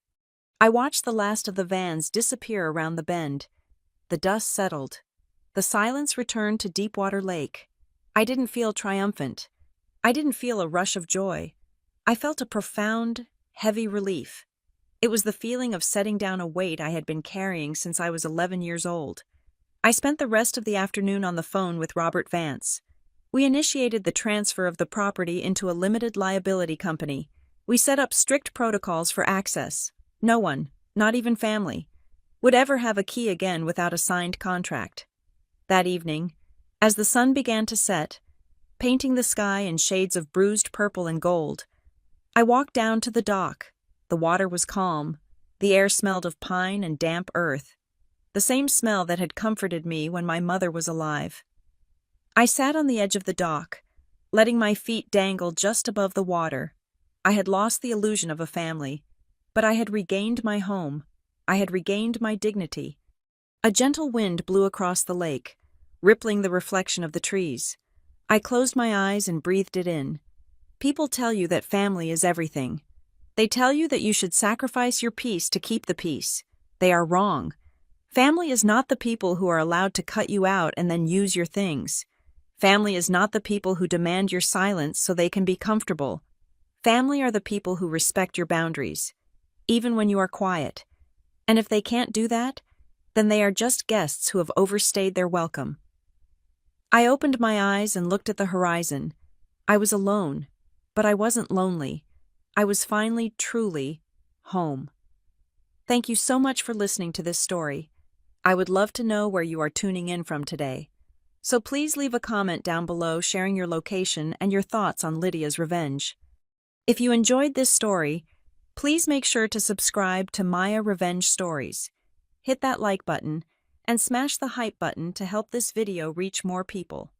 I watched the last of the vans disappear around the bend. The dust settled. The silence returned to Deepwater Lake. I didn't feel triumphant. I didn't feel a rush of joy. I felt a profound, heavy relief. It was the feeling of setting down a weight I had been carrying since I was 11 years old. I spent the rest of the afternoon on the phone with Robert Vance. We initiated the transfer of the property into a limited liability company. We set up strict protocols for access. No one, not even family, would ever have a key again without a signed contract. That evening, as the sun began to set, painting the sky in shades of bruised purple and gold, I walked down to the dock. The water was calm. The air smelled of pine and damp earth, the same smell that had comforted me when my mother was alive. I sat on the edge of the dock, letting my feet dangle just above the water. I had lost the illusion of a family, but I had regained my home. I had regained my dignity. A gentle wind blew across the lake, rippling the reflection of the trees. I closed my eyes and breathed it in. People tell you that family is everything. They tell you that you should sacrifice your peace to keep the peace. They are wrong. Family is not the people who are allowed to cut you out and then use your things. Family is not the people who demand your silence so they can be comfortable. Family are the people who respect your boundaries, even when you are quiet. And if they can't do that, then they are just guests who have overstayed their welcome. I opened my eyes and looked at the horizon. I was alone, but I wasn't lonely. I was finally, truly, home. Thank you so much for listening to this story. I would love to know where you are tuning in from today. So please leave a comment down below sharing your location and your thoughts on Lydia's revenge. If you enjoyed this story, please make sure to subscribe to Maya Revenge Stories. Hit that like button and smash the hype button to help this video reach more people.